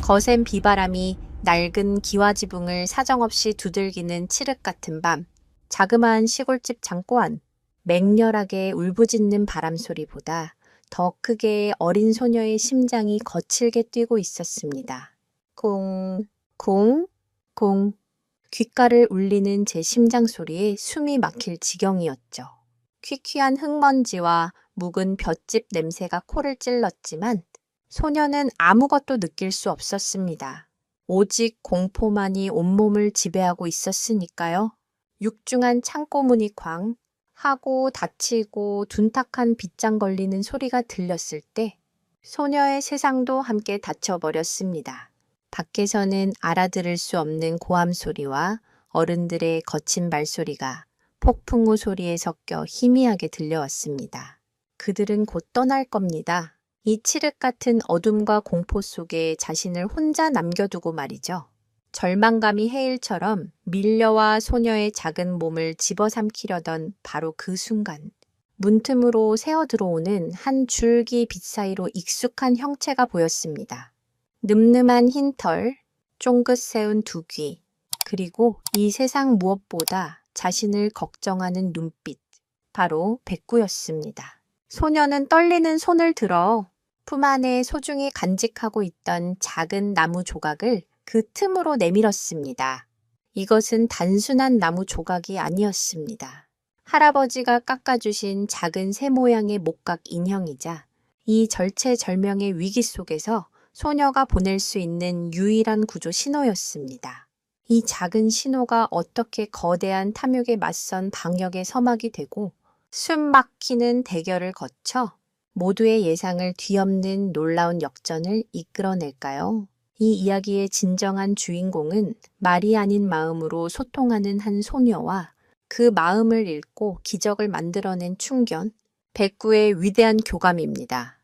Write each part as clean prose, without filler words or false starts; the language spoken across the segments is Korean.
거센 비바람이 낡은 기와지붕을 사정없이 두들기는 칠흑 같은 밤, 자그마한 시골집 창고 안, 맹렬하게 울부짖는 바람소리보다 더 크게 어린 소녀의 심장이 거칠게 뛰고 있었습니다. 공, 공, 공. 귓가를 울리는 제 심장 소리에 숨이 막힐 지경이었죠. 퀴퀴한 흙먼지와 묵은 볏짚 냄새가 코를 찔렀지만 소녀는 아무것도 느낄 수 없었습니다. 오직 공포만이 온몸을 지배하고 있었으니까요. 육중한 창고 문이 쾅 하고 닫히고 둔탁한 빗장 걸리는 소리가 들렸을 때 소녀의 세상도 함께 닫혀버렸습니다. 밖에서는 알아들을 수 없는 고함 소리와 어른들의 거친 말소리가 폭풍우 소리에 섞여 희미하게 들려왔습니다. 그들은 곧 떠날 겁니다. 이 칠흑 같은 어둠과 공포 속에 자신을 혼자 남겨두고 말이죠. 절망감이 해일처럼 밀려와 소녀의 작은 몸을 집어삼키려던 바로 그 순간, 문틈으로 새어 들어오는 한 줄기 빛 사이로 익숙한 형체가 보였습니다. 늠름한 흰 털, 쫑긋 세운 두 귀, 그리고 이 세상 무엇보다 자신을 걱정하는 눈빛, 바로 백구였습니다. 소녀는 떨리는 손을 들어 품 안에 소중히 간직하고 있던 작은 나무 조각을 그 틈으로 내밀었습니다. 이것은 단순한 나무 조각이 아니었습니다. 할아버지가 깎아주신 작은 새 모양의 목각 인형이자 이 절체절명의 위기 속에서 소녀가 보낼 수 있는 유일한 구조 신호였습니다. 이 작은 신호가 어떻게 거대한 탐욕에 맞선 방역의 서막이 되고 숨 막히는 대결을 거쳐 모두의 예상을 뒤엎는 놀라운 역전을 이끌어낼까요? 이 이야기의 진정한 주인공은 말이 아닌 마음으로 소통하는 한 소녀와 그 마음을 읽고 기적을 만들어낸 충견, 백구의 위대한 교감입니다.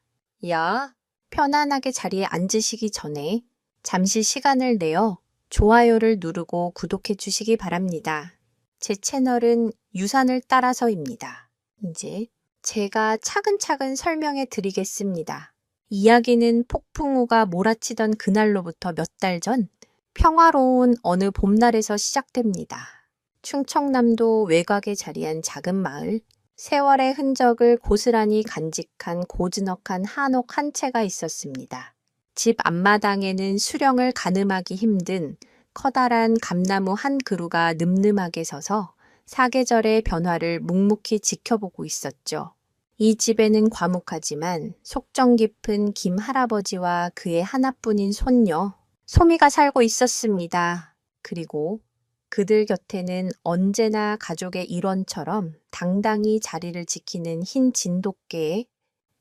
야, 편안하게 자리에 앉으시기 전에 잠시 시간을 내어 좋아요를 누르고 구독해 주시기 바랍니다. 제 채널은 유산을 따라서입니다. 이제 제가 차근차근 설명해 드리겠습니다. 이야기는 폭풍우가 몰아치던 그날로부터 몇 달 전 평화로운 어느 봄날에서 시작됩니다. 충청남도 외곽에 자리한 작은 마을, 세월의 흔적을 고스란히 간직한 고즈넉한 한옥 한 채가 있었습니다. 집 앞마당에는 수령을 가늠하기 힘든 커다란 감나무 한 그루가 늠름하게 서서 사계절의 변화를 묵묵히 지켜보고 있었죠. 이 집에는 과묵하지만 속정 깊은 김 할아버지와 그의 하나뿐인 손녀, 소미가 살고 있었습니다. 그리고 그들 곁에는 언제나 가족의 일원처럼 당당히 자리를 지키는 흰 진돗개의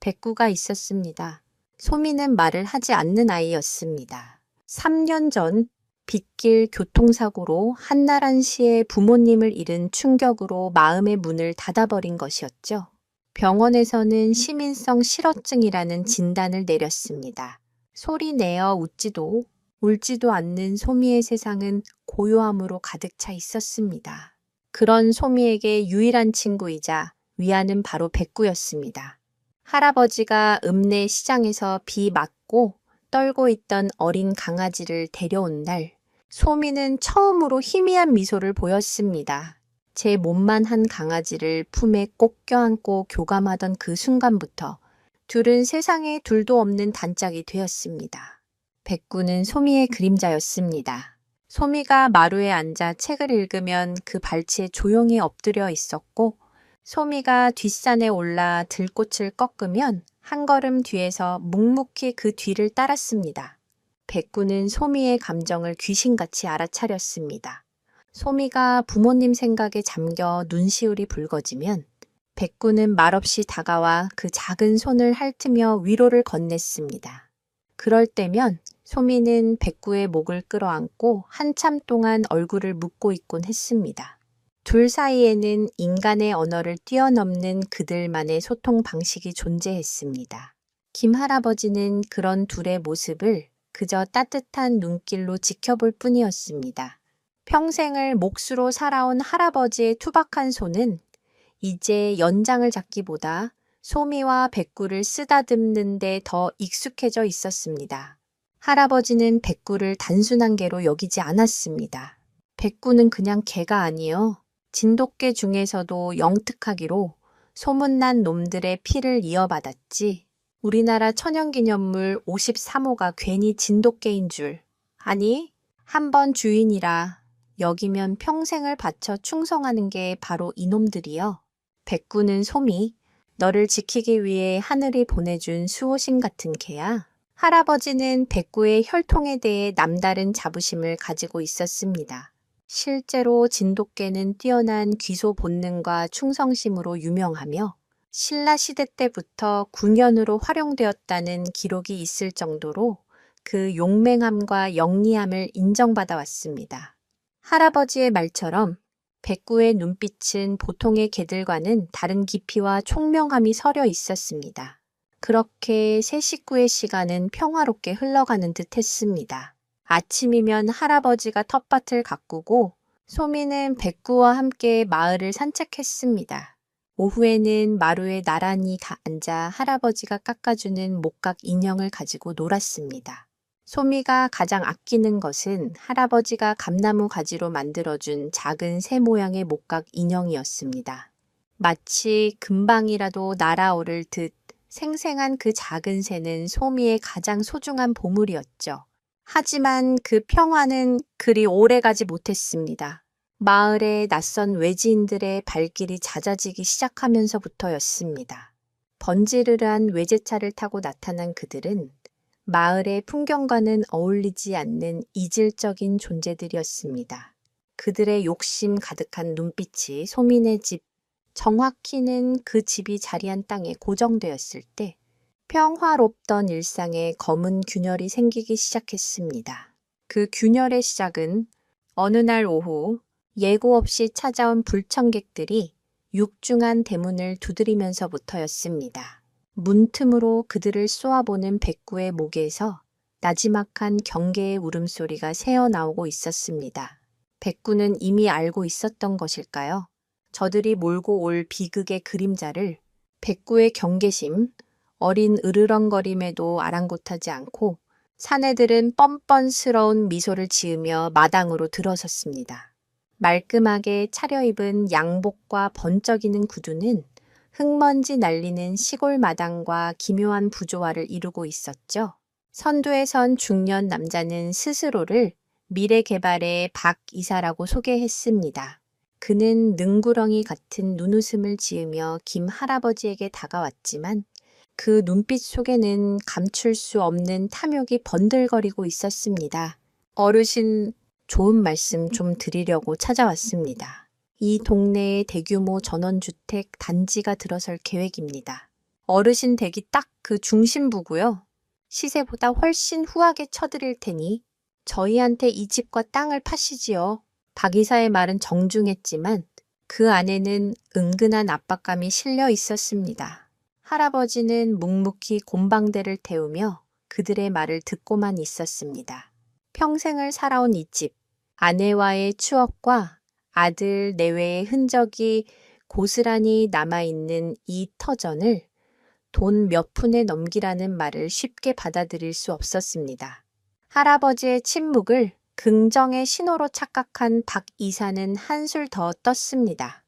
백구가 있었습니다. 소미는 말을 하지 않는 아이였습니다. 3년 전 빗길 교통사고로 한나란 씨의 부모님을 잃은 충격으로 마음의 문을 닫아버린 것이었죠. 병원에서는 시민성 실어증이라는 진단을 내렸습니다. 소리 내어 웃지도 울지도 않는 소미의 세상은 고요함으로 가득 차 있었습니다. 그런 소미에게 유일한 친구이자 위안은 바로 백구였습니다. 할아버지가 읍내 시장에서 비 맞고 떨고 있던 어린 강아지를 데려온 날, 소미는 처음으로 희미한 미소를 보였습니다. 제 몸만 한 강아지를 품에 꼭 껴안고 교감하던 그 순간부터 둘은 세상에 둘도 없는 단짝이 되었습니다. 백구는 소미의 그림자였습니다. 소미가 마루에 앉아 책을 읽으면 그 발치에 조용히 엎드려 있었고, 소미가 뒷산에 올라 들꽃을 꺾으면 한 걸음 뒤에서 묵묵히 그 뒤를 따랐습니다. 백구는 소미의 감정을 귀신같이 알아차렸습니다. 소미가 부모님 생각에 잠겨 눈시울이 붉어지면 백구는 말없이 다가와 그 작은 손을 핥으며 위로를 건넸습니다. 그럴 때면 소미는 백구의 목을 끌어안고 한참 동안 얼굴을 묻고 있곤 했습니다. 둘 사이에는 인간의 언어를 뛰어넘는 그들만의 소통 방식이 존재했습니다. 김 할아버지는 그런 둘의 모습을 그저 따뜻한 눈길로 지켜볼 뿐이었습니다. 평생을 몫으로 살아온 할아버지의 투박한 손은 이제 연장을 잡기보다 소미와 백구를 쓰다듬는 데 더 익숙해져 있었습니다. 할아버지는 백구를 단순한 개로 여기지 않았습니다. 백구는 그냥 개가 아니요. 진돗개 중에서도 영특하기로 소문난 놈들의 피를 이어받았지. 우리나라 천연기념물 53호가 괜히 진돗개인 줄. 아니, 한번 주인이라 여기면 평생을 바쳐 충성하는 게 바로 이놈들이여. 백구는 솜이 너를 지키기 위해 하늘이 보내준 수호신 같은 개야. 할아버지는 백구의 혈통에 대해 남다른 자부심을 가지고 있었습니다. 실제로 진돗개는 뛰어난 귀소 본능과 충성심으로 유명하며 신라 시대 때부터 궁연으로 활용되었다는 기록이 있을 정도로 그 용맹함과 영리함을 인정받아 왔습니다. 할아버지의 말처럼 백구의 눈빛은 보통의 개들과는 다른 깊이와 총명함이 서려 있었습니다. 그렇게 세 식구의 시간은 평화롭게 흘러가는 듯 했습니다. 아침이면 할아버지가 텃밭을 가꾸고 소미는 백구와 함께 마을을 산책했습니다. 오후에는 마루에 나란히 앉아 할아버지가 깎아주는 목각 인형을 가지고 놀았습니다. 소미가 가장 아끼는 것은 할아버지가 감나무 가지로 만들어준 작은 새 모양의 목각 인형이었습니다. 마치 금방이라도 날아오를 듯 생생한 그 작은 새는 소미의 가장 소중한 보물이었죠. 하지만 그 평화는 그리 오래가지 못했습니다. 마을의 낯선 외지인들의 발길이 잦아지기 시작하면서부터였습니다. 번지르르한 외제차를 타고 나타난 그들은 마을의 풍경과는 어울리지 않는 이질적인 존재들이었습니다. 그들의 욕심 가득한 눈빛이 소민의 집, 정확히는 그 집이 자리한 땅에 고정되었을 때 평화롭던 일상에 검은 균열이 생기기 시작했습니다. 그 균열의 시작은 어느 날 오후 예고 없이 찾아온 불청객들이 육중한 대문을 두드리면서부터였습니다. 문틈으로 그들을 쏘아보는 백구의 목에서 나지막한 경계의 울음소리가 새어나오고 있었습니다. 백구는 이미 알고 있었던 것일까요? 저들이 몰고 올 비극의 그림자를 백구의 경계심, 어린 으르렁거림에도 아랑곳하지 않고 사내들은 뻔뻔스러운 미소를 지으며 마당으로 들어섰습니다. 말끔하게 차려입은 양복과 번쩍이는 구두는 흙먼지 날리는 시골 마당과 기묘한 부조화를 이루고 있었죠. 선두에 선 중년 남자는 스스로를 미래개발의 박 이사라고 소개했습니다. 그는 능구렁이 같은 눈웃음을 지으며 김 할아버지에게 다가왔지만 그 눈빛 속에는 감출 수 없는 탐욕이 번들거리고 있었습니다. 어르신, 좋은 말씀 좀 드리려고 찾아왔습니다. 이 동네에 대규모 전원주택 단지가 들어설 계획입니다. 어르신 댁이 딱 그 중심부고요. 시세보다 훨씬 후하게 쳐드릴 테니 저희한테 이 집과 땅을 파시지요. 박 이사의 말은 정중했지만 그 안에는 은근한 압박감이 실려 있었습니다. 할아버지는 묵묵히 곰방대를 태우며 그들의 말을 듣고만 있었습니다. 평생을 살아온 이 집, 아내와의 추억과 아들 내외의 흔적이 고스란히 남아있는 이 터전을 돈 몇 푼에 넘기라는 말을 쉽게 받아들일 수 없었습니다. 할아버지의 침묵을 긍정의 신호로 착각한 박 이사는 한술 더 떴습니다.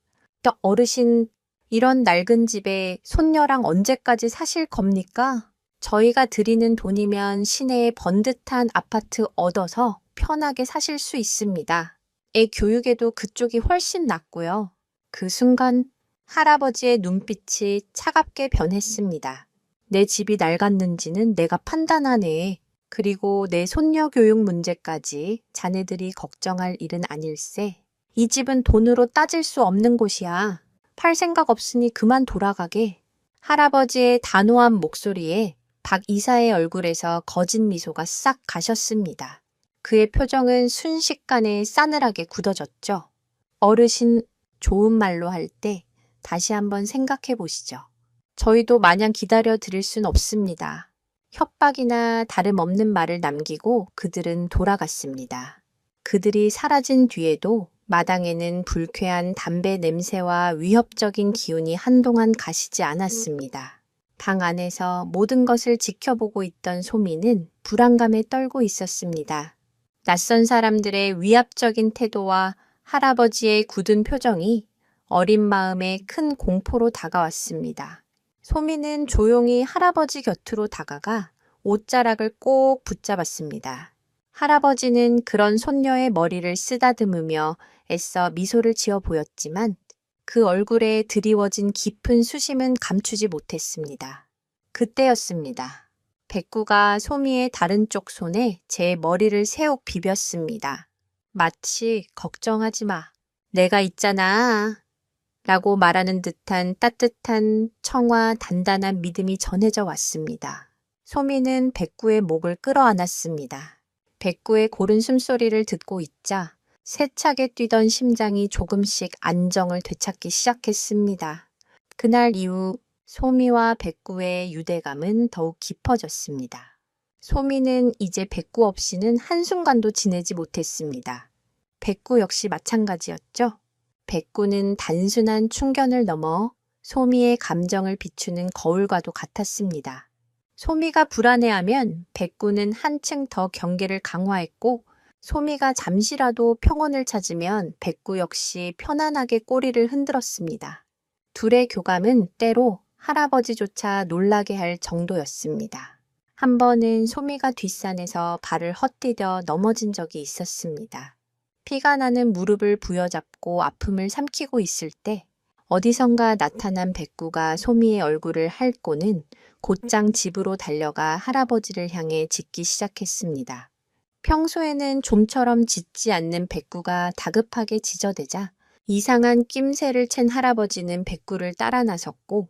어르신, 이런 낡은 집에 손녀랑 언제까지 사실 겁니까? 저희가 드리는 돈이면 시내에 번듯한 아파트 얻어서 편하게 사실 수 있습니다. 애 교육에도 그쪽이 훨씬 낫고요. 그 순간 할아버지의 눈빛이 차갑게 변했습니다. 내 집이 낡았는지는 내가 판단하네. 그리고 내 손녀 교육 문제까지 자네들이 걱정할 일은 아닐세. 이 집은 돈으로 따질 수 없는 곳이야. 팔 생각 없으니 그만 돌아가게. 할아버지의 단호한 목소리에 박 이사의 얼굴에서 거짓 미소가 싹 가셨습니다. 그의 표정은 순식간에 싸늘하게 굳어졌죠. 어르신, 좋은 말로 할 때 다시 한번 생각해 보시죠. 저희도 마냥 기다려 드릴 순 없습니다. 협박이나 다름없는 말을 남기고 그들은 돌아갔습니다. 그들이 사라진 뒤에도 마당에는 불쾌한 담배 냄새와 위협적인 기운이 한동안 가시지 않았습니다. 방 안에서 모든 것을 지켜보고 있던 소미는 불안감에 떨고 있었습니다. 낯선 사람들의 위압적인 태도와 할아버지의 굳은 표정이 어린 마음에 큰 공포로 다가왔습니다. 소미는 조용히 할아버지 곁으로 다가가 옷자락을 꼭 붙잡았습니다. 할아버지는 그런 손녀의 머리를 쓰다듬으며 애써 미소를 지어 보였지만 그 얼굴에 드리워진 깊은 수심은 감추지 못했습니다. 그때였습니다. 백구가 소미의 다른 쪽 손에 제 머리를 세옥 비볐습니다. 마치 걱정하지 마. 내가 있잖아. 라고 말하는 듯한 따뜻한 청아 단단한 믿음이 전해져 왔습니다. 소미는 백구의 목을 끌어안았습니다. 백구의 고른 숨소리를 듣고 있자 세차게 뛰던 심장이 조금씩 안정을 되찾기 시작했습니다. 그날 이후 소미와 백구의 유대감은 더욱 깊어졌습니다. 소미는 이제 백구 없이는 한순간도 지내지 못했습니다. 백구 역시 마찬가지였죠. 백구는 단순한 충견을 넘어 소미의 감정을 비추는 거울과도 같았습니다. 소미가 불안해하면 백구는 한층 더 경계를 강화했고 소미가 잠시라도 평온을 찾으면 백구 역시 편안하게 꼬리를 흔들었습니다. 둘의 교감은 때로 할아버지조차 놀라게 할 정도였습니다. 한 번은 소미가 뒷산에서 발을 헛디뎌 넘어진 적이 있었습니다. 피가 나는 무릎을 부여잡고 아픔을 삼키고 있을 때 어디선가 나타난 백구가 소미의 얼굴을 핥고는 곧장 집으로 달려가 할아버지를 향해 짖기 시작했습니다. 평소에는 좀처럼 짖지 않는 백구가 다급하게 짖어대자 이상한 낌새를 챈 할아버지는 백구를 따라 나섰고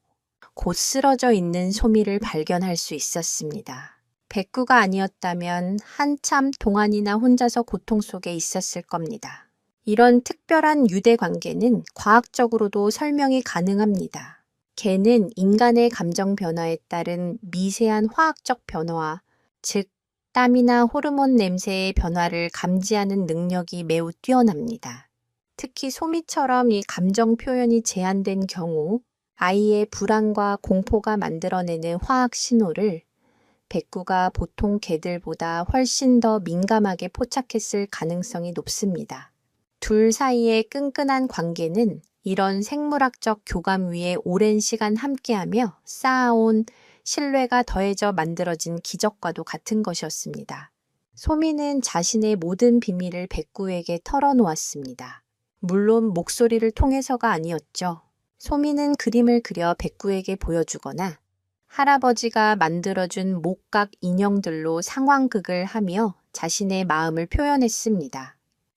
곧 쓰러져 있는 소미를 발견할 수 있었습니다. 백구가 아니었다면 한참 동안이나 혼자서 고통 속에 있었을 겁니다. 이런 특별한 유대 관계는 과학적으로도 설명이 가능합니다. 개는 인간의 감정 변화에 따른 미세한 화학적 변화, 즉 땀이나 호르몬 냄새의 변화를 감지하는 능력이 매우 뛰어납니다. 특히 소미처럼 이 감정 표현이 제한된 경우 아이의 불안과 공포가 만들어내는 화학 신호를 백구가 보통 개들보다 훨씬 더 민감하게 포착했을 가능성이 높습니다. 둘 사이의 끈끈한 관계는 이런 생물학적 교감 위에 오랜 시간 함께하며 쌓아온 신뢰가 더해져 만들어진 기적과도 같은 것이었습니다. 소미는 자신의 모든 비밀을 백구에게 털어놓았습니다. 물론 목소리를 통해서가 아니었죠. 소미는 그림을 그려 백구에게 보여주거나 할아버지가 만들어준 목각 인형들로 상황극을 하며 자신의 마음을 표현했습니다.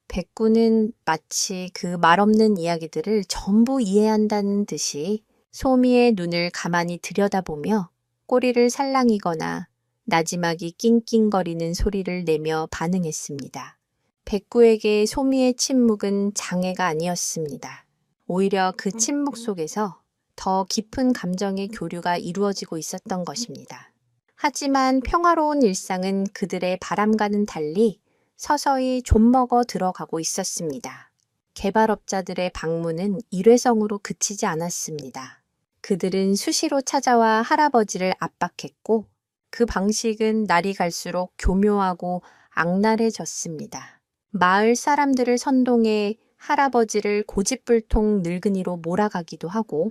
백구는 마치 그 말없는 이야기들을 전부 이해한다는 듯이 소미의 눈을 가만히 들여다보며 꼬리를 살랑이거나 나지막이 낑낑거리는 소리를 내며 반응했습니다. 백구에게 소미의 침묵은 장애가 아니었습니다. 오히려 그 침묵 속에서 더 깊은 감정의 교류가 이루어지고 있었던 것입니다. 하지만 평화로운 일상은 그들의 바람과는 달리 서서히 좀먹어 들어가고 있었습니다. 개발업자들의 방문은 일회성으로 그치지 않았습니다. 그들은 수시로 찾아와 할아버지를 압박했고 그 방식은 날이 갈수록 교묘하고 악랄해졌습니다. 마을 사람들을 선동해 할아버지를 고집불통 늙은이로 몰아가기도 하고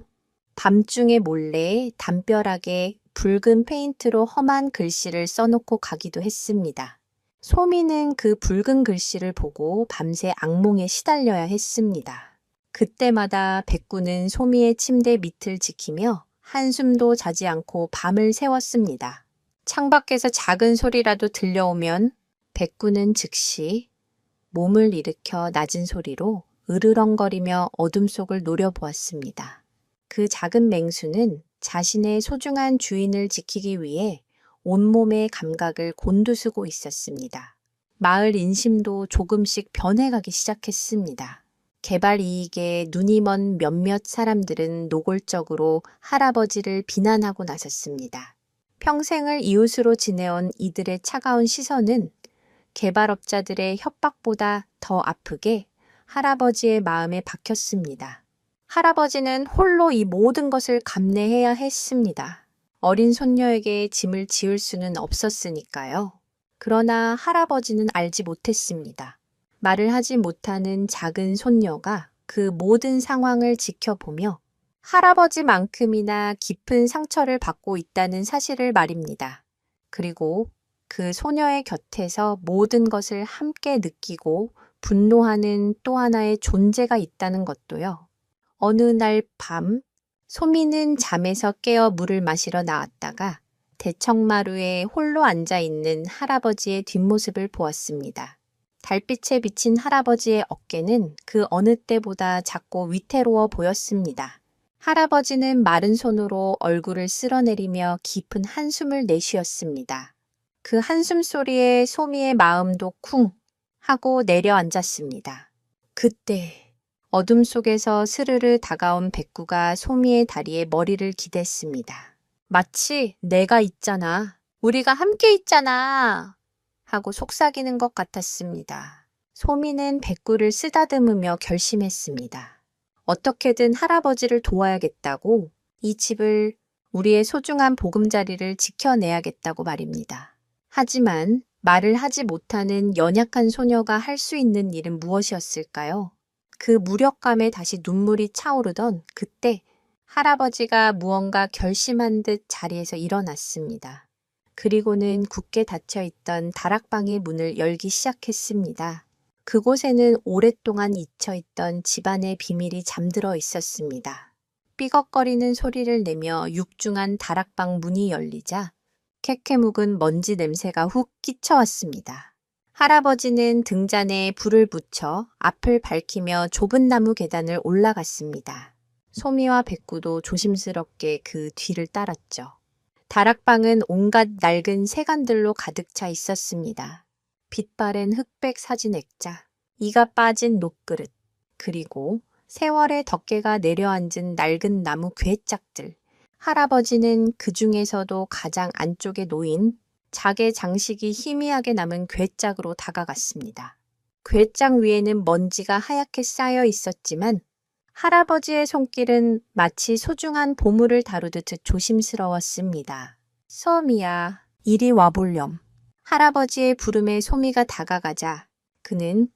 밤중에 몰래 담벼락에 붉은 페인트로 험한 글씨를 써놓고 가기도 했습니다. 소미는 그 붉은 글씨를 보고 밤새 악몽에 시달려야 했습니다. 그때마다 백구는 소미의 침대 밑을 지키며 한숨도 자지 않고 밤을 새웠습니다. 창밖에서 작은 소리라도 들려오면 백구는 즉시 몸을 일으켜 낮은 소리로 으르렁거리며 어둠 속을 노려보았습니다. 그 작은 맹수는 자신의 소중한 주인을 지키기 위해 온몸의 감각을 곤두쓰고 있었습니다. 마을 인심도 조금씩 변해가기 시작했습니다. 개발 이익에 눈이 먼 몇몇 사람들은 노골적으로 할아버지를 비난하고 나섰습니다. 평생을 이웃으로 지내온 이들의 차가운 시선은 개발업자들의 협박보다 더 아프게 할아버지의 마음에 박혔습니다. 할아버지는 홀로 이 모든 것을 감내해야 했습니다. 어린 손녀에게 짐을 지을 수는 없었으니까요. 그러나 할아버지는 알지 못했습니다. 말을 하지 못하는 작은 손녀가 그 모든 상황을 지켜보며 할아버지만큼이나 깊은 상처를 받고 있다는 사실을 말입니다. 그리고 그 소녀의 곁에서 모든 것을 함께 느끼고 분노하는 또 하나의 존재가 있다는 것도요. 어느 날 밤, 소미는 잠에서 깨어 물을 마시러 나왔다가 대청마루에 홀로 앉아있는 할아버지의 뒷모습을 보았습니다. 달빛에 비친 할아버지의 어깨는 그 어느 때보다 작고 위태로워 보였습니다. 할아버지는 마른 손으로 얼굴을 쓸어내리며 깊은 한숨을 내쉬었습니다. 그 한숨 소리에 소미의 마음도 쿵 하고 내려앉았습니다. 그때 어둠 속에서 스르르 다가온 백구가 소미의 다리에 머리를 기댔습니다. 마치 내가 있잖아. 우리가 함께 있잖아. 하고 속삭이는 것 같았습니다. 소미는 백구를 쓰다듬으며 결심했습니다. 어떻게든 할아버지를 도와야겠다고 이 집을 우리의 소중한 보금자리를 지켜내야겠다고 말입니다. 하지만 말을 하지 못하는 연약한 소녀가 할 수 있는 일은 무엇이었을까요? 그 무력감에 다시 눈물이 차오르던 그때 할아버지가 무언가 결심한 듯 자리에서 일어났습니다. 그리고는 굳게 닫혀있던 다락방의 문을 열기 시작했습니다. 그곳에는 오랫동안 잊혀있던 집안의 비밀이 잠들어 있었습니다. 삐걱거리는 소리를 내며 육중한 다락방 문이 열리자 캐캐 묵은 먼지 냄새가 훅 끼쳐왔습니다. 할아버지는 등잔에 불을 붙여 앞을 밝히며 좁은 나무 계단을 올라갔습니다. 소미와 백구도 조심스럽게 그 뒤를 따랐죠. 다락방은 온갖 낡은 세간들로 가득 차 있었습니다. 빛바랜 흑백 사진 액자, 이가 빠진 녹그릇, 그리고 세월의 덮개가 내려앉은 낡은 나무 괴짝들. 할아버지는 그 중에서도 가장 안쪽에 놓인 작의 장식이 희미하게 남은 괴짝으로 다가갔습니다. 괴짝 위에는 먼지가 하얗게 쌓여 있었지만 할아버지의 손길은 마치 소중한 보물을 다루듯 조심스러웠습니다. 소미야, 이리 와볼렴. 할아버지의 부름에 소미가 다가가자 그는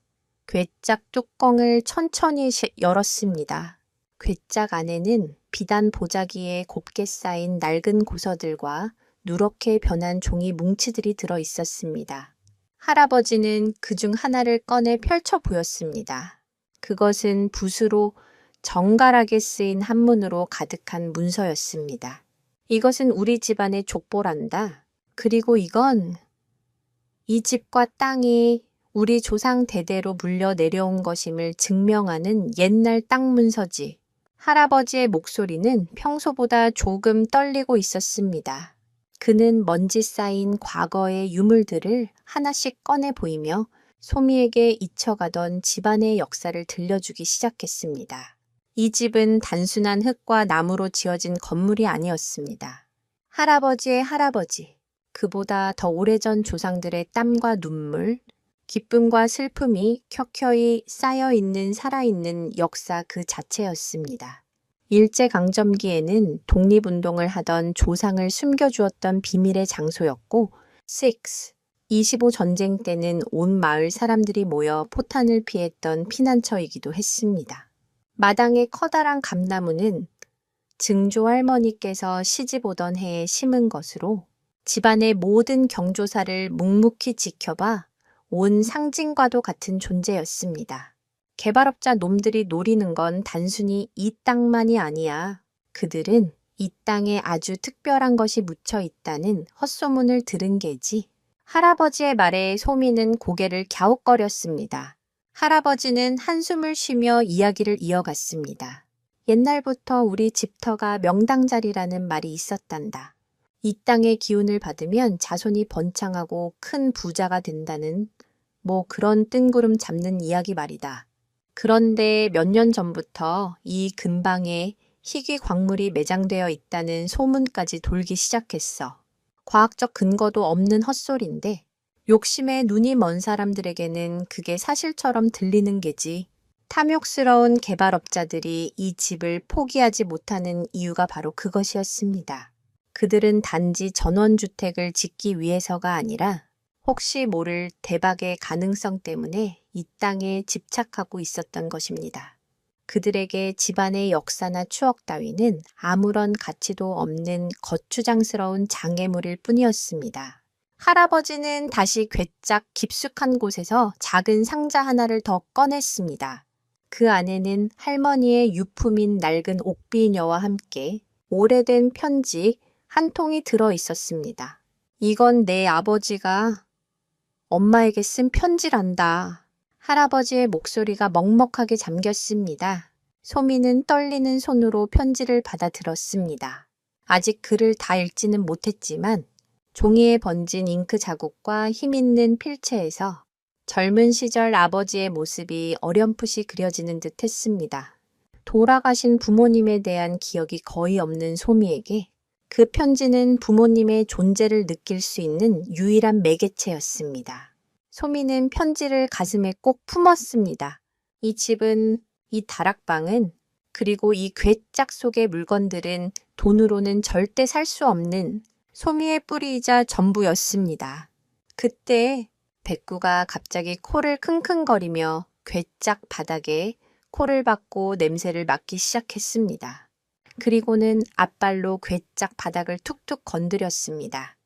괴짝 뚜껑을 천천히 열었습니다. 괴짝 안에는 비단 보자기에 곱게 쌓인 낡은 고서들과 누렇게 변한 종이 뭉치들이 들어 있었습니다. 할아버지는 그중 하나를 꺼내 펼쳐 보였습니다. 그것은 붓으로 정갈하게 쓰인 한문으로 가득한 문서였습니다. 이것은 우리 집안의 족보란다. 그리고 이건 이 집과 땅이 우리 조상 대대로 물려 내려온 것임을 증명하는 옛날 땅 문서지. 할아버지의 목소리는 평소보다 조금 떨리고 있었습니다. 그는 먼지 쌓인 과거의 유물들을 하나씩 꺼내 보이며 소미에게 잊혀가던 집안의 역사를 들려주기 시작했습니다. 이 집은 단순한 흙과 나무로 지어진 건물이 아니었습니다. 할아버지의 할아버지, 그보다 더 오래전 조상들의 땀과 눈물, 기쁨과 슬픔이 켜켜이 쌓여있는 살아있는 역사 그 자체였습니다. 일제강점기에는 독립운동을 하던 조상을 숨겨주었던 비밀의 장소였고 25 전쟁 때는 온 마을 사람들이 모여 포탄을 피했던 피난처이기도 했습니다. 마당의 커다란 감나무는 증조 할머니께서 시집 오던 해에 심은 것으로 집안의 모든 경조사를 묵묵히 지켜봐 온 상징과도 같은 존재였습니다. 개발업자 놈들이 노리는 건 단순히 이 땅만이 아니야. 그들은 이 땅에 아주 특별한 것이 묻혀 있다는 헛소문을 들은 게지. 할아버지의 말에 소미는 고개를 갸웃거렸습니다. 할아버지는 한숨을 쉬며 이야기를 이어갔습니다. 옛날부터 우리 집터가 명당자리라는 말이 있었단다. 이 땅의 기운을 받으면 자손이 번창하고 큰 부자가 된다는 뭐 그런 뜬구름 잡는 이야기 말이다. 그런데 몇 년 전부터 이 근방에 희귀 광물이 매장되어 있다는 소문까지 돌기 시작했어. 과학적 근거도 없는 헛소리인데 욕심에 눈이 먼 사람들에게는 그게 사실처럼 들리는 게지. 탐욕스러운 개발업자들이 이 집을 포기하지 못하는 이유가 바로 그것이었습니다. 그들은 단지 전원주택을 짓기 위해서가 아니라 혹시 모를 대박의 가능성 때문에 이 땅에 집착하고 있었던 것입니다. 그들에게 집안의 역사나 추억 따위는 아무런 가치도 없는 거추장스러운 장애물일 뿐이었습니다. 할아버지는 다시 괴짝 깊숙한 곳에서 작은 상자 하나를 더 꺼냈습니다. 그 안에는 할머니의 유품인 낡은 옥비녀와 함께 오래된 편지 한 통이 들어 있었습니다. 이건 내 아버지가 엄마에게 쓴 편지란다. 할아버지의 목소리가 먹먹하게 잠겼습니다. 소미는 떨리는 손으로 편지를 받아 들었습니다. 아직 글을 다 읽지는 못했지만 종이에 번진 잉크 자국과 힘있는 필체에서 젊은 시절 아버지의 모습이 어렴풋이 그려지는 듯 했습니다. 돌아가신 부모님에 대한 기억이 거의 없는 소미에게 그 편지는 부모님의 존재를 느낄 수 있는 유일한 매개체였습니다. 소미는 편지를 가슴에 꼭 품었습니다. 이 집은, 이 다락방은, 그리고 이 괴짝 속의 물건들은 돈으로는 절대 살 수 없는 소미의 뿌리이자 전부였습니다. 그때 백구가 갑자기 코를 킁킁거리며 괴짝 바닥에 코를 박고 냄새를 맡기 시작했습니다. 그리고는 앞발로 괴짝 바닥을 툭툭 건드렸습니다.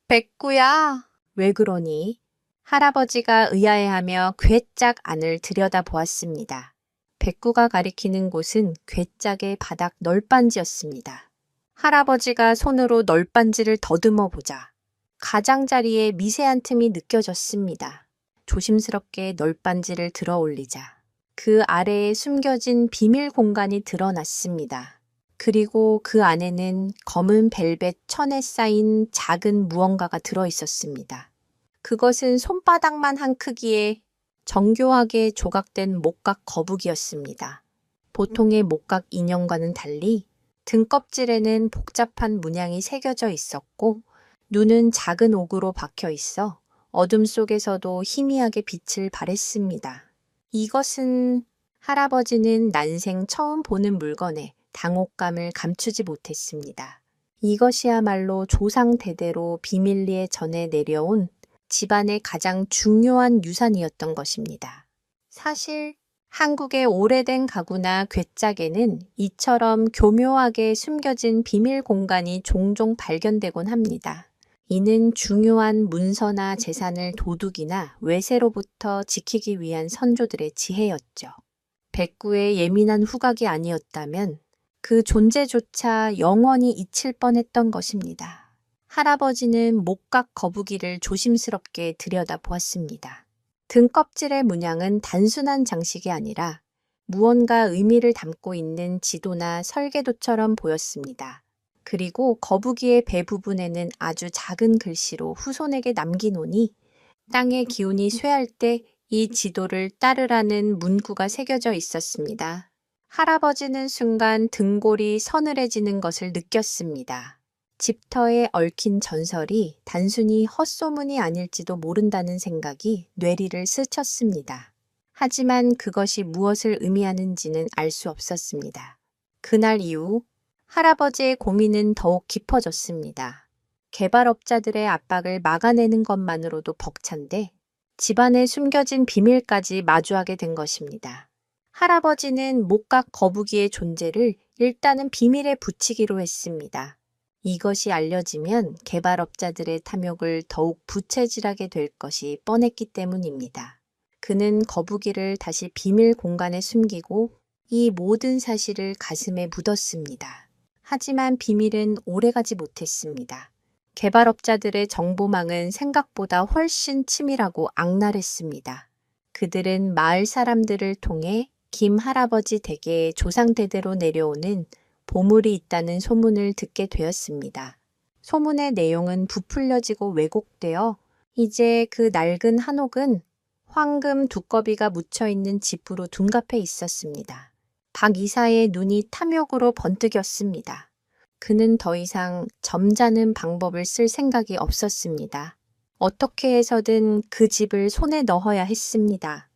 백구야, 왜 그러니? 할아버지가 의아해하며 괴짝 안을 들여다보았습니다. 백구가 가리키는 곳은 괴짝의 바닥 널빤지였습니다. 할아버지가 손으로 널빤지를 더듬어 보자 가장자리에 미세한 틈이 느껴졌습니다. 조심스럽게 널빤지를 들어 올리자 그 아래에 숨겨진 비밀 공간이 드러났습니다. 그리고 그 안에는 검은 벨벳 천에 쌓인 작은 무언가가 들어 있었습니다. 그것은 손바닥만 한 크기의 정교하게 조각된 목각 거북이였습니다. 보통의 목각 인형과는 달리 등껍질에는 복잡한 문양이 새겨져 있었고 눈은 작은 옥으로 박혀 있어 어둠 속에서도 희미하게 빛을 발했습니다. 이것은 할아버지는 난생 처음 보는 물건에 당혹감을 감추지 못했습니다. 이것이야말로 조상 대대로 비밀리에 전해 내려온 집안의 가장 중요한 유산이었던 것입니다. 사실 한국의 오래된 가구나 괴짝에는 이처럼 교묘하게 숨겨진 비밀 공간이 종종 발견되곤 합니다. 이는 중요한 문서나 재산을 도둑이나 외세로부터 지키기 위한 선조들의 지혜였죠. 백구의 예민한 후각이 아니었다면 그 존재조차 영원히 잊힐 뻔했던 것입니다. 할아버지는 목각 거북이를 조심스럽게 들여다보았습니다. 등껍질의 문양은 단순한 장식이 아니라 무언가 의미를 담고 있는 지도나 설계도처럼 보였습니다. 그리고 거북이의 배 부분에는 아주 작은 글씨로 후손에게 남기노니 땅의 기운이 쇠할 때 이 지도를 따르라는 문구가 새겨져 있었습니다. 할아버지는 순간 등골이 서늘해지는 것을 느꼈습니다. 집터에 얽힌 전설이 단순히 헛소문이 아닐지도 모른다는 생각이 뇌리를 스쳤습니다. 하지만 그것이 무엇을 의미하는지는 알 수 없었습니다. 그날 이후 할아버지의 고민은 더욱 깊어졌습니다. 개발업자들의 압박을 막아내는 것만으로도 벅찬데 집안에 숨겨진 비밀까지 마주하게 된 것입니다. 할아버지는 목각 거북이의 존재를 일단은 비밀에 붙이기로 했습니다. 이것이 알려지면 개발업자들의 탐욕을 더욱 부채질하게 될 것이 뻔했기 때문입니다. 그는 거북이를 다시 비밀 공간에 숨기고 이 모든 사실을 가슴에 묻었습니다. 하지만 비밀은 오래가지 못했습니다. 개발업자들의 정보망은 생각보다 훨씬 치밀하고 악랄했습니다. 그들은 마을 사람들을 통해 김 할아버지 댁에 조상대대로 내려오는 보물이 있다는 소문을 듣게 되었습니다. 소문의 내용은 부풀려지고 왜곡되어 이제 그 낡은 한옥은 황금 두꺼비가 묻혀있는 지프로 둔갑해 있었습니다. 박 이사의 눈이 탐욕으로 번뜩였습니다. 그는 더 이상 점잖은 방법을 쓸 생각이 없었습니다. 어떻게 해서든 그 집을 손에 넣어야 했습니다.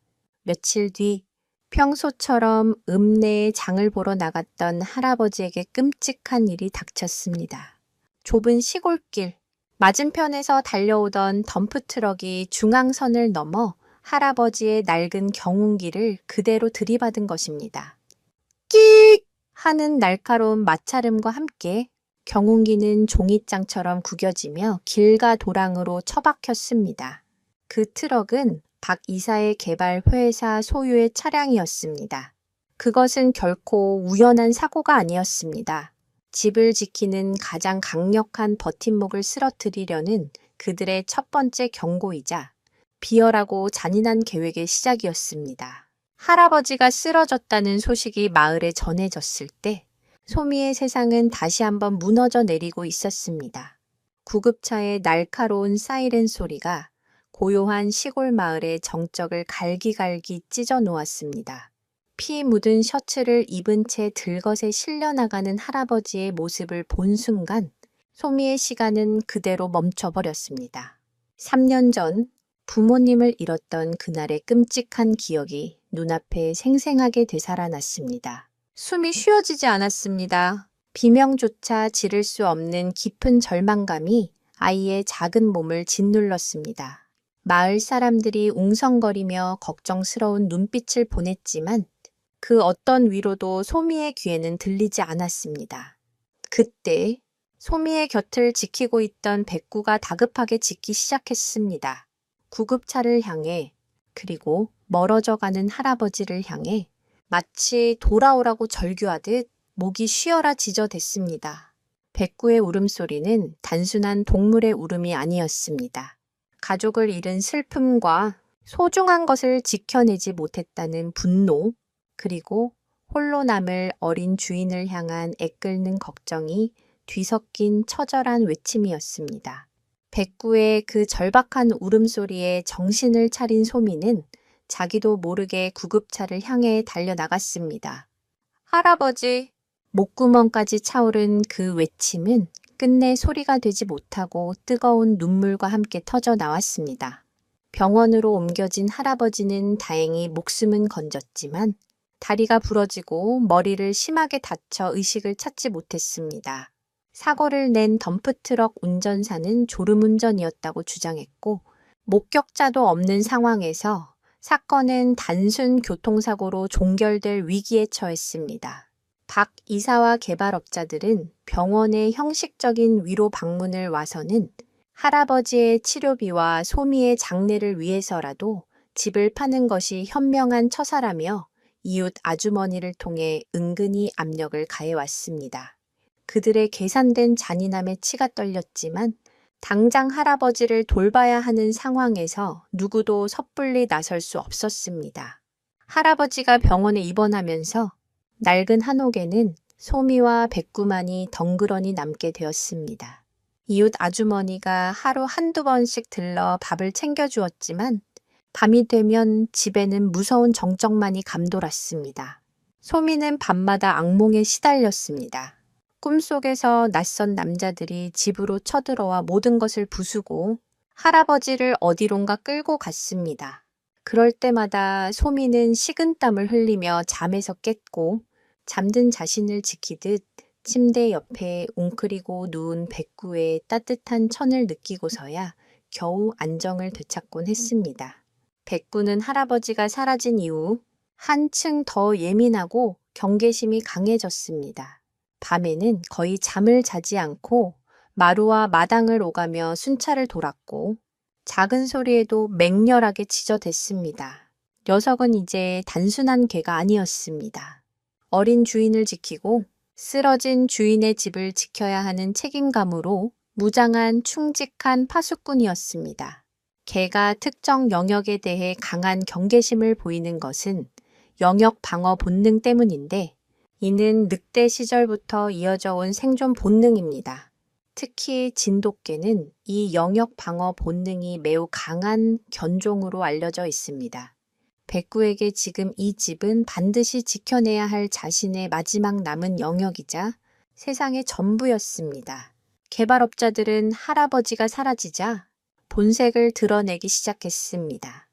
며칠 뒤 평소처럼 읍내에 장을 보러 나갔던 할아버지에게 끔찍한 일이 닥쳤습니다. 좁은 시골길, 맞은편에서 달려오던 덤프트럭이 중앙선을 넘어 할아버지의 낡은 경운기를 그대로 들이받은 것입니다. 끽! 하는 날카로운 마찰음과 함께 경운기는 종이장처럼 구겨지며 길과 도랑으로 처박혔습니다. 그 트럭은 박 이사의 개발 회사 소유의 차량이었습니다. 그것은 결코 우연한 사고가 아니었습니다. 집을 지키는 가장 강력한 버팀목을 쓰러뜨리려는 그들의 첫 번째 경고이자 비열하고 잔인한 계획의 시작이었습니다. 할아버지가 쓰러졌다는 소식이 마을에 전해졌을 때 소미의 세상은 다시 한번 무너져 내리고 있었습니다. 구급차의 날카로운 사이렌 소리가 고요한 시골 마을의 정적을 갈기갈기 찢어 놓았습니다. 피 묻은 셔츠를 입은 채 들것에 실려나가는 할아버지의 모습을 본 순간 소미의 시간은 그대로 멈춰버렸습니다. 3년 전 부모님을 잃었던 그날의 끔찍한 기억이 눈앞에 생생하게 되살아났습니다. 숨이 쉬어지지 않았습니다. 비명조차 지를 수 없는 깊은 절망감이 아이의 작은 몸을 짓눌렀습니다. 마을 사람들이 웅성거리며 걱정스러운 눈빛을 보냈지만 그 어떤 위로도 소미의 귀에는 들리지 않았습니다. 그때 소미의 곁을 지키고 있던 백구가 다급하게 짖기 시작했습니다. 구급차를 향해, 그리고 멀어져가는 할아버지를 향해 마치 돌아오라고 절규하듯 목이 쉬어라 지저댔습니다. 백구의 울음소리는 단순한 동물의 울음이 아니었습니다. 가족을 잃은 슬픔과 소중한 것을 지켜내지 못했다는 분노, 그리고 홀로 남을 어린 주인을 향한 애끓는 걱정이 뒤섞인 처절한 외침이었습니다. 백구의 그 절박한 울음소리에 정신을 차린 소미는 자기도 모르게 구급차를 향해 달려나갔습니다. 할아버지! 목구멍까지 차오른 그 외침은 끝내 소리가 되지 못하고 뜨거운 눈물과 함께 터져 나왔습니다. 병원으로 옮겨진 할아버지는 다행히 목숨은 건졌지만 다리가 부러지고 머리를 심하게 다쳐 의식을 찾지 못했습니다. 사고를 낸 덤프트럭 운전사는 졸음운전이었다고 주장했고 목격자도 없는 상황에서 사건은 단순 교통사고로 종결될 위기에 처했습니다. 박 이사와 개발업자들은 병원의 형식적인 위로 방문을 와서는 할아버지의 치료비와 소미의 장례를 위해서라도 집을 파는 것이 현명한 처사라며 이웃 아주머니를 통해 은근히 압력을 가해왔습니다. 그들의 계산된 잔인함에 치가 떨렸지만 당장 할아버지를 돌봐야 하는 상황에서 누구도 섣불리 나설 수 없었습니다. 할아버지가 병원에 입원하면서 낡은 한옥에는 소미와 백구만이 덩그러니 남게 되었습니다. 이웃 아주머니가 하루 한두 번씩 들러 밥을 챙겨주었지만 밤이 되면 집에는 무서운 정적만이 감돌았습니다. 소미는 밤마다 악몽에 시달렸습니다. 꿈속에서 낯선 남자들이 집으로 쳐들어와 모든 것을 부수고 할아버지를 어디론가 끌고 갔습니다. 그럴 때마다 소미는 식은땀을 흘리며 잠에서 깼고 잠든 자신을 지키듯 침대 옆에 웅크리고 누운 백구의 따뜻한 천을 느끼고서야 겨우 안정을 되찾곤 했습니다. 백구는 할아버지가 사라진 이후 한층 더 예민하고 경계심이 강해졌습니다. 밤에는 거의 잠을 자지 않고 마루와 마당을 오가며 순찰을 돌았고 작은 소리에도 맹렬하게 지저댔습니다. 녀석은 이제 단순한 개가 아니었습니다. 어린 주인을 지키고 쓰러진 주인의 집을 지켜야 하는 책임감으로 무장한 충직한 파수꾼이었습니다. 개가 특정 영역에 대해 강한 경계심을 보이는 것은 영역 방어 본능 때문인데 이는 늑대 시절부터 이어져 온 생존 본능입니다. 특히 진돗개는 이 영역 방어 본능이 매우 강한 견종으로 알려져 있습니다. 백구에게 지금 이 집은 반드시 지켜내야 할 자신의 마지막 남은 영역이자 세상의 전부였습니다. 개발업자들은 할아버지가 사라지자 본색을 드러내기 시작했습니다.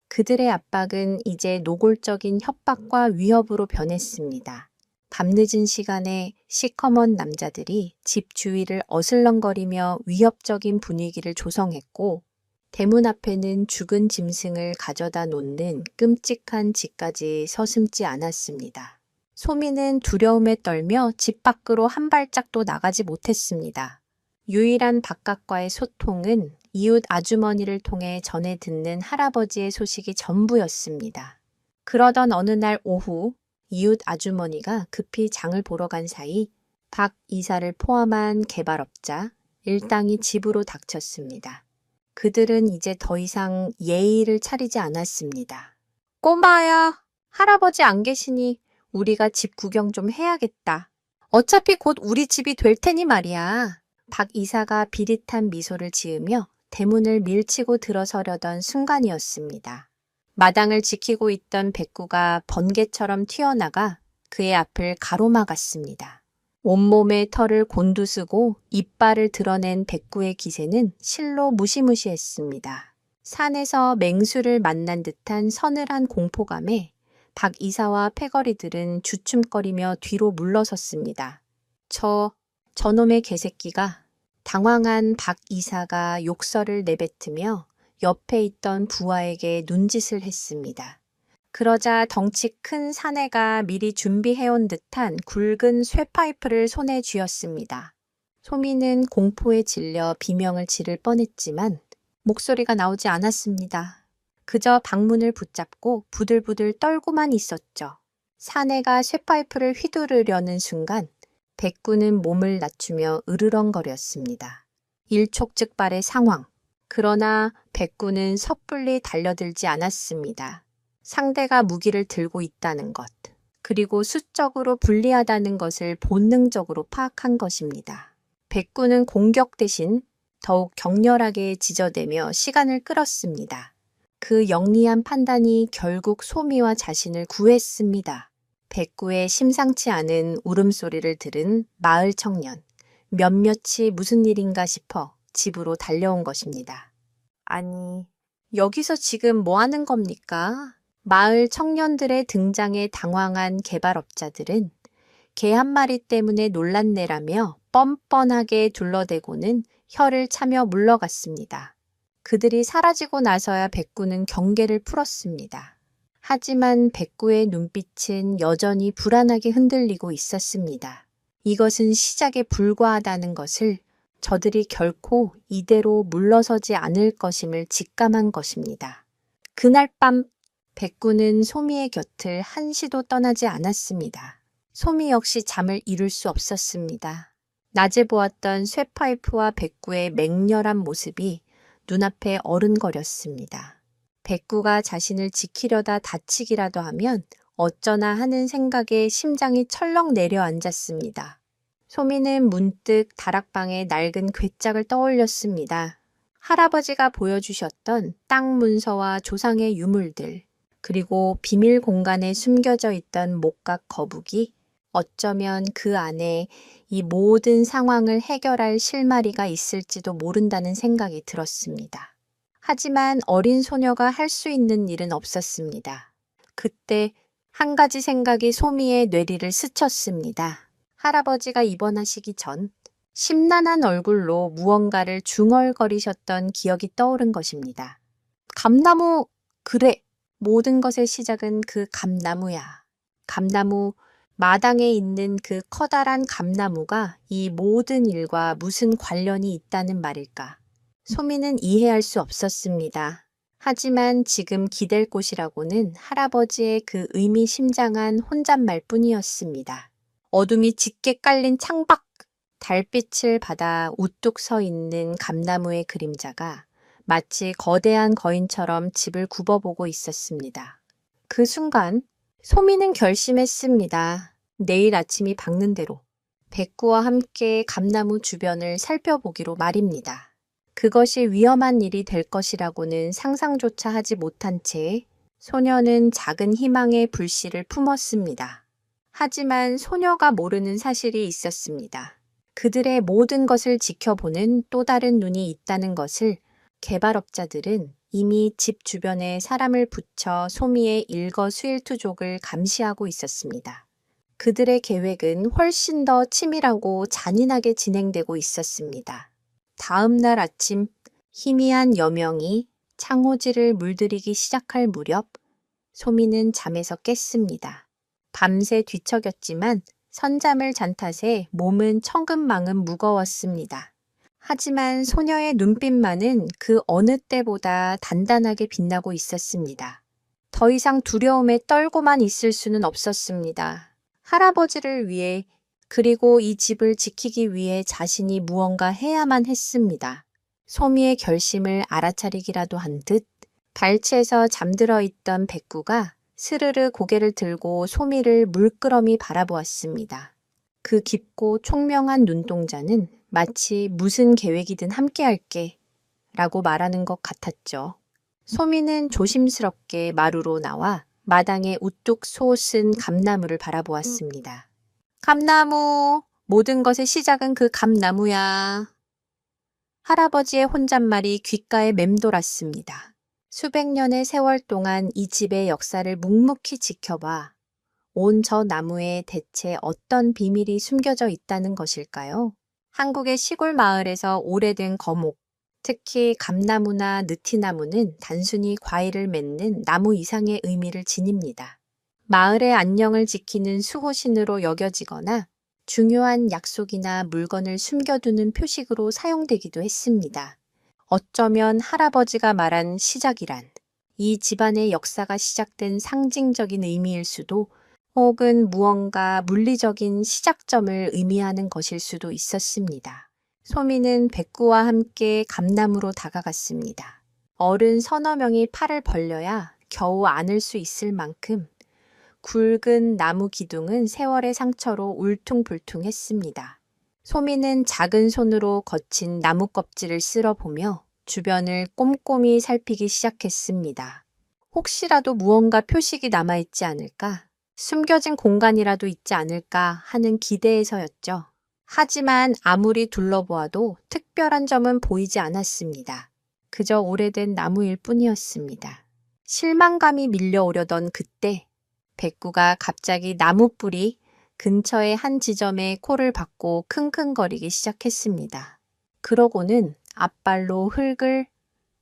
그들의 압박은 이제 노골적인 협박과 위협으로 변했습니다. 밤늦은 시간에 시커먼 남자들이 집 주위를 어슬렁거리며 위협적인 분위기를 조성했고, 대문 앞에는 죽은 짐승을 가져다 놓는 끔찍한 짓까지 서슴지 않았습니다. 소미는 두려움에 떨며 집 밖으로 한 발짝도 나가지 못했습니다. 유일한 바깥과의 소통은 이웃 아주머니를 통해 전해 듣는 할아버지의 소식이 전부였습니다. 그러던 어느 날 오후, 이웃 아주머니가 급히 장을 보러 간 사이 박 이사를 포함한 개발업자 일당이 집으로 닥쳤습니다. 그들은 이제 더 이상 예의를 차리지 않았습니다. 꼬마야, 할아버지 안 계시니 우리가 집 구경 좀 해야겠다. 어차피 곧 우리 집이 될 테니 말이야. 박 이사가 비릿한 미소를 지으며 대문을 밀치고 들어서려던 순간이었습니다. 마당을 지키고 있던 백구가 번개처럼 튀어나가 그의 앞을 가로막았습니다. 온몸에 털을 곤두쓰고 이빨을 드러낸 백구의 기세는 실로 무시무시했습니다. 산에서 맹수를 만난 듯한 서늘한 공포감에 박 이사와 패거리들은 주춤거리며 뒤로 물러섰습니다. 저놈의 개새끼가. 당황한 박 이사가 욕설을 내뱉으며 옆에 있던 부하에게 눈짓을 했습니다. 그러자 덩치 큰 사내가 미리 준비해온 듯한 굵은 쇠파이프를 손에 쥐었습니다. 소미는 공포에 질려 비명을 지를 뻔했지만 목소리가 나오지 않았습니다. 그저 방문을 붙잡고 부들부들 떨고만 있었죠. 사내가 쇠파이프를 휘두르려는 순간 백구는 몸을 낮추며 으르렁거렸습니다. 일촉즉발의 상황. 그러나 백구는 섣불리 달려들지 않았습니다. 상대가 무기를 들고 있다는 것, 그리고 수적으로 불리하다는 것을 본능적으로 파악한 것입니다. 백구는 공격 대신 더욱 격렬하게 지저대며 시간을 끌었습니다. 그 영리한 판단이 결국 소미와 자신을 구했습니다. 백구의 심상치 않은 울음소리를 들은 마을 청년, 몇몇이 무슨 일인가 싶어 집으로 달려온 것입니다. 아니, 여기서 지금 뭐 하는 겁니까? 마을 청년들의 등장에 당황한 개발업자들은 개 한 마리 때문에 놀랐네라며 뻔뻔하게 둘러대고는 혀를 차며 물러갔습니다. 그들이 사라지고 나서야 백구는 경계를 풀었습니다. 하지만 백구의 눈빛은 여전히 불안하게 흔들리고 있었습니다. 이것은 시작에 불과하다는 것을, 저들이 결코 이대로 물러서지 않을 것임을 직감한 것입니다. 그날 밤 백구는 소미의 곁을 한시도 떠나지 않았습니다. 소미 역시 잠을 이룰 수 없었습니다. 낮에 보았던 쇠파이프와 백구의 맹렬한 모습이 눈앞에 어른거렸습니다. 백구가 자신을 지키려다 다치기라도 하면 어쩌나 하는 생각에 심장이 철렁 내려앉았습니다. 소미는 문득 다락방의 낡은 괴짝을 떠올렸습니다. 할아버지가 보여주셨던 땅 문서와 조상의 유물들, 그리고 비밀 공간에 숨겨져 있던 목각 거북이, 어쩌면 그 안에 이 모든 상황을 해결할 실마리가 있을지도 모른다는 생각이 들었습니다. 하지만 어린 소녀가 할 수 있는 일은 없었습니다. 그때 한 가지 생각이 소미의 뇌리를 스쳤습니다. 할아버지가 입원하시기 전 심란한 얼굴로 무언가를 중얼거리셨던 기억이 떠오른 것입니다. 감나무, 그래. 모든 것의 시작은 그 감나무야. 감나무, 마당에 있는 그 커다란 감나무가 이 모든 일과 무슨 관련이 있다는 말일까? 소미는 이해할 수 없었습니다. 하지만 지금 기댈 곳이라고는 할아버지의 그 의미심장한 혼잣말뿐이었습니다. 어둠이 짙게 깔린 창밖, 달빛을 받아 우뚝 서 있는 감나무의 그림자가 마치 거대한 거인처럼 집을 굽어보고 있었습니다. 그 순간 소미는 결심했습니다. 내일 아침이 밝는 대로 백구와 함께 감나무 주변을 살펴보기로 말입니다. 그것이 위험한 일이 될 것이라고는 상상조차 하지 못한 채 소녀는 작은 희망의 불씨를 품었습니다. 하지만 소녀가 모르는 사실이 있었습니다. 그들의 모든 것을 지켜보는 또 다른 눈이 있다는 것을 개발업자들은 이미 집 주변에 사람을 붙여 소미의 일거수일투족을 감시하고 있었습니다. 그들의 계획은 훨씬 더 치밀하고 잔인하게 진행되고 있었습니다. 다음 날 아침 희미한 여명이 창호지를 물들이기 시작할 무렵 소미는 잠에서 깼습니다. 밤새 뒤척였지만 선잠을 잔 탓에 몸은 천근만근 무거웠습니다. 하지만 소녀의 눈빛만은 그 어느 때보다 단단하게 빛나고 있었습니다. 더 이상 두려움에 떨고만 있을 수는 없었습니다. 할아버지를 위해 그리고 이 집을 지키기 위해 자신이 무언가 해야만 했습니다. 소미의 결심을 알아차리기라도 한 듯 발치에서 잠들어 있던 백구가 스르르 고개를 들고 소미를 물끄러미 바라보았습니다. 그 깊고 총명한 눈동자는 마치 무슨 계획이든 함께할게 라고 말하는 것 같았죠. 소미는 조심스럽게 마루로 나와 마당에 우뚝 솟은 감나무를 바라보았습니다. 감나무, 모든 것의 시작은 그 감나무야. 할아버지의 혼잣말이 귓가에 맴돌았습니다. 수백 년의 세월 동안 이 집의 역사를 묵묵히 지켜봐 온 저 나무에 대체 어떤 비밀이 숨겨져 있다는 것일까요? 한국의 시골 마을에서 오래된 거목, 특히 감나무나 느티나무는 단순히 과일을 맺는 나무 이상의 의미를 지닙니다. 마을의 안녕을 지키는 수호신으로 여겨지거나 중요한 약속이나 물건을 숨겨두는 표식으로 사용되기도 했습니다. 어쩌면 할아버지가 말한 시작이란 이 집안의 역사가 시작된 상징적인 의미일 수도 혹은 무언가 물리적인 시작점을 의미하는 것일 수도 있었습니다. 소미는 백구와 함께 감나무로 다가갔습니다. 어른 서너 명이 팔을 벌려야 겨우 안을 수 있을 만큼 굵은 나무 기둥은 세월의 상처로 울퉁불퉁했습니다. 소미는 작은 손으로 거친 나무 껍질을 쓸어보며 주변을 꼼꼼히 살피기 시작했습니다. 혹시라도 무언가 표식이 남아있지 않을까? 숨겨진 공간이라도 있지 않을까 하는 기대에서였죠. 하지만 아무리 둘러보아도 특별한 점은 보이지 않았습니다. 그저 오래된 나무일 뿐이었습니다. 실망감이 밀려오려던 그때 백구가 갑자기 나무 뿌리 근처의 한 지점에 코를 박고 킁킁거리기 시작했습니다. 그러고는 앞발로 흙을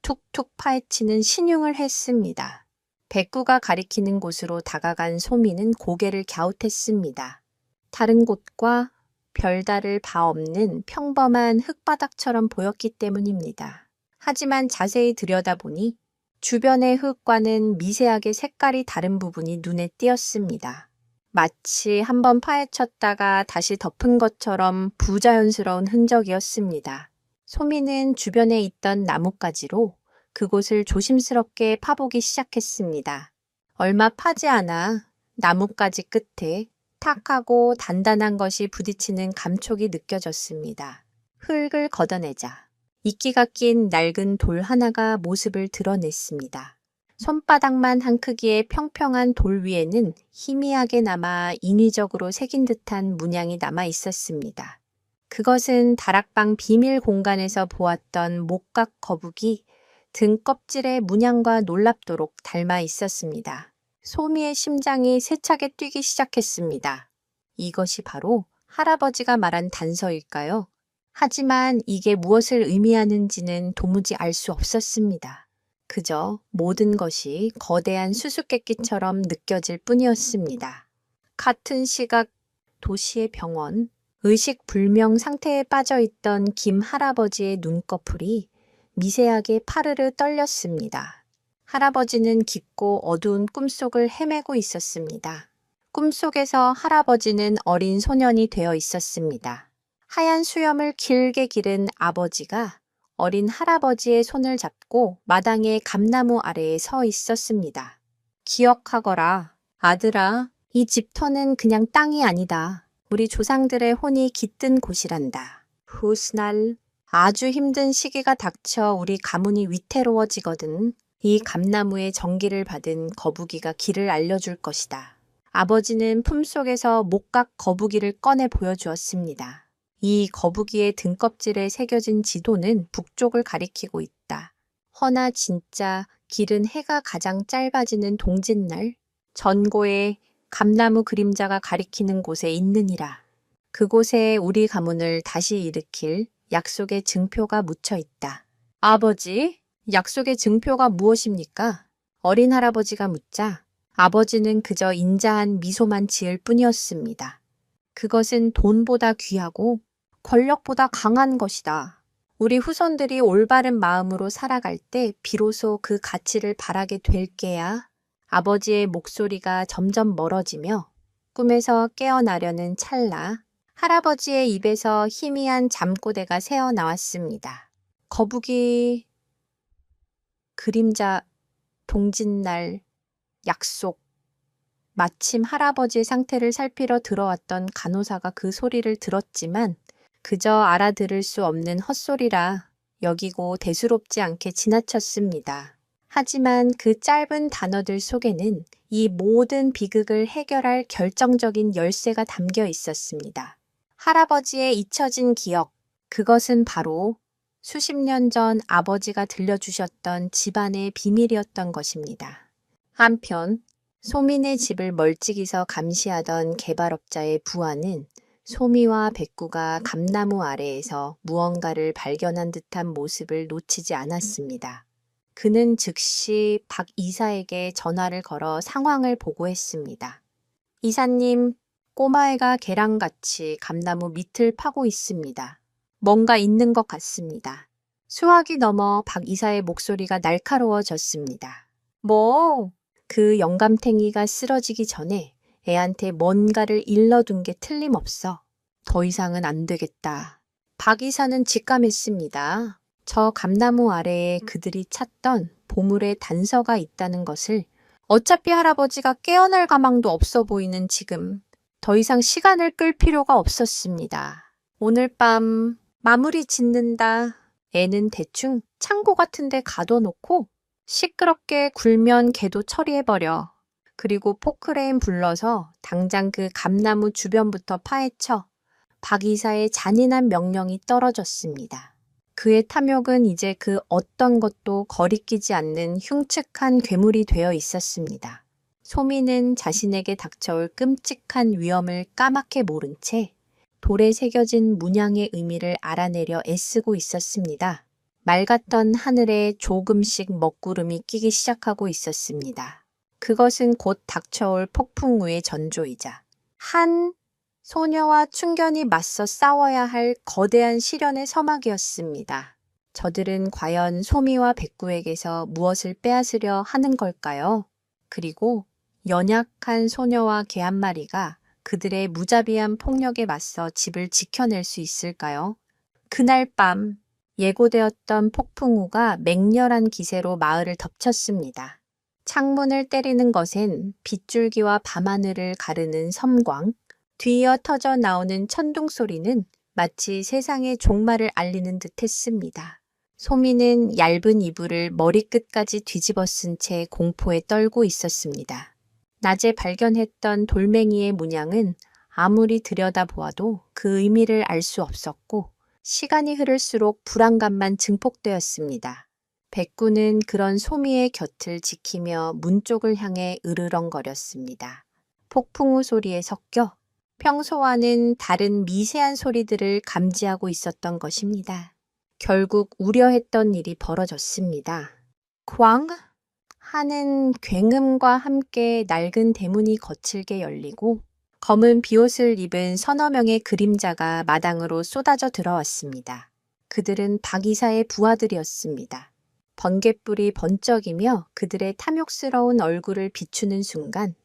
툭툭 파헤치는 신용을 했습니다. 백구가 가리키는 곳으로 다가간 소미는 고개를 갸웃했습니다. 다른 곳과 별다를 바 없는 평범한 흙바닥처럼 보였기 때문입니다. 하지만 자세히 들여다보니 주변의 흙과는 미세하게 색깔이 다른 부분이 눈에 띄었습니다. 마치 한번 파헤쳤다가 다시 덮은 것처럼 부자연스러운 흔적이었습니다. 소미는 주변에 있던 나뭇가지로 그곳을 조심스럽게 파보기 시작했습니다. 얼마 파지 않아 나뭇가지 끝에 탁하고 단단한 것이 부딪히는 감촉이 느껴졌습니다. 흙을 걷어내자 이끼가 낀 낡은 돌 하나가 모습을 드러냈습니다. 손바닥만 한 크기의 평평한 돌 위에는 희미하게나마 인위적으로 새긴 듯한 문양이 남아 있었습니다. 그것은 다락방 비밀 공간에서 보았던 목각 거북이 등 껍질의 문양과 놀랍도록 닮아 있었습니다. 소미의 심장이 세차게 뛰기 시작했습니다. 이것이 바로 할아버지가 말한 단서일까요? 하지만 이게 무엇을 의미하는지는 도무지 알 수 없었습니다. 그저 모든 것이 거대한 수수께끼처럼 느껴질 뿐이었습니다. 같은 시각 도시의 병원, 의식불명 상태에 빠져있던 김 할아버지의 눈꺼풀이 미세하게 파르르 떨렸습니다. 할아버지는 깊고 어두운 꿈속을 헤매고 있었습니다. 꿈속에서 할아버지는 어린 소년이 되어 있었습니다. 하얀 수염을 길게 기른 아버지가 어린 할아버지의 손을 잡고 마당의 감나무 아래에 서 있었습니다. 기억하거라, 아들아. 이 집터는 그냥 땅이 아니다. 우리 조상들의 혼이 깃든 곳이란다. 훗날 아주 힘든 시기가 닥쳐 우리 가문이 위태로워지거든. 이 감나무의 정기를 받은 거북이가 길을 알려줄 것이다. 아버지는 품속에서 목각 거북이를 꺼내 보여주었습니다. 이 거북이의 등껍질에 새겨진 지도는 북쪽을 가리키고 있다. 허나 진짜 길은 해가 가장 짧아지는 동짓날, 전고의 감나무 그림자가 가리키는 곳에 있느니라. 그곳에 우리 가문을 다시 일으킬 약속의 증표가 묻혀 있다. 아버지, 약속의 증표가 무엇입니까? 어린 할아버지가 묻자 아버지는 그저 인자한 미소만 지을 뿐이었습니다. 그것은 돈보다 귀하고 권력보다 강한 것이다. 우리 후손들이 올바른 마음으로 살아갈 때 비로소 그 가치를 바라게 될 게야. 아버지의 목소리가 점점 멀어지며 꿈에서 깨어나려는 찰나 할아버지의 입에서 희미한 잠꼬대가 새어 나왔습니다. 거북이, 그림자, 동짓날, 약속. 마침 할아버지의 상태를 살피러 들어왔던 간호사가 그 소리를 들었지만 그저 알아들을 수 없는 헛소리라 여기고 대수롭지 않게 지나쳤습니다. 하지만 그 짧은 단어들 속에는 이 모든 비극을 해결할 결정적인 열쇠가 담겨 있었습니다. 할아버지의 잊혀진 기억, 그것은 바로 수십 년 전 아버지가 들려주셨던 집안의 비밀이었던 것입니다. 한편 소민의 집을 멀찍이서 감시하던 개발업자의 부하는 소미와 백구가 감나무 아래에서 무언가를 발견한 듯한 모습을 놓치지 않았습니다. 그는 즉시 박 이사에게 전화를 걸어 상황을 보고했습니다. 이사님, 꼬마애가 개랑같이 감나무 밑을 파고 있습니다. 뭔가 있는 것 같습니다. 수화기 넘어 박 이사의 목소리가 날카로워졌습니다. 뭐? 그 영감탱이가 쓰러지기 전에 애한테 뭔가를 일러둔 게 틀림없어. 더 이상은 안 되겠다. 박 이사는 직감했습니다. 저 감나무 아래에 그들이 찾던 보물의 단서가 있다는 것을 어차피 할아버지가 깨어날 가망도 없어 보이는 지금 더 이상 시간을 끌 필요가 없었습니다. 오늘 밤 마무리 짓는다. 애는 대충 창고 같은 데 가둬놓고 시끄럽게 굴면 걔도 처리해버려. 그리고 포크레인 불러서 당장 그 감나무 주변부터 파헤쳐. 박 이사의 잔인한 명령이 떨어졌습니다. 그의 탐욕은 이제 그 어떤 것도 거리끼지 않는 흉측한 괴물이 되어 있었습니다. 소미는 자신에게 닥쳐올 끔찍한 위험을 까맣게 모른 채 돌에 새겨진 문양의 의미를 알아내려 애쓰고 있었습니다. 맑았던 하늘에 조금씩 먹구름이 끼기 시작하고 있었습니다. 그것은 곧 닥쳐올 폭풍우의 전조이자 한 소녀와 충견이 맞서 싸워야 할 거대한 시련의 서막이었습니다. 저들은 과연 소미와 백구에게서 무엇을 빼앗으려 하는 걸까요? 그리고 연약한 소녀와 개 한 마리가 그들의 무자비한 폭력에 맞서 집을 지켜낼 수 있을까요? 그날 밤 예고되었던 폭풍우가 맹렬한 기세로 마을을 덮쳤습니다. 창문을 때리는 것엔 빗줄기와 밤하늘을 가르는 섬광, 뒤이어 터져 나오는 천둥 소리는 마치 세상의 종말을 알리는 듯 했습니다. 소미는 얇은 이불을 머리끝까지 뒤집어 쓴 채 공포에 떨고 있었습니다. 낮에 발견했던 돌멩이의 문양은 아무리 들여다보아도 그 의미를 알 수 없었고 시간이 흐를수록 불안감만 증폭되었습니다. 백구는 그런 소미의 곁을 지키며 문 쪽을 향해 으르렁거렸습니다. 폭풍우 소리에 섞여 평소와는 다른 미세한 소리들을 감지하고 있었던 것입니다. 결국 우려했던 일이 벌어졌습니다. 쾅! 하는 굉음과 함께 낡은 대문이 거칠게 열리고 검은 비옷을 입은 서너 명의 그림자가 마당으로 쏟아져 들어왔습니다. 그들은 박 이사의 부하들이었습니다. 번갯불이 번쩍이며 그들의 탐욕스러운 얼굴을 비추는 순간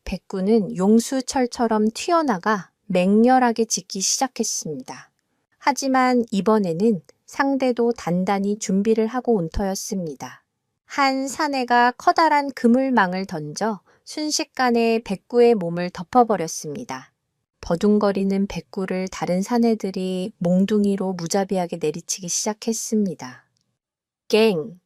백구는 용수철처럼 튀어나가 맹렬하게 짖기 시작했습니다. 하지만 이번에는 상대도 단단히 준비를 하고 온 터였습니다. 한 사내가 커다란 그물망을 던져 순식간에 백구의 몸을 덮어버렸습니다. 버둥거리는 백구를 다른 사내들이 몽둥이로 무자비하게 내리치기 시작했습니다. 깽!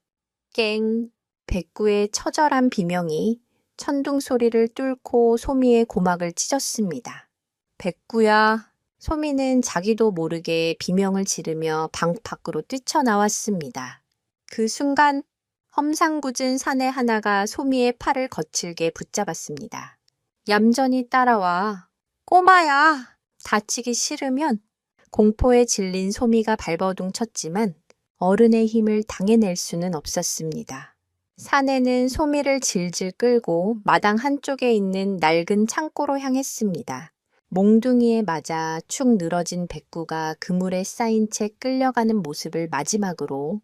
깽! 백구의 처절한 비명이 천둥 소리를 뚫고 소미의 고막을 찢었습니다. 백구야! 소미는 자기도 모르게 비명을 지르며 방 밖으로 뛰쳐나왔습니다. 그 순간 험상궂은 사내 하나가 소미의 팔을 거칠게 붙잡았습니다. 얌전히 따라와. 꼬마야! 다치기 싫으면 공포에 질린 소미가 발버둥 쳤지만 어른의 힘을 당해낼 수는 없었습니다. 사내는 소미를 질질 끌고 마당 한쪽에 있는 낡은 창고로 향했습니다. 몽둥이에 맞아 축 늘어진 백구가 그물에 쌓인 채 끌려가는 모습을 마지막으로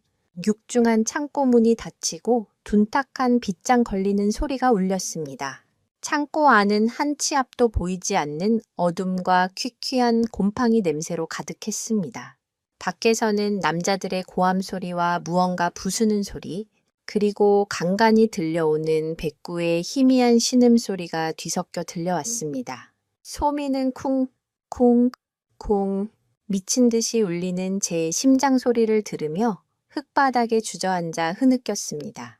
육중한 창고 문이 닫히고 둔탁한 빗장 걸리는 소리가 울렸습니다. 창고 안은 한 치 앞도 보이지 않는 어둠과 퀴퀴한 곰팡이 냄새로 가득했습니다. 밖에서는 남자들의 고함 소리와 무언가 부수는 소리, 그리고 간간이 들려오는 백구의 희미한 신음소리가 뒤섞여 들려왔습니다. 소미는 쿵, 쿵, 쿵 미친 듯이 울리는 제 심장 소리를 들으며 흙바닥에 주저앉아 흐느꼈습니다.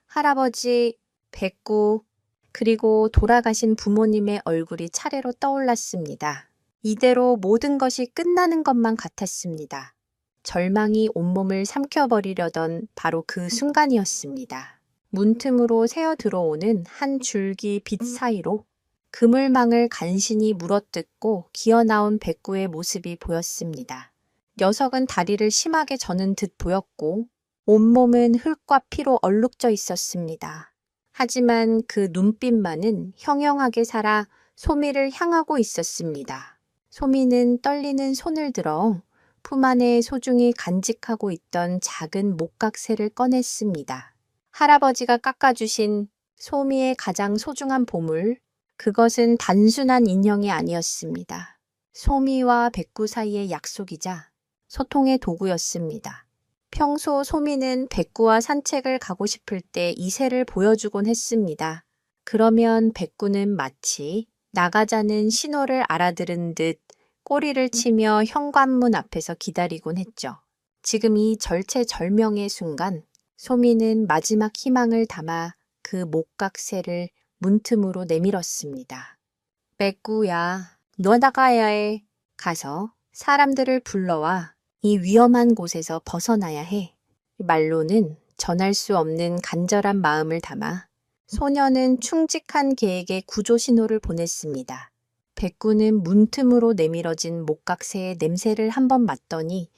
할아버지, 백구, 그리고 돌아가신 부모님의 얼굴이 차례로 떠올랐습니다. 이대로 모든 것이 끝나는 것만 같았습니다. 절망이 온몸을 삼켜버리려던 바로 그 순간이었습니다. 문틈으로 새어 들어오는 한 줄기 빛 사이로 그물망을 간신히 물어뜯고 기어나온 백구의 모습이 보였습니다. 녀석은 다리를 심하게 저는 듯 보였고 온몸은 흙과 피로 얼룩져 있었습니다. 하지만 그 눈빛만은 형형하게 살아 소미를 향하고 있었습니다. 소미는 떨리는 손을 들어 품 안에 소중히 간직하고 있던 작은 목각새를 꺼냈습니다. 할아버지가 깎아주신 소미의 가장 소중한 보물, 그것은 단순한 인형이 아니었습니다. 소미와 백구 사이의 약속이자 소통의 도구였습니다. 평소 소미는 백구와 산책을 가고 싶을 때 이 새를 보여주곤 했습니다. 그러면 백구는 마치 나가자는 신호를 알아들은 듯 꼬리를 치며 현관문 앞에서 기다리곤 했죠. 지금 이 절체절명의 순간 소미는 마지막 희망을 담아 그 목각새를 문틈으로 내밀었습니다. 백구야, 너 나가야 해. 가서 사람들을 불러와 이 위험한 곳에서 벗어나야 해. 말로는 전할 수 없는 간절한 마음을 담아 소녀는 충직한 개에게 구조 신호를 보냈습니다. 백구는 문틈으로 내밀어진 목각새의 냄새를 한번 맡더니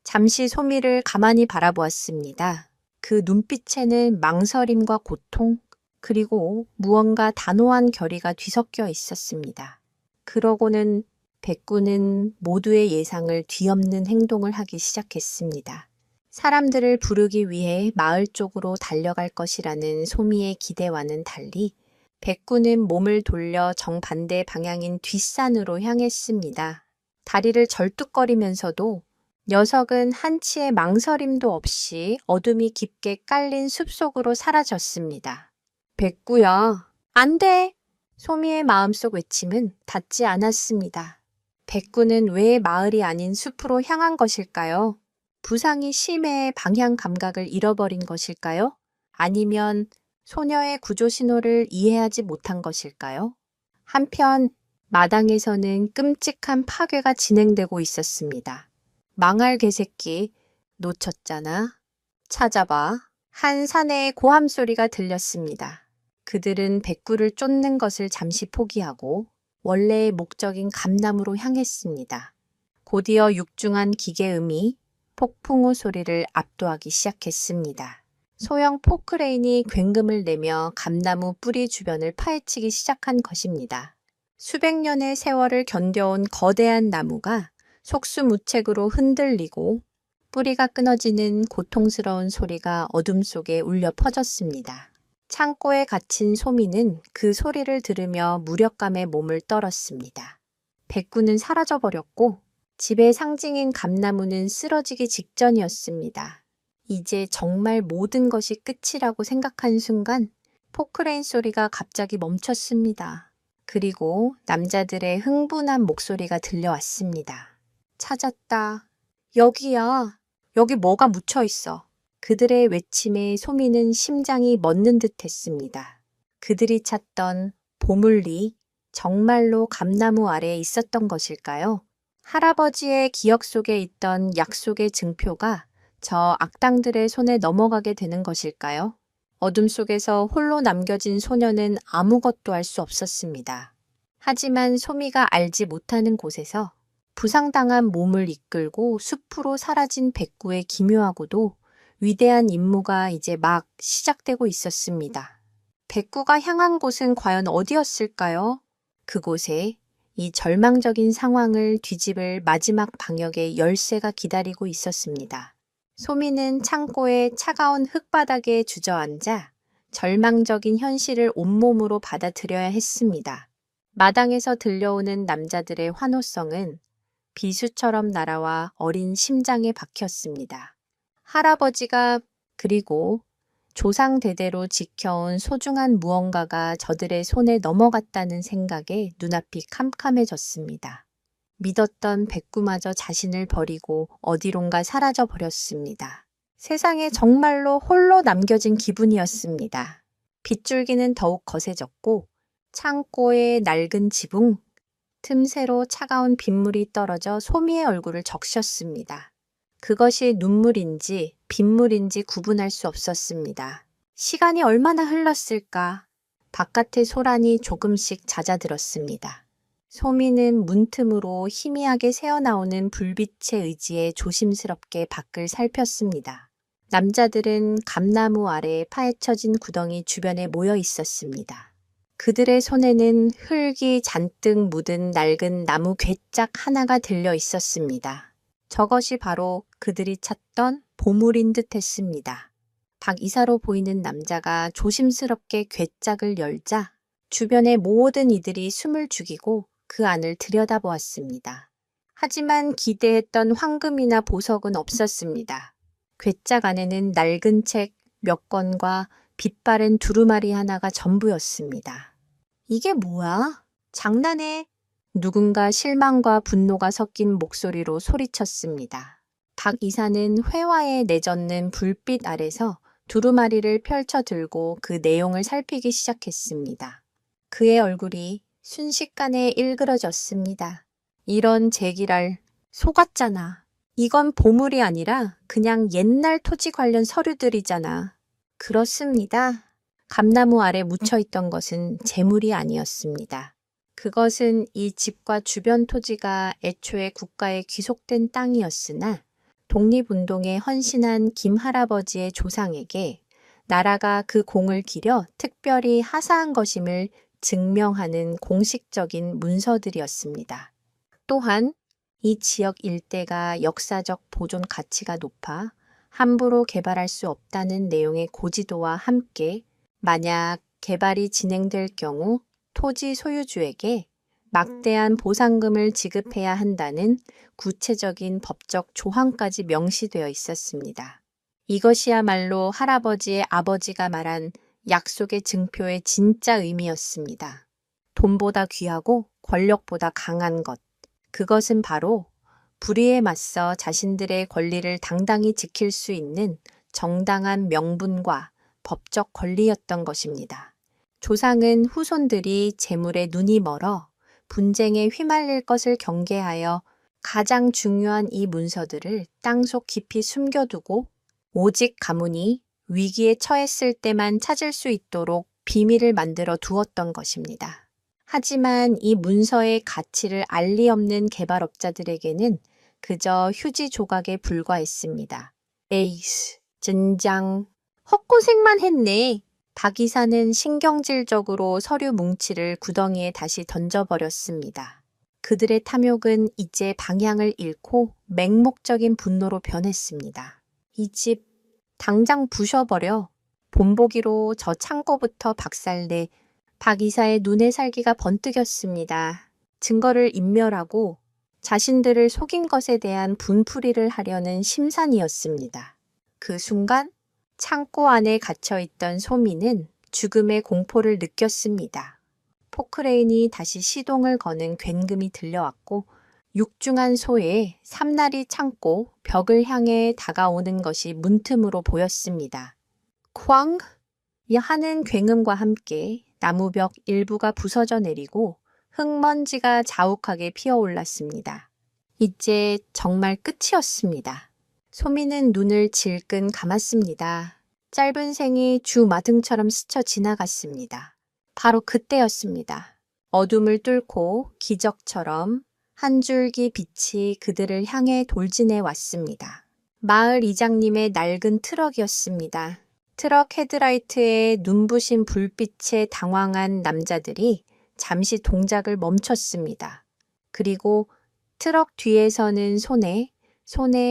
잠시 소미를 가만히 바라보았습니다. 그 눈빛에는 망설임과 고통, 그리고 무언가 단호한 결의가 뒤섞여 있었습니다. 그러고는 백구는 모두의 예상을 뒤엎는 행동을 하기 시작했습니다. 사람들을 부르기 위해 마을 쪽으로 달려갈 것이라는 소미의 기대와는 달리 백구는 몸을 돌려 정반대 방향인 뒷산으로 향했습니다. 다리를 절뚝거리면서도 녀석은 한치의 망설임도 없이 어둠이 깊게 깔린 숲속으로 사라졌습니다. 백구야, 안 돼! 소미의 마음속 외침은 닿지 않았습니다. 백구는 왜 마을이 아닌 숲으로 향한 것일까요? 부상이 심해 방향 감각을 잃어버린 것일까요? 아니면 소녀의 구조 신호를 이해하지 못한 것일까요? 한편 마당에서는 끔찍한 파괴가 진행되고 있었습니다. 망할 개새끼, 놓쳤잖아. 찾아봐. 한 사내의 고함 소리가 들렸습니다. 그들은 백구를 쫓는 것을 잠시 포기하고 원래의 목적인 감남으로 향했습니다. 곧이어 육중한 기계음이 폭풍우 소리를 압도하기 시작했습니다. 소형 포크레인이 굉금을 내며 감나무 뿌리 주변을 파헤치기 시작한 것입니다. 수백 년의 세월을 견뎌온 거대한 나무가 속수무책으로 흔들리고 뿌리가 끊어지는 고통스러운 소리가 어둠 속에 울려 퍼졌습니다. 창고에 갇힌 소미는 그 소리를 들으며 무력감에 몸을 떨었습니다. 백구는 사라져버렸고 집의 상징인 감나무는 쓰러지기 직전이었습니다. 이제 정말 모든 것이 끝이라고 생각한 순간 포크레인 소리가 갑자기 멈췄습니다. 그리고 남자들의 흥분한 목소리가 들려왔습니다. 찾았다. 여기야. 여기 뭐가 묻혀 있어. 그들의 외침에 소미는 심장이 멎는 듯 했습니다. 그들이 찾던 보물이 정말로 감나무 아래에 있었던 것일까요? 할아버지의 기억 속에 있던 약속의 증표가 저 악당들의 손에 넘어가게 되는 것일까요? 어둠 속에서 홀로 남겨진 소녀는 아무것도 알 수 없었습니다. 하지만 소미가 알지 못하는 곳에서 부상당한 몸을 이끌고 숲으로 사라진 백구의 기묘하고도 위대한 임무가 이제 막 시작되고 있었습니다. 백구가 향한 곳은 과연 어디였을까요? 그곳에 이 절망적인 상황을 뒤집을 마지막 방역의 열쇠가 기다리고 있었습니다. 소미는 창고의 차가운 흙바닥에 주저앉아 절망적인 현실을 온몸으로 받아들여야 했습니다. 마당에서 들려오는 남자들의 환호성은 비수처럼 날아와 어린 심장에 박혔습니다. 할아버지가 그리고 조상 대대로 지켜온 소중한 무언가가 저들의 손에 넘어갔다는 생각에 눈앞이 캄캄해졌습니다. 믿었던 백구마저 자신을 버리고 어디론가 사라져 버렸습니다. 세상에 정말로 홀로 남겨진 기분이었습니다. 빗줄기는 더욱 거세졌고 창고의 낡은 지붕, 틈새로 차가운 빗물이 떨어져 소미의 얼굴을 적셨습니다. 그것이 눈물인지 빗물인지 구분할 수 없었습니다. 시간이 얼마나 흘렀을까? 바깥의 소란이 조금씩 잦아들었습니다. 소미는 문틈으로 희미하게 새어나오는 불빛의 의지에 조심스럽게 밖을 살폈습니다. 남자들은 감나무 아래 파헤쳐진 구덩이 주변에 모여 있었습니다. 그들의 손에는 흙이 잔뜩 묻은 낡은 나무 괴짝 하나가 들려 있었습니다. 저것이 바로 그들이 찾던 보물인 듯 했습니다. 박 이사로 보이는 남자가 조심스럽게 괴짝을 열자 주변의 모든 이들이 숨을 죽이고 그 안을 들여다보았습니다. 하지만 기대했던 황금이나 보석은 없었습니다. 괴짝 안에는 낡은 책 몇 권과 빛바랜 두루마리 하나가 전부였습니다. 이게 뭐야? 장난해? 누군가 실망과 분노가 섞인 목소리로 소리쳤습니다. 박 이사는 회화에 내젓는 불빛 아래서 두루마리를 펼쳐 들고 그 내용을 살피기 시작했습니다. 그의 얼굴이 순식간에 일그러졌습니다. 이런 제기랄, 속았잖아. 이건 보물이 아니라 그냥 옛날 토지 관련 서류들이잖아. 그렇습니다. 감나무 아래 묻혀있던 것은 재물이 아니었습니다. 그것은 이 집과 주변 토지가 애초에 국가에 귀속된 땅이었으나 독립운동에 헌신한 김 할아버지의 조상에게 나라가 그 공을 기려 특별히 하사한 것임을 증명하는 공식적인 문서들이었습니다. 또한 이 지역 일대가 역사적 보존 가치가 높아 함부로 개발할 수 없다는 내용의 고지도와 함께 만약 개발이 진행될 경우 토지 소유주에게 막대한 보상금을 지급해야 한다는 구체적인 법적 조항까지 명시되어 있었습니다. 이것이야말로 할아버지의 아버지가 말한 약속의 증표의 진짜 의미였습니다. 돈보다 귀하고 권력보다 강한 것. 그것은 바로 불의에 맞서 자신들의 권리를 당당히 지킬 수 있는 정당한 명분과 법적 권리였던 것입니다. 조상은 후손들이 재물에 눈이 멀어 분쟁에 휘말릴 것을 경계하여 가장 중요한 이 문서들을 땅속 깊이 숨겨두고 오직 가문이 위기에 처했을 때만 찾을 수 있도록 비밀을 만들어 두었던 것입니다. 하지만 이 문서의 가치를 알 리 없는 개발업자들에게는 그저 휴지 조각에 불과했습니다. 에이스, 젠장, 헛고생만 했네. 박 이사는 신경질적으로 서류 뭉치를 구덩이에 다시 던져버렸습니다. 그들의 탐욕은 이제 방향을 잃고 맹목적인 분노로 변했습니다. 이 집 당장 부셔버려. 본보기로 저 창고부터 박살내. 박 이사의 눈에 살기가 번뜩였습니다. 증거를 인멸하고 자신들을 속인 것에 대한 분풀이를 하려는 심산이었습니다. 그 순간 창고 안에 갇혀있던 소미는 죽음의 공포를 느꼈습니다. 포크레인이 다시 시동을 거는 굉금이 들려왔고 육중한 소의 삼나리 창고 벽을 향해 다가오는 것이 문틈으로 보였습니다. 쾅! 하는 굉음과 함께 나무벽 일부가 부서져 내리고 흙먼지가 자욱하게 피어올랐습니다. 이제 정말 끝이었습니다. 소미는 눈을 질끈 감았습니다. 짧은 생이 주 마등처럼 스쳐 지나갔습니다. 바로 그때였습니다. 어둠을 뚫고 기적처럼 한 줄기 빛이 그들을 향해 돌진해 왔습니다. 마을 이장님의 낡은 트럭이었습니다. 트럭 헤드라이트에 눈부신 불빛에 당황한 남자들이 잠시 동작을 멈췄습니다. 그리고 트럭 뒤에서는 손에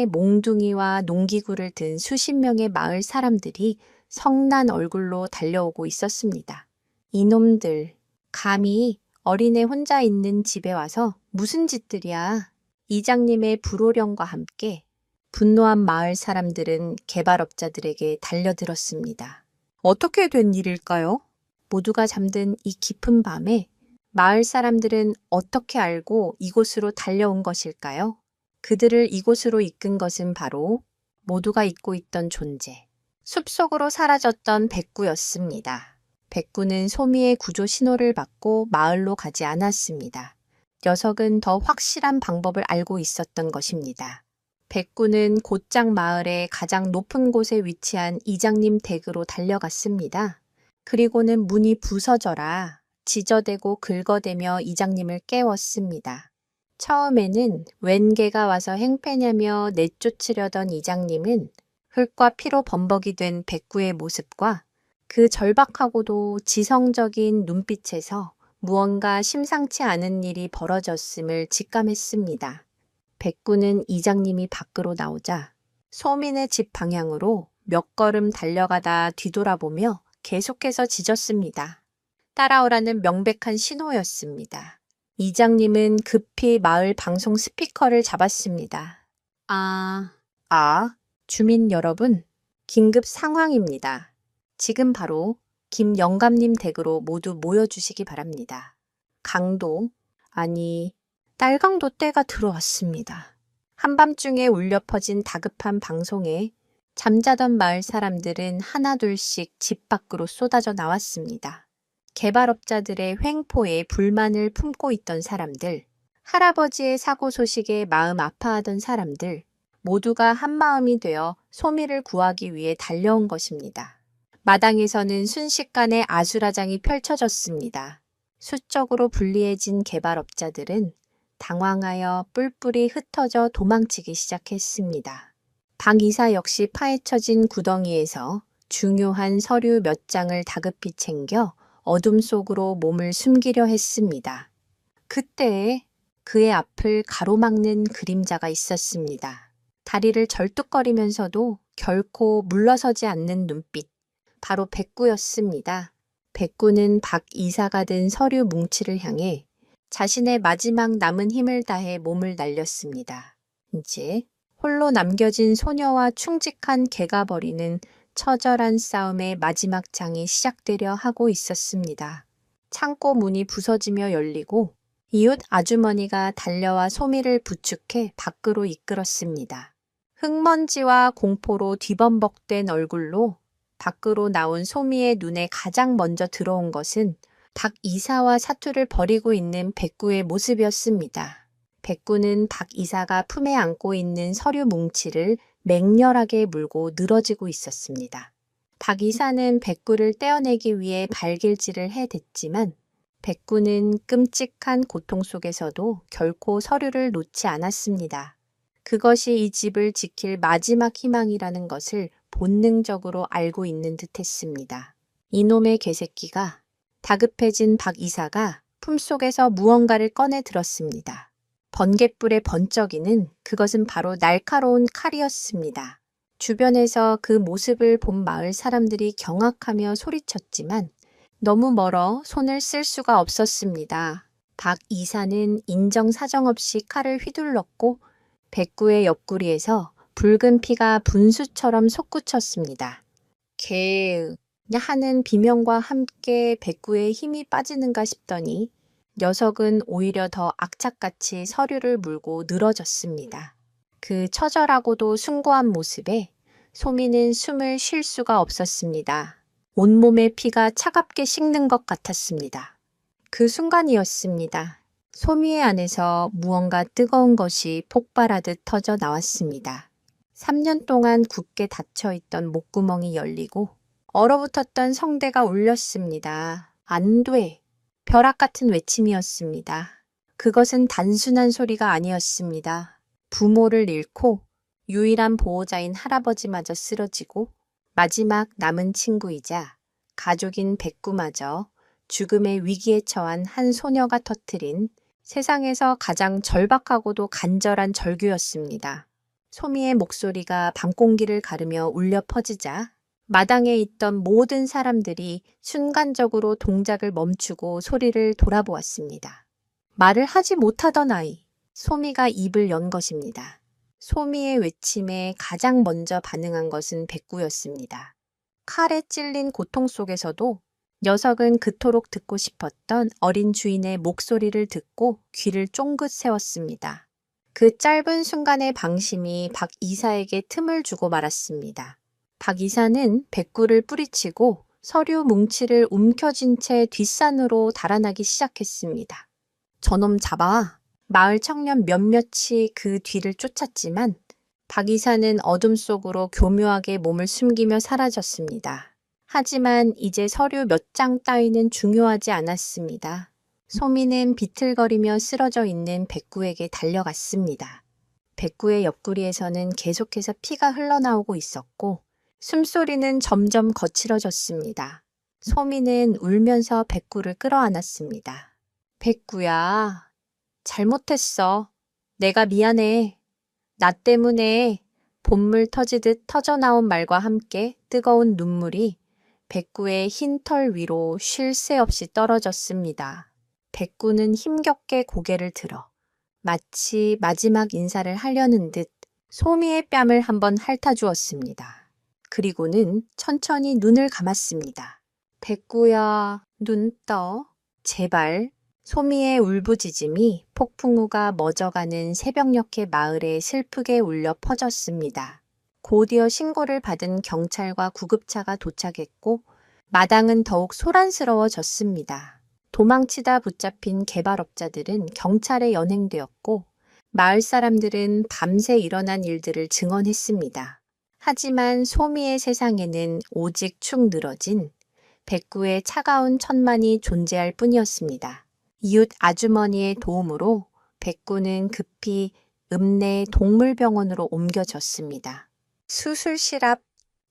몽둥이와 농기구를 든 수십 명의 마을 사람들이 성난 얼굴로 달려오고 있었습니다. 이놈들, 감히 어린애 혼자 있는 집에 와서 무슨 짓들이야. 이장님의 불호령과 함께 분노한 마을 사람들은 개발업자들에게 달려들었습니다. 어떻게 된 일일까요? 모두가 잠든 이 깊은 밤에 마을 사람들은 어떻게 알고 이곳으로 달려온 것일까요? 그들을 이곳으로 이끈 것은 바로 모두가 잊고 있던 존재, 숲속으로 사라졌던 백구였습니다. 백구는 소미의 구조 신호를 받고 마을로 가지 않았습니다. 녀석은 더 확실한 방법을 알고 있었던 것입니다. 백구는 곧장 마을의 가장 높은 곳에 위치한 이장님 댁으로 달려갔습니다. 그리고는 문이 부서져라 지저대고 긁어대며 이장님을 깨웠습니다. 처음에는 웬 개가 와서 행패냐며 내쫓으려던 이장님은 흙과 피로 범벅이 된 백구의 모습과 그 절박하고도 지성적인 눈빛에서 무언가 심상치 않은 일이 벌어졌음을 직감했습니다. 백구는 이장님이 밖으로 나오자 소민의 집 방향으로 몇 걸음 달려가다 뒤돌아보며 계속해서 짖었습니다. 따라오라는 명백한 신호였습니다. 이장님은 급히 마을 방송 스피커를 잡았습니다. 주민 여러분, 긴급 상황입니다. 지금 바로 김 영감님 댁으로 모두 모여주시기 바랍니다. 딸강도 때가 들어왔습니다. 한밤중에 울려 퍼진 다급한 방송에 잠자던 마을 사람들은 하나둘씩 집 밖으로 쏟아져 나왔습니다. 개발업자들의 횡포에 불만을 품고 있던 사람들, 할아버지의 사고 소식에 마음 아파하던 사람들, 모두가 한마음이 되어 소미를 구하기 위해 달려온 것입니다. 마당에서는 순식간에 아수라장이 펼쳐졌습니다. 수적으로 불리해진 개발업자들은 당황하여 뿔뿔이 흩어져 도망치기 시작했습니다. 박 이사 역시 파헤쳐진 구덩이에서 중요한 서류 몇 장을 다급히 챙겨 어둠 속으로 몸을 숨기려 했습니다. 그때 그의 앞을 가로막는 그림자가 있었습니다. 다리를 절뚝거리면서도 결코 물러서지 않는 눈빛, 바로 백구였습니다. 백구는 박 이사가 든 서류 뭉치를 향해 자신의 마지막 남은 힘을 다해 몸을 날렸습니다. 이제 홀로 남겨진 소녀와 충직한 개가 벌이는 처절한 싸움의 마지막 장이 시작되려 하고 있었습니다. 창고 문이 부서지며 열리고 이웃 아주머니가 달려와 소미를 부축해 밖으로 이끌었습니다. 흙먼지와 공포로 뒤범벅된 얼굴로 밖으로 나온 소미의 눈에 가장 먼저 들어온 것은 박 이사와 사투를 벌이고 있는 백구의 모습이었습니다. 백구는 박 이사가 품에 안고 있는 서류 뭉치를 맹렬하게 물고 늘어지고 있었습니다. 박 이사는 백구를 떼어내기 위해 발길질을 해댔지만 백구는 끔찍한 고통 속에서도 결코 서류를 놓지 않았습니다. 그것이 이 집을 지킬 마지막 희망이라는 것을 본능적으로 알고 있는 듯했습니다. 이놈의 개새끼가 다급해진 박 이사가 품속에서 무언가를 꺼내 들었습니다. 번갯불에 번쩍이는 그것은 바로 날카로운 칼이었습니다. 주변에서 그 모습을 본 마을 사람들이 경악하며 소리쳤지만 너무 멀어 손을 쓸 수가 없었습니다. 박 이사는 인정사정 없이 칼을 휘둘렀고 백구의 옆구리에서 붉은 피가 분수처럼 솟구쳤습니다. 개으 하는 비명과 함께 백구의 힘이 빠지는가 싶더니 녀석은 오히려 더 악착같이 서류를 물고 늘어졌습니다. 그 처절하고도 숭고한 모습에 소미는 숨을 쉴 수가 없었습니다. 온몸의 피가 차갑게 식는 것 같았습니다. 그 순간이었습니다. 소미의 안에서 무언가 뜨거운 것이 폭발하듯 터져 나왔습니다. 3년 동안 굳게 닫혀있던 목구멍이 열리고 얼어붙었던 성대가 울렸습니다. 안 돼! 벼락 같은 외침이었습니다. 그것은 단순한 소리가 아니었습니다. 부모를 잃고 유일한 보호자인 할아버지마저 쓰러지고 마지막 남은 친구이자 가족인 백구마저 죽음의 위기에 처한 한 소녀가 터뜨린 세상에서 가장 절박하고도 간절한 절규였습니다. 소미의 목소리가 밤공기를 가르며 울려 퍼지자 마당에 있던 모든 사람들이 순간적으로 동작을 멈추고 소리를 돌아보았습니다. 말을 하지 못하던 아이, 소미가 입을 연 것입니다. 소미의 외침에 가장 먼저 반응한 것은 백구였습니다. 칼에 찔린 고통 속에서도 녀석은 그토록 듣고 싶었던 어린 주인의 목소리를 듣고 귀를 쫑긋 세웠습니다. 그 짧은 순간의 방심이 박 이사에게 틈을 주고 말았습니다. 박 이사는 백구를 뿌리치고 서류 뭉치를 움켜쥔 채 뒷산으로 달아나기 시작했습니다. 저놈 잡아! 마을 청년 몇몇이 그 뒤를 쫓았지만 박 이사는 어둠 속으로 교묘하게 몸을 숨기며 사라졌습니다. 하지만 이제 서류 몇 장 따위는 중요하지 않았습니다. 소미는 비틀거리며 쓰러져 있는 백구에게 달려갔습니다. 백구의 옆구리에서는 계속해서 피가 흘러나오고 있었고 숨소리는 점점 거칠어졌습니다. 소미는 울면서 백구를 끌어안았습니다. 백구야, 잘못했어. 내가 미안해. 나 때문에 봇물 터지듯 터져나온 말과 함께 뜨거운 눈물이 백구의 흰 털 위로 쉴 새 없이 떨어졌습니다. 백구는 힘겹게 고개를 들어 마치 마지막 인사를 하려는 듯 소미의 뺨을 한번 핥아주었습니다. 그리고는 천천히 눈을 감았습니다. 백구야, 눈 떠. 제발. 소미의 울부짖음이 폭풍우가 멎어가는 새벽녘의 마을에 슬프게 울려 퍼졌습니다. 곧이어 신고를 받은 경찰과 구급차가 도착했고 마당은 더욱 소란스러워졌습니다. 도망치다 붙잡힌 개발업자들은 경찰에 연행되었고 마을 사람들은 밤새 일어난 일들을 증언했습니다. 하지만 소미의 세상에는 오직 축 늘어진 백구의 차가운 천만이 존재할 뿐이었습니다. 이웃 아주머니의 도움으로 백구는 급히 읍내 동물병원으로 옮겨졌습니다. 수술실 앞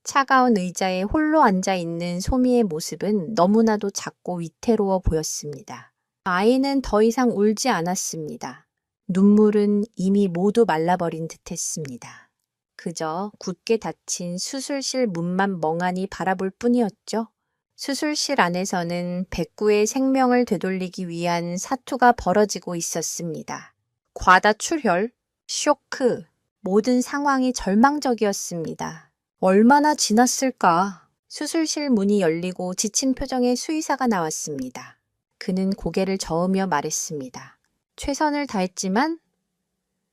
차가운 의자에 홀로 앉아 있는 소미의 모습은 너무나도 작고 위태로워 보였습니다. 아이는 더 이상 울지 않았습니다. 눈물은 이미 모두 말라버린 듯했습니다. 그저 굳게 닫힌 수술실 문만 멍하니 바라볼 뿐이었죠. 수술실 안에서는 백구의 생명을 되돌리기 위한 사투가 벌어지고 있었습니다. 과다출혈, 쇼크, 모든 상황이 절망적이었습니다. 얼마나 지났을까? 수술실 문이 열리고 지친 표정의 수의사가 나왔습니다. 그는 고개를 저으며 말했습니다. 최선을 다했지만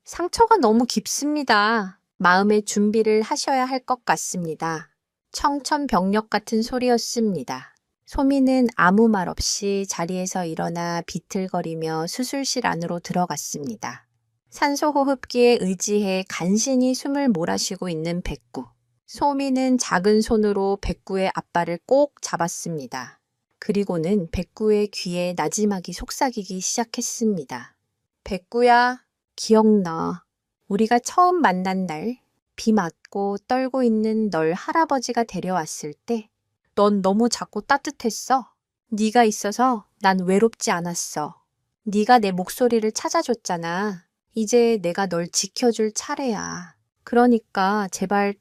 상처가 너무 깊습니다. 마음의 준비를 하셔야 할 것 같습니다. 청천벽력 같은 소리였습니다. 소미는 아무 말 없이 자리에서 일어나 비틀거리며 수술실 안으로 들어갔습니다. 산소호흡기에 의지해 간신히 숨을 몰아쉬고 있는 백구. 소미는 작은 손으로 백구의 앞발을 꼭 잡았습니다. 그리고는 백구의 귀에 나지막이 속삭이기 시작했습니다. 백구야, 기억나. 우리가 처음 만난 날 비 맞고 떨고 있는 널 할아버지가 데려왔을 때 넌 너무 작고 따뜻했어. 네가 있어서 난 외롭지 않았어. 네가 내 목소리를 찾아줬잖아. 이제 내가 널 지켜줄 차례야. 그러니까 제발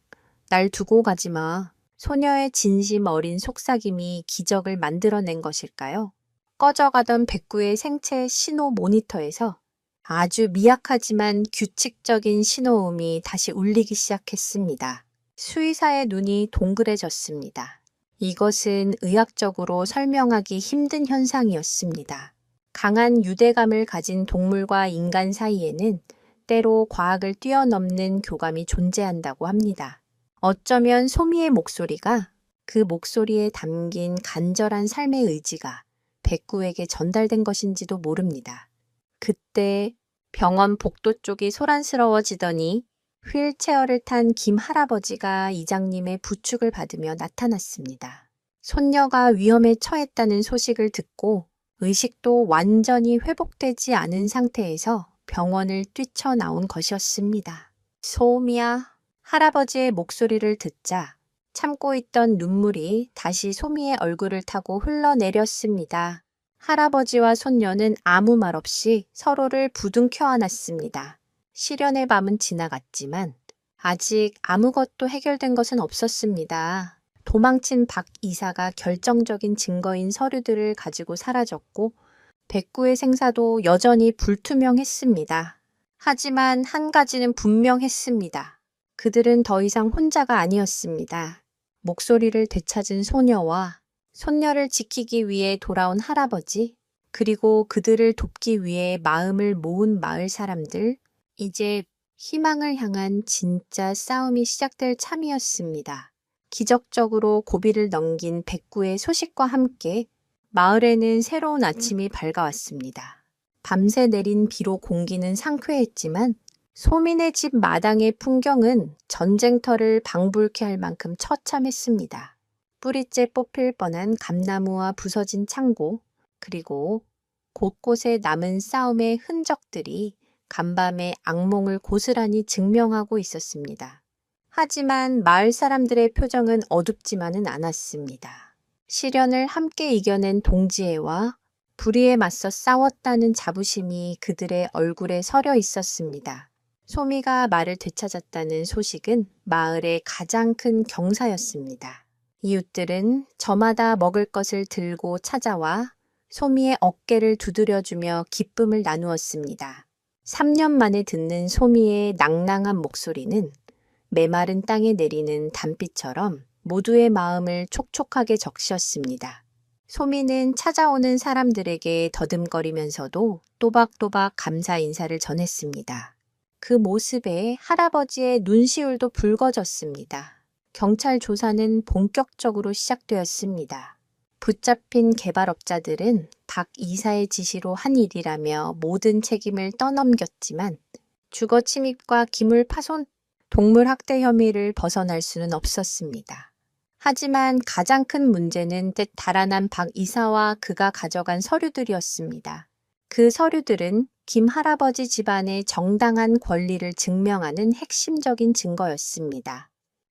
날 두고 가지 마. 소녀의 진심 어린 속삭임이 기적을 만들어낸 것일까요? 꺼져가던 백구의 생체 신호 모니터에서 아주 미약하지만 규칙적인 신호음이 다시 울리기 시작했습니다. 수의사의 눈이 동그래졌습니다. 이것은 의학적으로 설명하기 힘든 현상이었습니다. 강한 유대감을 가진 동물과 인간 사이에는 때로 과학을 뛰어넘는 교감이 존재한다고 합니다. 어쩌면 소미의 목소리가 그 목소리에 담긴 간절한 삶의 의지가 백구에게 전달된 것인지도 모릅니다. 그때 병원 복도 쪽이 소란스러워지더니 휠체어를 탄 김 할아버지가 이장님의 부축을 받으며 나타났습니다. 손녀가 위험에 처했다는 소식을 듣고 의식도 완전히 회복되지 않은 상태에서 병원을 뛰쳐나온 것이었습니다. 소미야, 할아버지의 목소리를 듣자 참고 있던 눈물이 다시 소미의 얼굴을 타고 흘러내렸습니다. 할아버지와 손녀는 아무 말 없이 서로를 부둥켜 안았습니다. 시련의 밤은 지나갔지만 아직 아무것도 해결된 것은 없었습니다. 도망친 박 이사가 결정적인 증거인 서류들을 가지고 사라졌고 백구의 생사도 여전히 불투명했습니다. 하지만 한 가지는 분명했습니다. 그들은 더 이상 혼자가 아니었습니다. 목소리를 되찾은 소녀와 손녀를 지키기 위해 돌아온 할아버지, 그리고 그들을 돕기 위해 마음을 모은 마을 사람들, 이제 희망을 향한 진짜 싸움이 시작될 참이었습니다. 기적적으로 고비를 넘긴 백구의 소식과 함께 마을에는 새로운 아침이 밝아왔습니다. 밤새 내린 비로 공기는 상쾌했지만 소민의 집 마당의 풍경은 전쟁터를 방불케 할 만큼 처참했습니다. 뿌리째 뽑힐 뻔한 감나무와 부서진 창고, 그리고 곳곳에 남은 싸움의 흔적들이 간밤의 악몽을 고스란히 증명하고 있었습니다. 하지만 마을 사람들의 표정은 어둡지만은 않았습니다. 시련을 함께 이겨낸 동지애와 불의에 맞서 싸웠다는 자부심이 그들의 얼굴에 서려 있었습니다. 소미가 말을 되찾았다는 소식은 마을의 가장 큰 경사였습니다. 이웃들은 저마다 먹을 것을 들고 찾아와 소미의 어깨를 두드려주며 기쁨을 나누었습니다. 3년 만에 듣는 소미의 낭낭한 목소리는 메마른 땅에 내리는 단비처럼 모두의 마음을 촉촉하게 적셨습니다. 소미는 찾아오는 사람들에게 더듬거리면서도 또박또박 감사 인사를 전했습니다. 그 모습에 할아버지의 눈시울도 붉어졌습니다. 경찰 조사는 본격적으로 시작되었습니다. 붙잡힌 개발업자들은 박 이사의 지시로 한 일이라며 모든 책임을 떠넘겼지만 주거 침입과 기물 파손, 동물 학대 혐의를 벗어날 수는 없었습니다. 하지만 가장 큰 문제는 달아난 박 이사와 그가 가져간 서류들이었습니다. 그 서류들은 김 할아버지 집안의 정당한 권리를 증명하는 핵심적인 증거였습니다.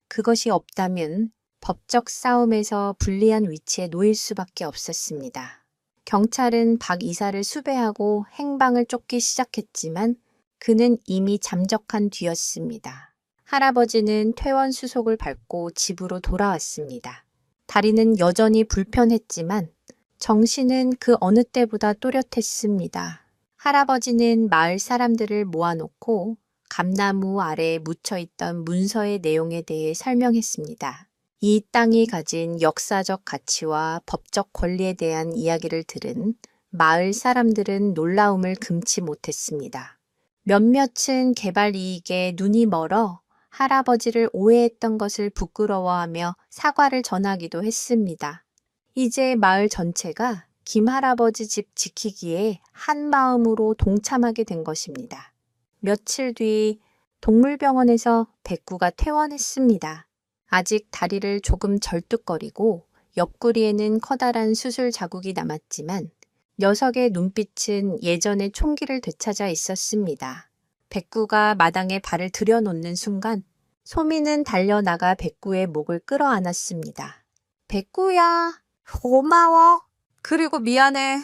그것이 없다면 법적 싸움에서 불리한 위치에 놓일 수밖에 없었습니다. 경찰은 박 이사를 수배하고 행방을 쫓기 시작했지만 그는 이미 잠적한 뒤였습니다. 할아버지는 퇴원 수속을 밟고 집으로 돌아왔습니다. 다리는 여전히 불편했지만 정신은 그 어느 때보다 또렷했습니다. 할아버지는 마을 사람들을 모아놓고 감나무 아래에 묻혀있던 문서의 내용에 대해 설명했습니다. 이 땅이 가진 역사적 가치와 법적 권리에 대한 이야기를 들은 마을 사람들은 놀라움을 금치 못했습니다. 몇몇은 개발 이익에 눈이 멀어 할아버지를 오해했던 것을 부끄러워하며 사과를 전하기도 했습니다. 이제 마을 전체가 김 할아버지 집 지키기에 한 마음으로 동참하게 된 것입니다. 며칠 뒤 동물병원에서 백구가 퇴원했습니다. 아직 다리를 조금 절뚝거리고 옆구리에는 커다란 수술 자국이 남았지만 녀석의 눈빛은 예전의 총기를 되찾아 있었습니다. 백구가 마당에 발을 들여놓는 순간 소미는 달려나가 백구의 목을 끌어안았습니다. 백구야, 고마워. 그리고 미안해.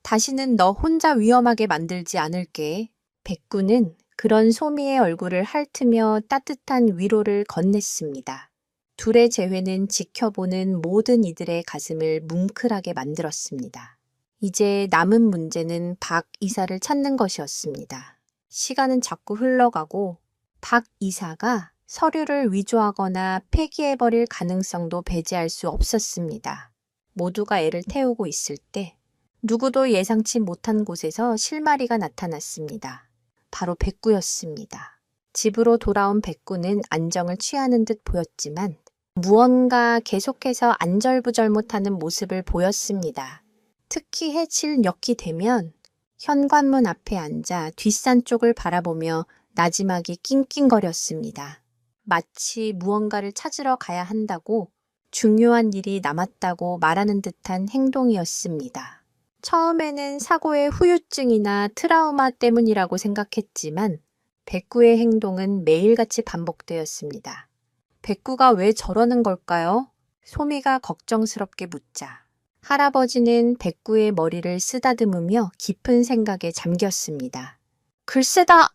다시는 너 혼자 위험하게 만들지 않을게. 백구는 그런 소미의 얼굴을 핥으며 따뜻한 위로를 건넸습니다. 둘의 재회는 지켜보는 모든 이들의 가슴을 뭉클하게 만들었습니다. 이제 남은 문제는 박 이사를 찾는 것이었습니다. 시간은 자꾸 흘러가고 박 이사가 서류를 위조하거나 폐기해버릴 가능성도 배제할 수 없었습니다. 모두가 애를 태우고 있을 때 누구도 예상치 못한 곳에서 실마리가 나타났습니다. 바로 백구였습니다. 집으로 돌아온 백구는 안정을 취하는 듯 보였지만 무언가 계속해서 안절부절 못하는 모습을 보였습니다. 특히 해질 녘이 되면 현관문 앞에 앉아 뒷산 쪽을 바라보며 나지막이 낑낑거렸습니다. 마치 무언가를 찾으러 가야 한다고 중요한 일이 남았다고 말하는 듯한 행동이었습니다. 처음에는 사고의 후유증이나 트라우마 때문이라고 생각했지만 백구의 행동은 매일같이 반복되었습니다. 백구가 왜 저러는 걸까요? 소미가 걱정스럽게 묻자 할아버지는 백구의 머리를 쓰다듬으며 깊은 생각에 잠겼습니다. 글쎄다!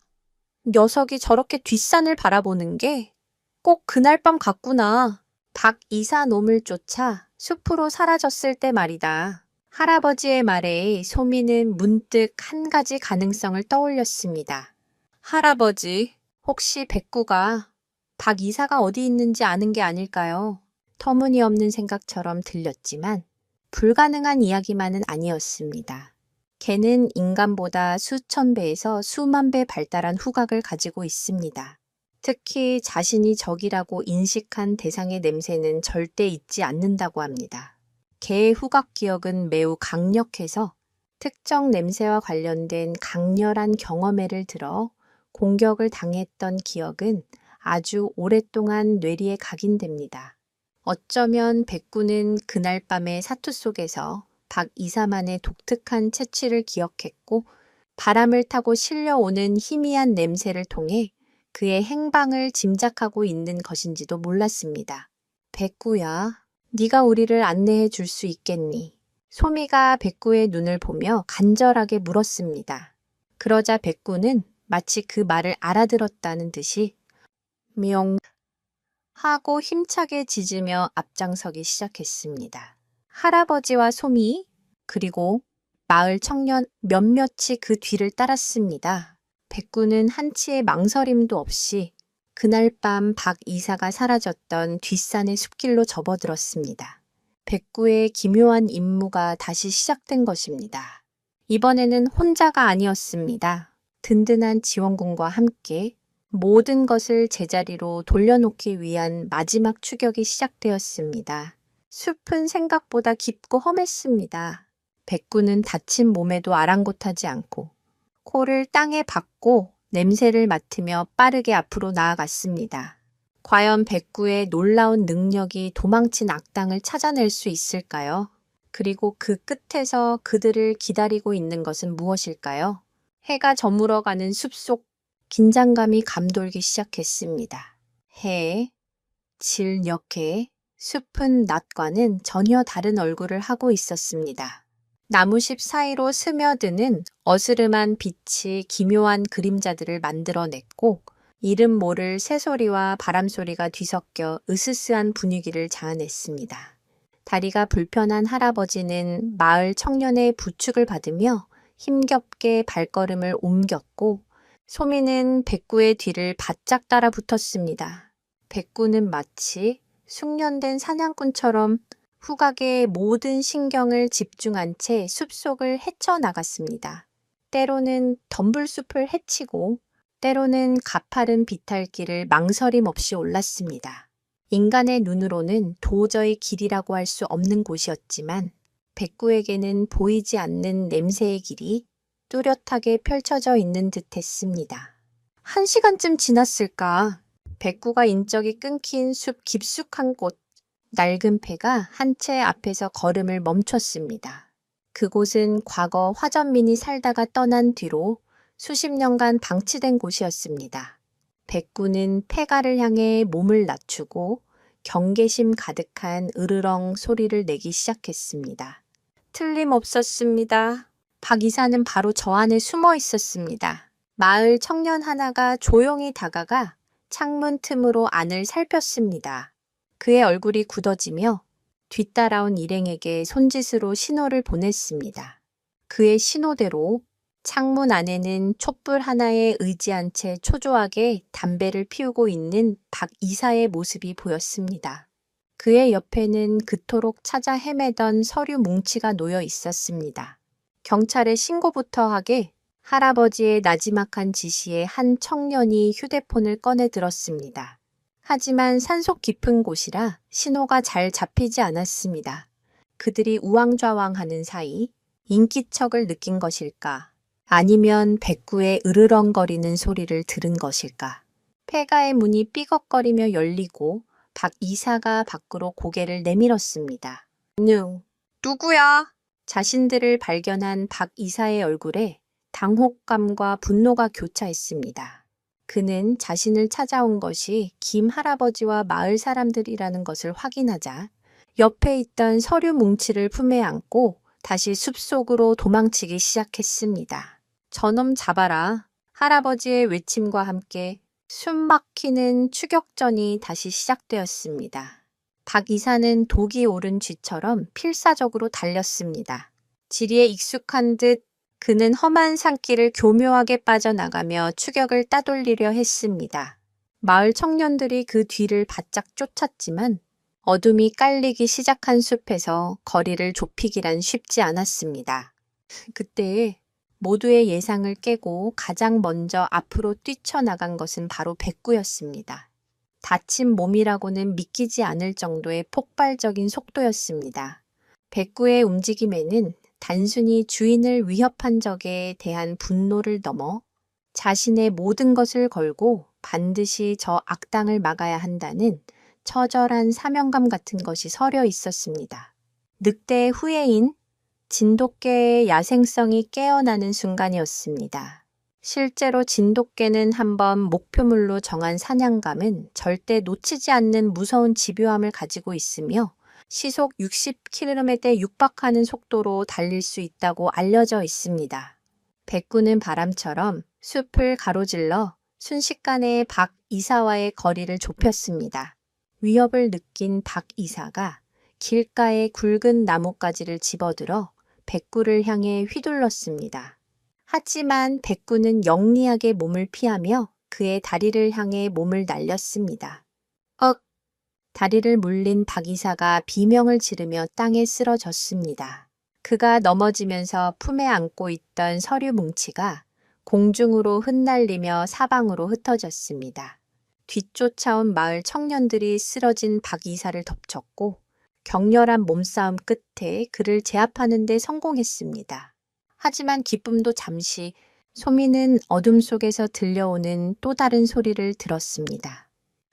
녀석이 저렇게 뒷산을 바라보는 게 꼭 그날 밤 같구나. 박 이사 놈을 쫓아 숲으로 사라졌을 때 말이다. 할아버지의 말에 소미는 문득 한 가지 가능성을 떠올렸습니다. 할아버지, 혹시 백구가 박 이사가 어디 있는지 아는 게 아닐까요? 터무니없는 생각처럼 들렸지만 불가능한 이야기만은 아니었습니다. 개는 인간보다 수천 배에서 수만 배 발달한 후각을 가지고 있습니다. 특히 자신이 적이라고 인식한 대상의 냄새는 절대 잊지 않는다고 합니다. 개의 후각 기억은 매우 강력해서 특정 냄새와 관련된 강렬한 경험회를 들어 공격을 당했던 기억은 아주 오랫동안 뇌리에 각인됩니다. 어쩌면 백구는 그날 밤의 사투 속에서 박 이사만의 독특한 채취를 기억했고 바람을 타고 실려오는 희미한 냄새를 통해 그의 행방을 짐작하고 있는 것인지도 몰랐습니다. 백구야, 네가 우리를 안내해 줄 수 있겠니? 소미가 백구의 눈을 보며 간절하게 물었습니다. 그러자 백구는 마치 그 말을 알아들었다는 듯이 명 하고 힘차게 짖으며 앞장서기 시작했습니다. 할아버지와 소미 그리고 마을 청년 몇몇이 그 뒤를 따랐습니다. 백구는 한치의 망설임도 없이 그날 밤 박 이사가 사라졌던 뒷산의 숲길로 접어들었습니다. 백구의 기묘한 임무가 다시 시작된 것입니다. 이번에는 혼자가 아니었습니다. 든든한 지원군과 함께 모든 것을 제자리로 돌려놓기 위한 마지막 추격이 시작되었습니다. 숲은 생각보다 깊고 험했습니다. 백구는 다친 몸에도 아랑곳하지 않고 코를 땅에 박고 냄새를 맡으며 빠르게 앞으로 나아갔습니다. 과연 백구의 놀라운 능력이 도망친 악당을 찾아낼 수 있을까요? 그리고 그 끝에서 그들을 기다리고 있는 것은 무엇일까요? 해가 저물어가는 숲속 긴장감이 감돌기 시작했습니다. 해, 질 역해, 숲은 낮과는 전혀 다른 얼굴을 하고 있었습니다. 나무십 사이로 스며드는 어스름한 빛이 기묘한 그림자들을 만들어냈고 이름 모를 새소리와 바람소리가 뒤섞여 으스스한 분위기를 자아냈습니다. 다리가 불편한 할아버지는 마을 청년의 부축을 받으며 힘겹게 발걸음을 옮겼고 소미는 백구의 뒤를 바짝 따라 붙었습니다. 백구는 마치 숙련된 사냥꾼처럼 후각의 모든 신경을 집중한 채 숲속을 헤쳐나갔습니다. 때로는 덤불숲을 헤치고 때로는 가파른 비탈길을 망설임 없이 올랐습니다. 인간의 눈으로는 도저히 길이라고 할 수 없는 곳이었지만 백구에게는 보이지 않는 냄새의 길이 뚜렷하게 펼쳐져 있는 듯 했습니다. 1시간쯤 지났을까? 백구가 인적이 끊긴 숲 깊숙한 곳, 낡은 폐가 한 채 앞에서 걸음을 멈췄습니다. 그곳은 과거 화전민이 살다가 떠난 뒤로 수십 년간 방치된 곳이었습니다. 백구는 폐가를 향해 몸을 낮추고 경계심 가득한 으르렁 소리를 내기 시작했습니다. 틀림없었습니다. 박 이사는 바로 저 안에 숨어 있었습니다. 마을 청년 하나가 조용히 다가가 창문 틈으로 안을 살폈습니다. 그의 얼굴이 굳어지며 뒤따라온 일행에게 손짓으로 신호를 보냈습니다. 그의 신호대로 창문 안에는 촛불 하나에 의지한 채 초조하게 담배를 피우고 있는 박 이사의 모습이 보였습니다. 그의 옆에는 그토록 찾아 헤매던 서류 뭉치가 놓여 있었습니다. 경찰에 신고부터 하게 할아버지의 나지막한 지시에 한 청년이 휴대폰을 꺼내 들었습니다. 하지만 산속 깊은 곳이라 신호가 잘 잡히지 않았습니다. 그들이 우왕좌왕하는 사이 인기척을 느낀 것일까? 아니면 백구의 으르렁거리는 소리를 들은 것일까? 폐가의 문이 삐걱거리며 열리고 박 이사가 밖으로 고개를 내밀었습니다. 누구야? 자신들을 발견한 박 이사의 얼굴에 당혹감과 분노가 교차했습니다. 그는 자신을 찾아온 것이 김 할아버지와 마을 사람들이라는 것을 확인하자 옆에 있던 서류 뭉치를 품에 안고 다시 숲속으로 도망치기 시작했습니다. 저놈 잡아라. 할아버지의 외침과 함께 숨막히는 추격전이 다시 시작되었습니다. 박 이사는 독이 오른 쥐처럼 필사적으로 달렸습니다. 지리에 익숙한 듯 그는 험한 산길을 교묘하게 빠져나가며 추격을 따돌리려 했습니다. 마을 청년들이 그 뒤를 바짝 쫓았지만 어둠이 깔리기 시작한 숲에서 거리를 좁히기란 쉽지 않았습니다. 그때 모두의 예상을 깨고 가장 먼저 앞으로 뛰쳐나간 것은 바로 백구였습니다. 다친 몸이라고는 믿기지 않을 정도의 폭발적인 속도였습니다. 백구의 움직임에는 단순히 주인을 위협한 적에 대한 분노를 넘어 자신의 모든 것을 걸고 반드시 저 악당을 막아야 한다는 처절한 사명감 같은 것이 서려 있었습니다. 늑대의 후예인 진돗개의 야생성이 깨어나는 순간이었습니다. 실제로 진돗개는 한번 목표물로 정한 사냥감은 절대 놓치지 않는 무서운 집요함을 가지고 있으며 시속 60km에 육박하는 속도로 달릴 수 있다고 알려져 있습니다. 백구는 바람처럼 숲을 가로질러 순식간에 박 이사와의 거리를 좁혔습니다. 위협을 느낀 박 이사가 길가의 굵은 나뭇가지를 집어들어 백구를 향해 휘둘렀습니다. 하지만 백구는 영리하게 몸을 피하며 그의 다리를 향해 몸을 날렸습니다. 다리를 물린 박 이사가 비명을 지르며 땅에 쓰러졌습니다. 그가 넘어지면서 품에 안고 있던 서류 뭉치가 공중으로 흩날리며 사방으로 흩어졌습니다. 뒤쫓아온 마을 청년들이 쓰러진 박 이사를 덮쳤고 격렬한 몸싸움 끝에 그를 제압하는 데 성공했습니다. 하지만 기쁨도 잠시, 소민은 어둠 속에서 들려오는 또 다른 소리를 들었습니다.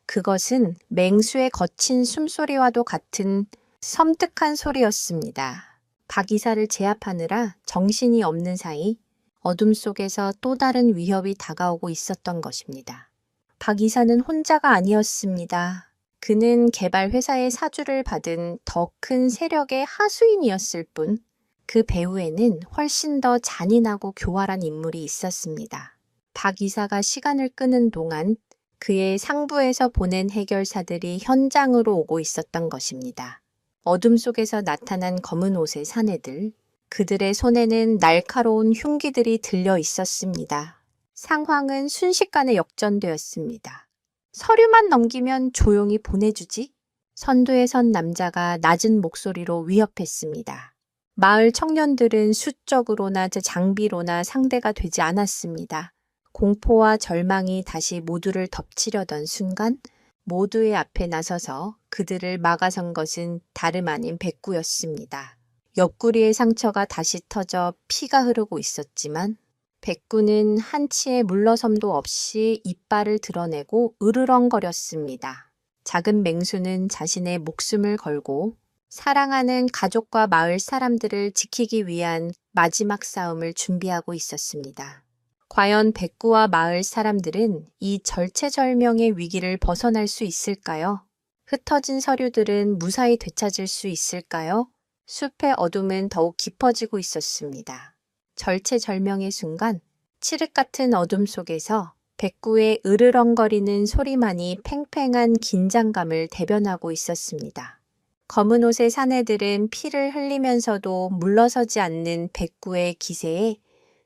그것은 맹수의 거친 숨소리와도 같은 섬뜩한 소리였습니다. 박 이사를 제압하느라 정신이 없는 사이 어둠 속에서 또 다른 위협이 다가오고 있었던 것입니다. 박 이사는 혼자가 아니었습니다. 그는 개발 회사의 사주를 받은 더 큰 세력의 하수인이었을 뿐 그 배후에는 훨씬 더 잔인하고 교활한 인물이 있었습니다. 박 이사가 시간을 끄는 동안 그의 상부에서 보낸 해결사들이 현장으로 오고 있었던 것입니다. 어둠 속에서 나타난 검은 옷의 사내들, 그들의 손에는 날카로운 흉기들이 들려 있었습니다. 상황은 순식간에 역전되었습니다. 서류만 넘기면 조용히 보내주지? 선두에 선 남자가 낮은 목소리로 위협했습니다. 마을 청년들은 수적으로나 장비로나 상대가 되지 않았습니다. 공포와 절망이 다시 모두를 덮치려던 순간 모두의 앞에 나서서 그들을 막아선 것은 다름 아닌 백구였습니다. 옆구리의 상처가 다시 터져 피가 흐르고 있었지만 백구는 한치의 물러섬도 없이 이빨을 드러내고 으르렁거렸습니다. 작은 맹수는 자신의 목숨을 걸고 사랑하는 가족과 마을 사람들을 지키기 위한 마지막 싸움을 준비하고 있었습니다. 과연 백구와 마을 사람들은 이 절체절명의 위기를 벗어날 수 있을까요? 흩어진 서류들은 무사히 되찾을 수 있을까요? 숲의 어둠은 더욱 깊어지고 있었습니다. 절체절명의 순간 칠흑 같은 어둠 속에서 백구의 으르렁거리는 소리만이 팽팽한 긴장감을 대변하고 있었습니다. 검은 옷의 사내들은 피를 흘리면서도 물러서지 않는 백구의 기세에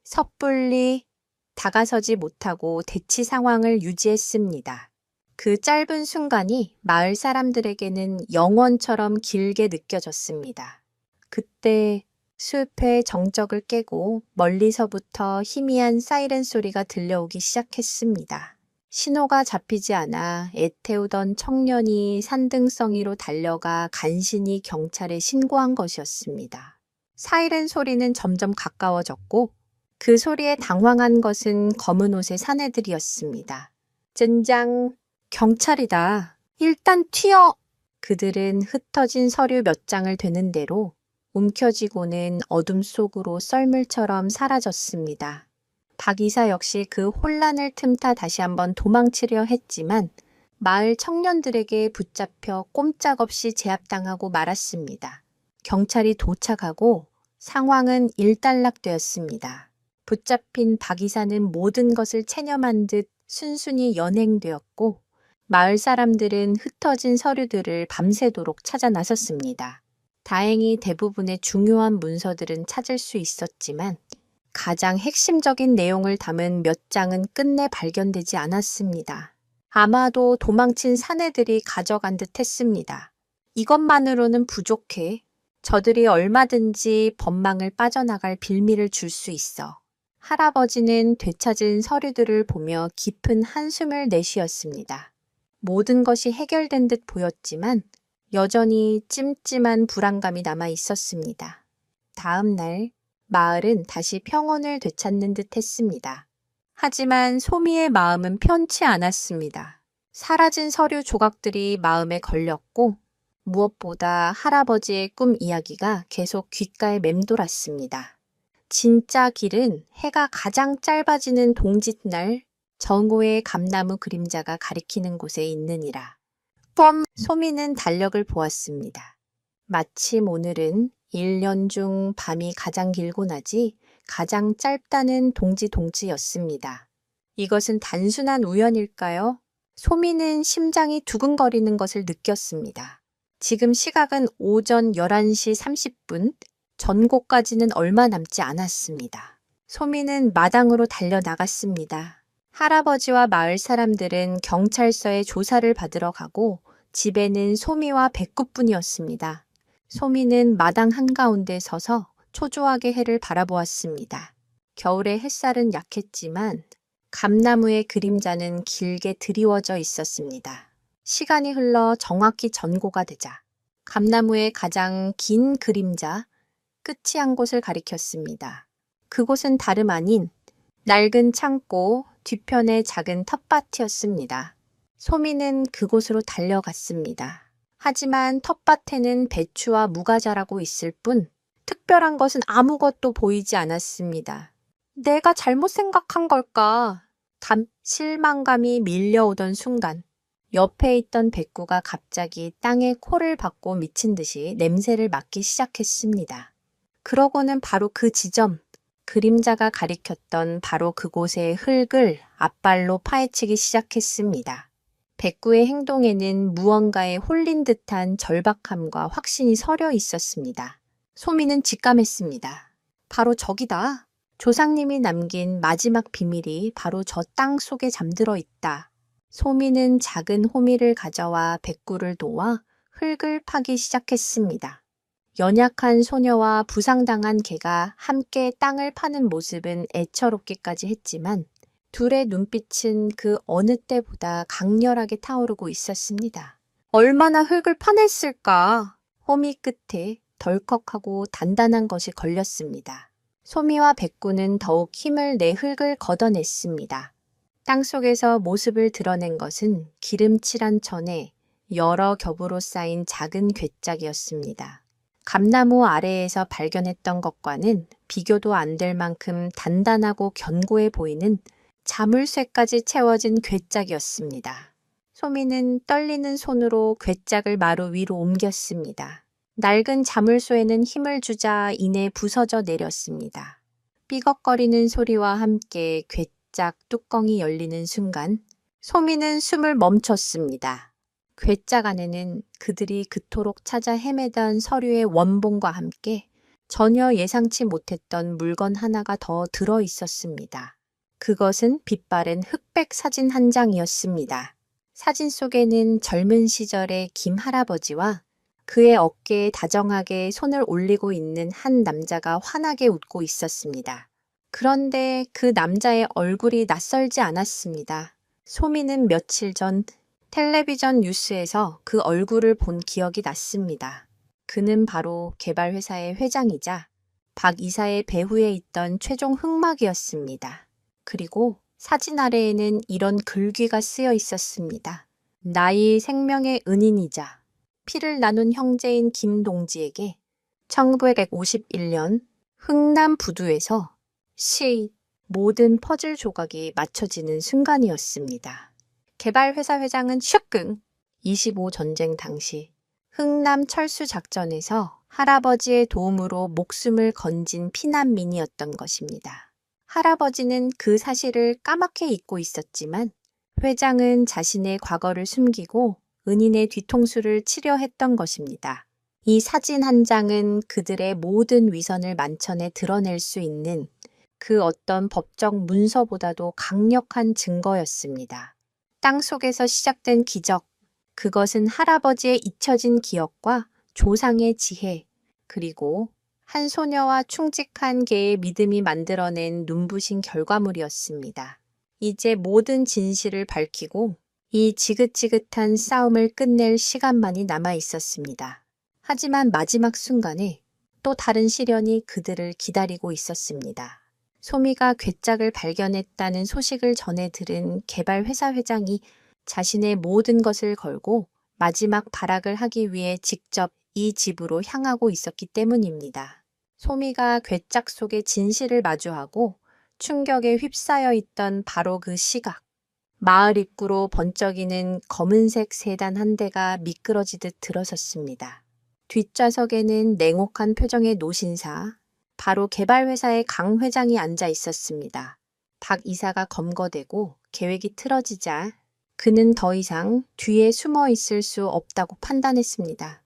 섣불리 다가서지 못하고 대치 상황을 유지했습니다. 그 짧은 순간이 마을 사람들에게는 영원처럼 길게 느껴졌습니다. 그때 숲의 정적을 깨고 멀리서부터 희미한 사이렌 소리가 들려오기 시작했습니다. 신호가 잡히지 않아 애태우던 청년이 산등성이로 달려가 간신히 경찰에 신고한 것이었습니다. 사이렌 소리는 점점 가까워졌고 그 소리에 당황한 것은 검은 옷의 사내들이었습니다. 젠장, 경찰이다. 일단 튀어! 그들은 흩어진 서류 몇 장을 되는 대로 움켜쥐고는 어둠 속으로 썰물처럼 사라졌습니다. 박 이사 역시 그 혼란을 틈타 다시 한번 도망치려 했지만 마을 청년들에게 붙잡혀 꼼짝없이 제압당하고 말았습니다. 경찰이 도착하고 상황은 일단락되었습니다. 붙잡힌 박 이사는 모든 것을 체념한 듯 순순히 연행되었고 마을 사람들은 흩어진 서류들을 밤새도록 찾아 나섰습니다. 다행히 대부분의 중요한 문서들은 찾을 수 있었지만 가장 핵심적인 내용을 담은 몇 장은 끝내 발견되지 않았습니다. 아마도 도망친 사내들이 가져간 듯 했습니다. 이것만으로는 부족해. 저들이 얼마든지 법망을 빠져나갈 빌미를 줄 수 있어. 할아버지는 되찾은 서류들을 보며 깊은 한숨을 내쉬었습니다. 모든 것이 해결된 듯 보였지만 여전히 찜찜한 불안감이 남아 있었습니다. 다음 날 마을은 다시 평온을 되찾는 듯 했습니다. 하지만 소미의 마음은 편치 않았습니다. 사라진 서류 조각들이 마음에 걸렸고 무엇보다 할아버지의 꿈 이야기가 계속 귓가에 맴돌았습니다. 진짜 길은 해가 가장 짧아지는 동짓날 정오의 감나무 그림자가 가리키는 곳에 있느니라. 소미는 달력을 보았습니다. 마침 오늘은 1년 중 밤이 가장 길고 나지 가장 짧다는 동지였습니다. 이것은 단순한 우연일까요? 소미는 심장이 두근거리는 것을 느꼈습니다. 지금 시각은 오전 11시 30분, 전고까지는 얼마 남지 않았습니다. 소미는 마당으로 달려나갔습니다. 할아버지와 마을 사람들은 경찰서에 조사를 받으러 가고 집에는 소미와 백구뿐이었습니다. 소미는 마당 한가운데 서서 초조하게 해를 바라보았습니다. 겨울의 햇살은 약했지만 감나무의 그림자는 길게 드리워져 있었습니다. 시간이 흘러 정확히 전고가 되자 감나무의 가장 긴 그림자, 끝이 한 곳을 가리켰습니다. 그곳은 다름 아닌 낡은 창고 뒤편의 작은 텃밭이었습니다. 소미는 그곳으로 달려갔습니다. 하지만 텃밭에는 배추와 무가 자라고 있을 뿐 특별한 것은 아무것도 보이지 않았습니다. 내가 잘못 생각한 걸까? 실망감이 밀려오던 순간 옆에 있던 백구가 갑자기 땅에 코를 박고 미친 듯이 냄새를 맡기 시작했습니다. 그러고는 바로 그 지점, 그림자가 가리켰던 바로 그곳의 흙을 앞발로 파헤치기 시작했습니다. 백구의 행동에는 무언가에 홀린 듯한 절박함과 확신이 서려 있었습니다. 소미는 직감했습니다. 바로 저기다. 조상님이 남긴 마지막 비밀이 바로 저 땅 속에 잠들어 있다. 소미는 작은 호미를 가져와 백구를 도와 흙을 파기 시작했습니다. 연약한 소녀와 부상당한 개가 함께 땅을 파는 모습은 애처롭기까지 했지만 둘의 눈빛은 그 어느 때보다 강렬하게 타오르고 있었습니다. 얼마나 흙을 파냈을까? 호미 끝에 덜컥하고 단단한 것이 걸렸습니다. 소미와 백구는 더욱 힘을 내 흙을 걷어냈습니다. 땅속에서 모습을 드러낸 것은 기름칠한 천에 여러 겹으로 쌓인 작은 괴짝이었습니다. 감나무 아래에서 발견했던 것과는 비교도 안 될 만큼 단단하고 견고해 보이는 자물쇠까지 채워진 괴짝이었습니다. 소미는 떨리는 손으로 괴짝을 마루 위로 옮겼습니다. 낡은 자물쇠에는 힘을 주자 이내 부서져 내렸습니다. 삐걱거리는 소리와 함께 괴짝 뚜껑이 열리는 순간 소미는 숨을 멈췄습니다. 괴짝 안에는 그들이 그토록 찾아 헤매던 서류의 원본과 함께 전혀 예상치 못했던 물건 하나가 더 들어 있었습니다. 그것은 빛바랜 흑백 사진 한 장이었습니다. 사진 속에는 젊은 시절의 김 할아버지와 그의 어깨에 다정하게 손을 올리고 있는 한 남자가 환하게 웃고 있었습니다. 그런데 그 남자의 얼굴이 낯설지 않았습니다. 소미는 며칠 전 텔레비전 뉴스에서 그 얼굴을 본 기억이 났습니다. 그는 바로 개발회사의 회장이자 박 이사의 배후에 있던 최종 흑막이었습니다. 그리고 사진 아래에는 이런 글귀가 쓰여 있었습니다. 나의 생명의 은인이자 피를 나눈 형제인 김동지에게 1951년 흥남 부두에서 모든 퍼즐 조각이 맞춰지는 순간이었습니다. 개발회사 회장은 슈끙 25 전쟁 당시 흥남 철수 작전에서 할아버지의 도움으로 목숨을 건진 피난민이었던 것입니다. 할아버지는 그 사실을 까맣게 잊고 있었지만 회장은 자신의 과거를 숨기고 은인의 뒤통수를 치려 했던 것입니다. 이 사진 한 장은 그들의 모든 위선을 만천에 드러낼 수 있는 그 어떤 법적 문서보다도 강력한 증거였습니다. 땅속에서 시작된 기적, 그것은 할아버지의 잊혀진 기억과 조상의 지혜, 그리고 한 소녀와 충직한 개의 믿음이 만들어낸 눈부신 결과물이었습니다. 이제 모든 진실을 밝히고 이 지긋지긋한 싸움을 끝낼 시간만이 남아 있었습니다. 하지만 마지막 순간에 또 다른 시련이 그들을 기다리고 있었습니다. 소미가 괴짝을 발견했다는 소식을 전해 들은 개발회사 회장이 자신의 모든 것을 걸고 마지막 발악을 하기 위해 직접 이 집으로 향하고 있었기 때문입니다. 소미가 괴짝 속의 진실을 마주하고 충격에 휩싸여 있던 바로 그 시각. 마을 입구로 번쩍이는 검은색 세단 한 대가 미끄러지듯 들어섰습니다. 뒷좌석에는 냉혹한 표정의 노신사, 바로 개발회사의 강 회장이 앉아 있었습니다. 박 이사가 검거되고 계획이 틀어지자 그는 더 이상 뒤에 숨어 있을 수 없다고 판단했습니다.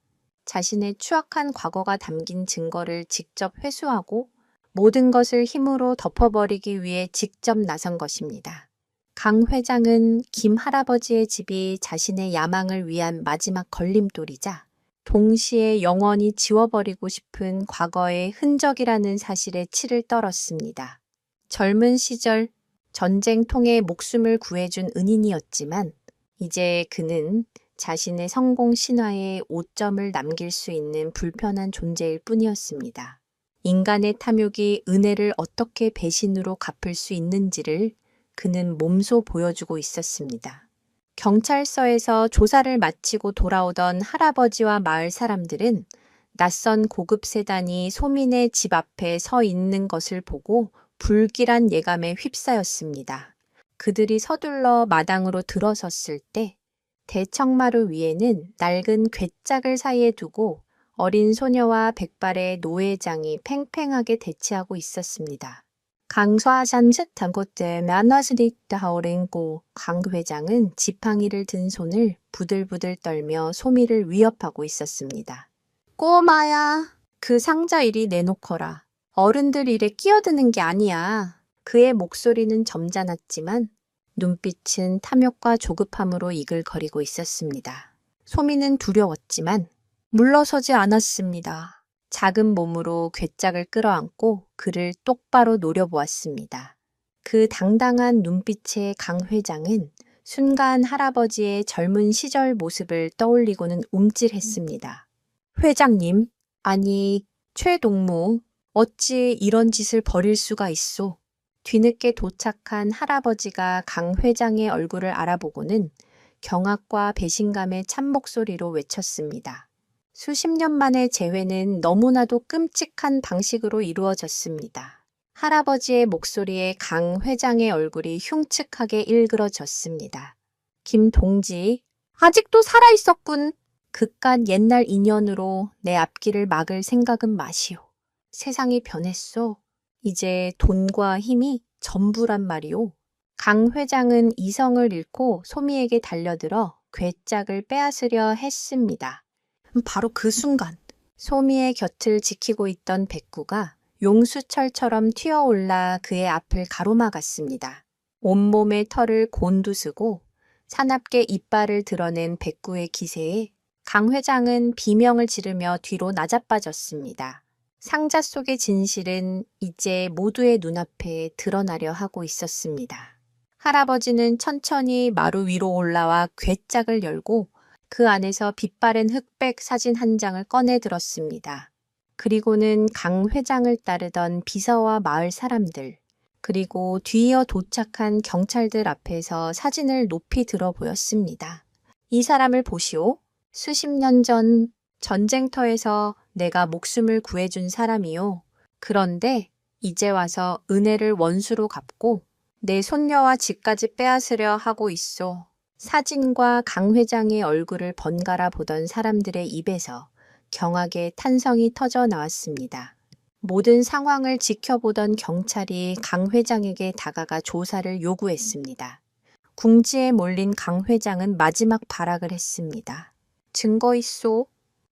자신의 추악한 과거가 담긴 증거를 직접 회수하고 모든 것을 힘으로 덮어버리기 위해 직접 나선 것입니다. 강 회장은 김 할아버지의 집이 자신의 야망을 위한 마지막 걸림돌이자 동시에 영원히 지워버리고 싶은 과거의 흔적이라는 사실에 치를 떨었습니다. 젊은 시절 전쟁통에 목숨을 구해준 은인이었지만 이제 그는 자신의 성공 신화에 오점을 남길 수 있는 불편한 존재일 뿐이었습니다. 인간의 탐욕이 은혜를 어떻게 배신으로 갚을 수 있는지를 그는 몸소 보여주고 있었습니다. 경찰서에서 조사를 마치고 돌아오던 할아버지와 마을 사람들은 낯선 고급 세단이 소민의 집 앞에 서 있는 것을 보고 불길한 예감에 휩싸였습니다. 그들이 서둘러 마당으로 들어섰을 때 대청마루 위에는 낡은 괴짝을 사이에 두고 어린 소녀와 백발의 노회장이 팽팽하게 대치하고 있었습니다. 강화산뜻한 곳에 만화스릭다 하오랭고 강 회장은 지팡이를 든 손을 부들부들 떨며 소미를 위협하고 있었습니다. 꼬마야, 그 상자 이리 내놓거라. 어른들 일에 끼어드는 게 아니야. 그의 목소리는 점잖았지만 눈빛은 탐욕과 조급함으로 이글거리고 있었습니다. 소미는 두려웠지만 물러서지 않았습니다. 작은 몸으로 괴짝을 끌어안고 그를 똑바로 노려보았습니다. 그 당당한 눈빛의 강 회장은 순간 할아버지의 젊은 시절 모습을 떠올리고는 움찔했습니다. 회장님, 아니 최동무, 어찌 이런 짓을 벌일 수가 있소? 뒤늦게 도착한 할아버지가 강 회장의 얼굴을 알아보고는 경악과 배신감의 찬 목소리로 외쳤습니다. 수십 년 만의 재회는 너무나도 끔찍한 방식으로 이루어졌습니다. 할아버지의 목소리에 강 회장의 얼굴이 흉측하게 일그러졌습니다. 김 동지, 아직도 살아있었군. 그깟 옛날 인연으로 내 앞길을 막을 생각은 마시오. 세상이 변했소. 이제 돈과 힘이 전부란 말이오. 강 회장은 이성을 잃고 소미에게 달려들어 괴짝을 빼앗으려 했습니다. 바로 그 순간 소미의 곁을 지키고 있던 백구가 용수철처럼 튀어올라 그의 앞을 가로막았습니다. 온몸의 털을 곤두쓰고 사납게 이빨을 드러낸 백구의 기세에 강 회장은 비명을 지르며 뒤로 나자빠졌습니다. 상자 속의 진실은 이제 모두의 눈앞에 드러나려 하고 있었습니다. 할아버지는 천천히 마루 위로 올라와 괴짝을 열고 그 안에서 빛바랜 흑백 사진 한 장을 꺼내 들었습니다. 그리고는 강 회장을 따르던 비서와 마을 사람들, 그리고 뒤이어 도착한 경찰들 앞에서 사진을 높이 들어 보였습니다. 이 사람을 보시오. 수십 년 전 전쟁터에서 내가 목숨을 구해준 사람이요. 그런데 이제 와서 은혜를 원수로 갚고 내 손녀와 집까지 빼앗으려 하고 있소. 사진과 강 회장의 얼굴을 번갈아 보던 사람들의 입에서 경악의 탄성이 터져 나왔습니다. 모든 상황을 지켜보던 경찰이 강 회장에게 다가가 조사를 요구했습니다. 궁지에 몰린 강 회장은 마지막 발악을 했습니다. 증거 있소?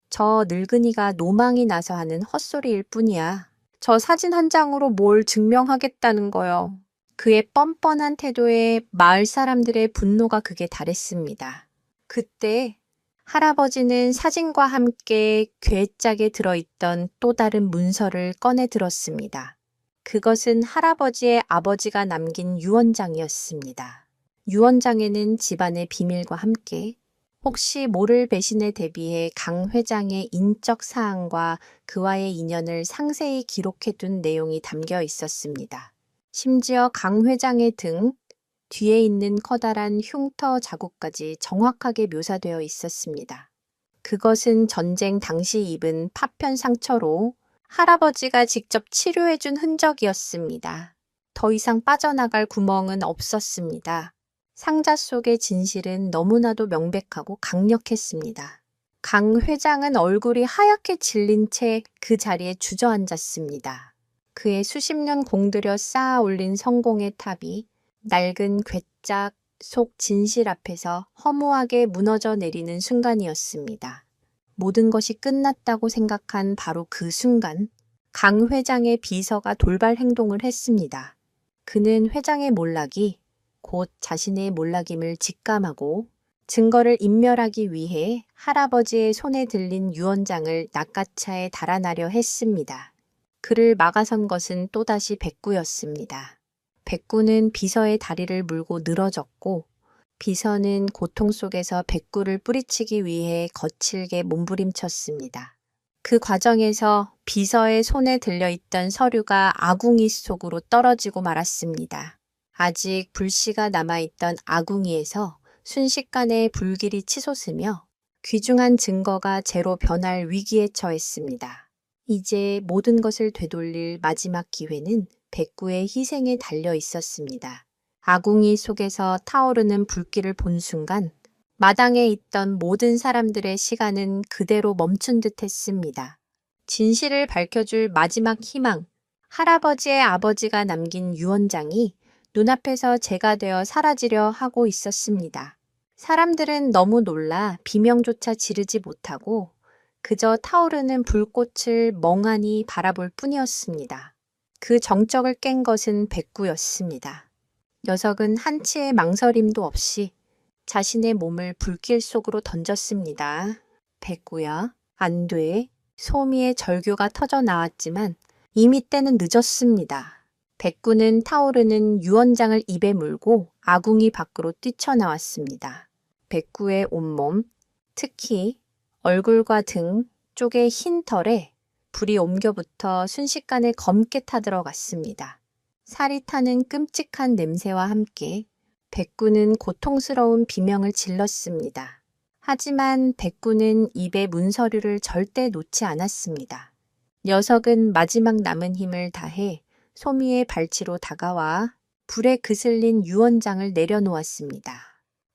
저 늙은이가 노망이 나서 하는 헛소리일 뿐이야. 저 사진 한 장으로 뭘 증명하겠다는 거요. 그의 뻔뻔한 태도에 마을 사람들의 분노가 극에 달했습니다. 그때 할아버지는 사진과 함께 괴짝에 들어있던 또 다른 문서를 꺼내 들었습니다. 그것은 할아버지의 아버지가 남긴 유언장이었습니다. 유언장에는 집안의 비밀과 함께 혹시 모를 배신에 대비해 강 회장의 인적 사항과 그와의 인연을 상세히 기록해둔 내용이 담겨 있었습니다. 심지어 강 회장의 등 뒤에 있는 커다란 흉터 자국까지 정확하게 묘사되어 있었습니다. 그것은 전쟁 당시 입은 파편 상처로 할아버지가 직접 치료해준 흔적이었습니다. 더 이상 빠져나갈 구멍은 없었습니다. 상자 속의 진실은 너무나도 명백하고 강력했습니다. 강 회장은 얼굴이 하얗게 질린 채 그 자리에 주저앉았습니다. 그의 수십 년 공들여 쌓아 올린 성공의 탑이 낡은 괴짝 속 진실 앞에서 허무하게 무너져 내리는 순간이었습니다. 모든 것이 끝났다고 생각한 바로 그 순간, 강 회장의 비서가 돌발 행동을 했습니다. 그는 회장의 몰락이 곧 자신의 몰락임을 직감하고 증거를 인멸하기 위해 할아버지의 손에 들린 유언장을 낚아차에 달아나려 했습니다. 그를 막아선 것은 또다시 백구였습니다. 백구는 비서의 다리를 물고 늘어졌고 비서는 고통 속에서 백구를 뿌리치기 위해 거칠게 몸부림쳤습니다. 그 과정에서 비서의 손에 들려있던 서류가 아궁이 속으로 떨어지고 말았습니다. 아직 불씨가 남아있던 아궁이에서 순식간에 불길이 치솟으며 귀중한 증거가 재로 변할 위기에 처했습니다. 이제 모든 것을 되돌릴 마지막 기회는 백구의 희생에 달려 있었습니다. 아궁이 속에서 타오르는 불길을 본 순간 마당에 있던 모든 사람들의 시간은 그대로 멈춘 듯 했습니다. 진실을 밝혀줄 마지막 희망, 할아버지의 아버지가 남긴 유언장이 눈앞에서 재가 되어 사라지려 하고 있었습니다. 사람들은 너무 놀라 비명조차 지르지 못하고 그저 타오르는 불꽃을 멍하니 바라볼 뿐이었습니다. 그 정적을 깬 것은 백구였습니다. 녀석은 한치의 망설임도 없이 자신의 몸을 불길 속으로 던졌습니다. 백구야, 안 돼. 소미의 절규가 터져 나왔지만 이미 때는 늦었습니다. 백구는 타오르는 유언장을 입에 물고 아궁이 밖으로 뛰쳐나왔습니다. 백구의 온몸, 특히 얼굴과 등 쪽의 흰 털에 불이 옮겨붙어 순식간에 검게 타들어갔습니다. 살이 타는 끔찍한 냄새와 함께 백구는 고통스러운 비명을 질렀습니다. 하지만 백구는 입에 문서류를 절대 놓지 않았습니다. 녀석은 마지막 남은 힘을 다해 소미의 발치로 다가와 불에 그슬린 유언장을 내려놓았습니다.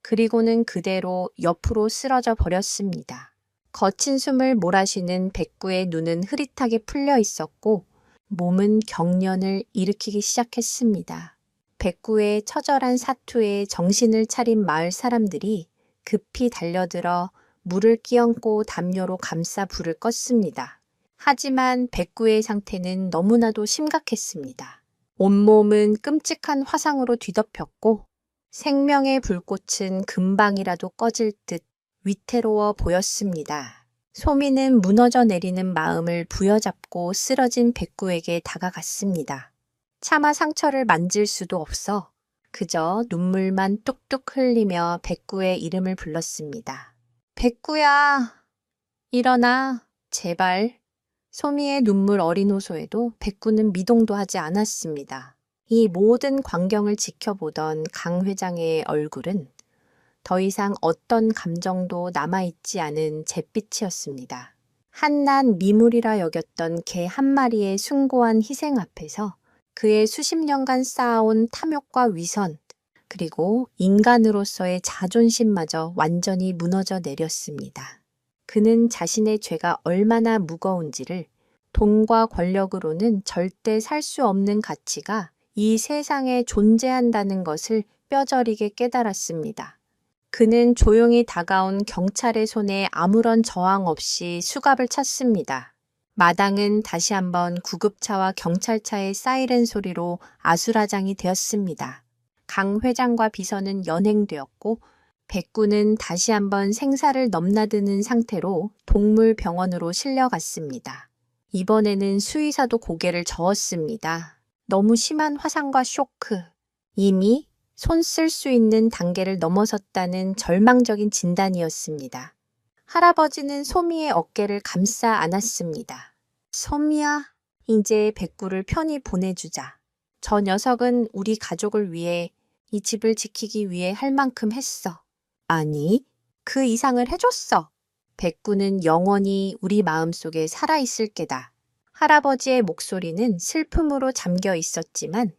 그리고는 그대로 옆으로 쓰러져 버렸습니다. 거친 숨을 몰아쉬는 백구의 눈은 흐릿하게 풀려 있었고 몸은 경련을 일으키기 시작했습니다. 백구의 처절한 사투에 정신을 차린 마을 사람들이 급히 달려들어 물을 끼얹고 담요로 감싸 불을 껐습니다. 하지만 백구의 상태는 너무나도 심각했습니다. 온몸은 끔찍한 화상으로 뒤덮였고 생명의 불꽃은 금방이라도 꺼질 듯 위태로워 보였습니다. 소미는 무너져 내리는 마음을 부여잡고 쓰러진 백구에게 다가갔습니다. 차마 상처를 만질 수도 없어 그저 눈물만 뚝뚝 흘리며 백구의 이름을 불렀습니다. 백구야, 일어나, 제발. 소미의 눈물 어린 호소에도 백구는 미동도 하지 않았습니다. 이 모든 광경을 지켜보던 강 회장의 얼굴은 더 이상 어떤 감정도 남아있지 않은 잿빛이었습니다. 한낱 미물이라 여겼던 개 한 마리의 숭고한 희생 앞에서 그의 수십 년간 쌓아온 탐욕과 위선, 그리고 인간으로서의 자존심마저 완전히 무너져 내렸습니다. 그는 자신의 죄가 얼마나 무거운지를 돈과 권력으로는 절대 살 수 없는 가치가 이 세상에 존재한다는 것을 뼈저리게 깨달았습니다. 그는 조용히 다가온 경찰의 손에 아무런 저항 없이 수갑을 찼습니다. 마당은 다시 한번 구급차와 경찰차의 사이렌 소리로 아수라장이 되었습니다. 강 회장과 비서는 연행되었고 백구는 다시 한번 생사를 넘나드는 상태로 동물병원으로 실려갔습니다. 이번에는 수의사도 고개를 저었습니다. 너무 심한 화상과 쇼크, 이미 손 쓸 수 있는 단계를 넘어섰다는 절망적인 진단이었습니다. 할아버지는 소미의 어깨를 감싸 안았습니다. 소미야, 이제 백구를 편히 보내주자. 저 녀석은 우리 가족을 위해 이 집을 지키기 위해 할 만큼 했어. 아니, 그 이상을 해줬어. 백구는 영원히 우리 마음속에 살아있을 게다. 할아버지의 목소리는 슬픔으로 잠겨 있었지만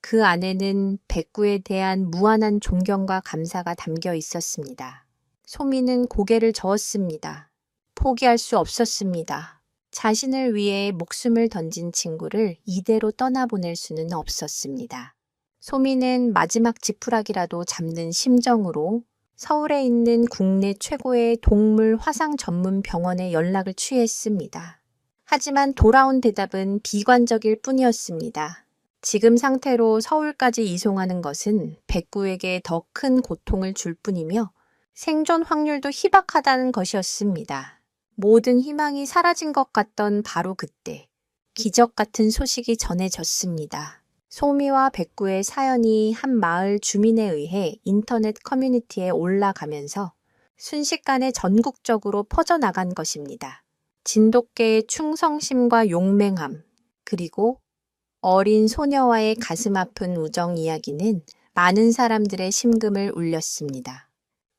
그 안에는 백구에 대한 무한한 존경과 감사가 담겨 있었습니다. 소미는 고개를 저었습니다. 포기할 수 없었습니다. 자신을 위해 목숨을 던진 친구를 이대로 떠나보낼 수는 없었습니다. 소미는 마지막 지푸라기라도 잡는 심정으로 서울에 있는 국내 최고의 동물 화상 전문 병원에 연락을 취했습니다. 하지만 돌아온 대답은 비관적일 뿐이었습니다. 지금 상태로 서울까지 이송하는 것은 백구에게 더 큰 고통을 줄 뿐이며 생존 확률도 희박하다는 것이었습니다. 모든 희망이 사라진 것 같던 바로 그때 기적 같은 소식이 전해졌습니다. 소미와 백구의 사연이 한 마을 주민에 의해 인터넷 커뮤니티에 올라가면서 순식간에 전국적으로 퍼져나간 것입니다. 진돗개의 충성심과 용맹함, 그리고 어린 소녀와의 가슴 아픈 우정 이야기는 많은 사람들의 심금을 울렸습니다.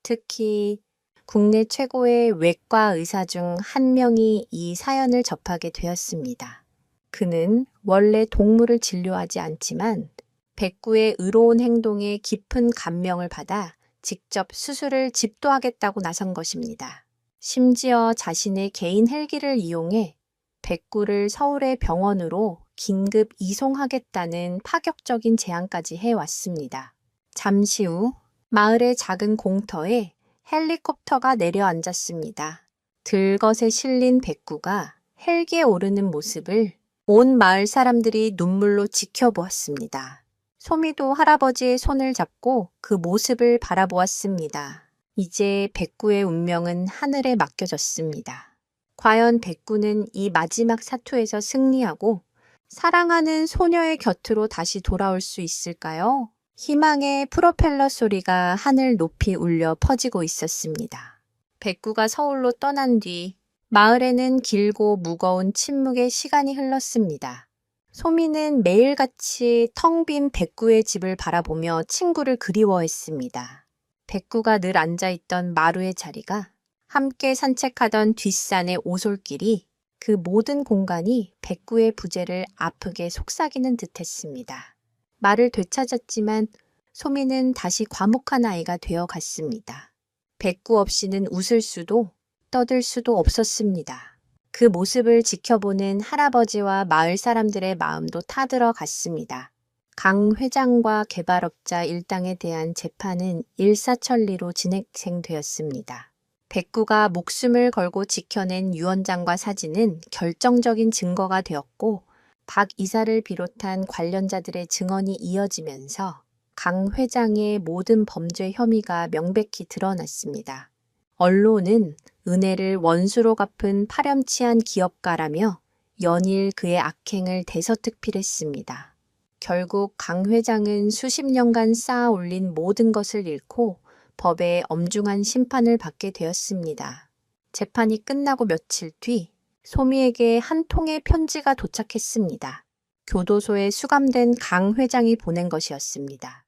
특히 국내 최고의 외과 의사 중 한 명이 이 사연을 접하게 되었습니다. 그는 원래 동물을 진료하지 않지만 백구의 의로운 행동에 깊은 감명을 받아 직접 수술을 집도하겠다고 나선 것입니다. 심지어 자신의 개인 헬기를 이용해 백구를 서울의 병원으로 긴급 이송하겠다는 파격적인 제안까지 해왔습니다. 잠시 후 마을의 작은 공터에 헬리콥터가 내려앉았습니다. 들것에 실린 백구가 헬기에 오르는 모습을 온 마을 사람들이 눈물로 지켜보았습니다. 소미도 할아버지의 손을 잡고 그 모습을 바라보았습니다. 이제 백구의 운명은 하늘에 맡겨졌습니다. 과연 백구는 이 마지막 사투에서 승리하고 사랑하는 소녀의 곁으로 다시 돌아올 수 있을까요? 희망의 프로펠러 소리가 하늘 높이 울려 퍼지고 있었습니다. 백구가 서울로 떠난 뒤 마을에는 길고 무거운 침묵의 시간이 흘렀습니다. 소미는 매일같이 텅 빈 백구의 집을 바라보며 친구를 그리워했습니다. 백구가 늘 앉아있던 마루의 자리가, 함께 산책하던 뒷산의 오솔길이, 그 모든 공간이 백구의 부재를 아프게 속삭이는 듯했습니다. 말을 되찾았지만 소미는 다시 과묵한 아이가 되어 갔습니다. 백구 없이는 웃을 수도 떠들 수도 없었습니다. 그 모습을 지켜보는 할아버지와 마을 사람들의 마음도 타들어 갔습니다. 강 회장과 개발업자 일당에 대한 재판은 일사천리로 진행되었습니다. 백구가 목숨을 걸고 지켜낸 유언장과 사진은 결정적인 증거가 되었고 박 이사를 비롯한 관련자들의 증언이 이어지면서 강 회장의 모든 범죄 혐의가 명백히 드러났습니다. 언론은 은혜를 원수로 갚은 파렴치한 기업가라며 연일 그의 악행을 대서특필했습니다. 결국 강 회장은 수십 년간 쌓아 올린 모든 것을 잃고 법의 엄중한 심판을 받게 되었습니다. 재판이 끝나고 며칠 뒤 소미에게 한 통의 편지가 도착했습니다. 교도소에 수감된 강 회장이 보낸 것이었습니다.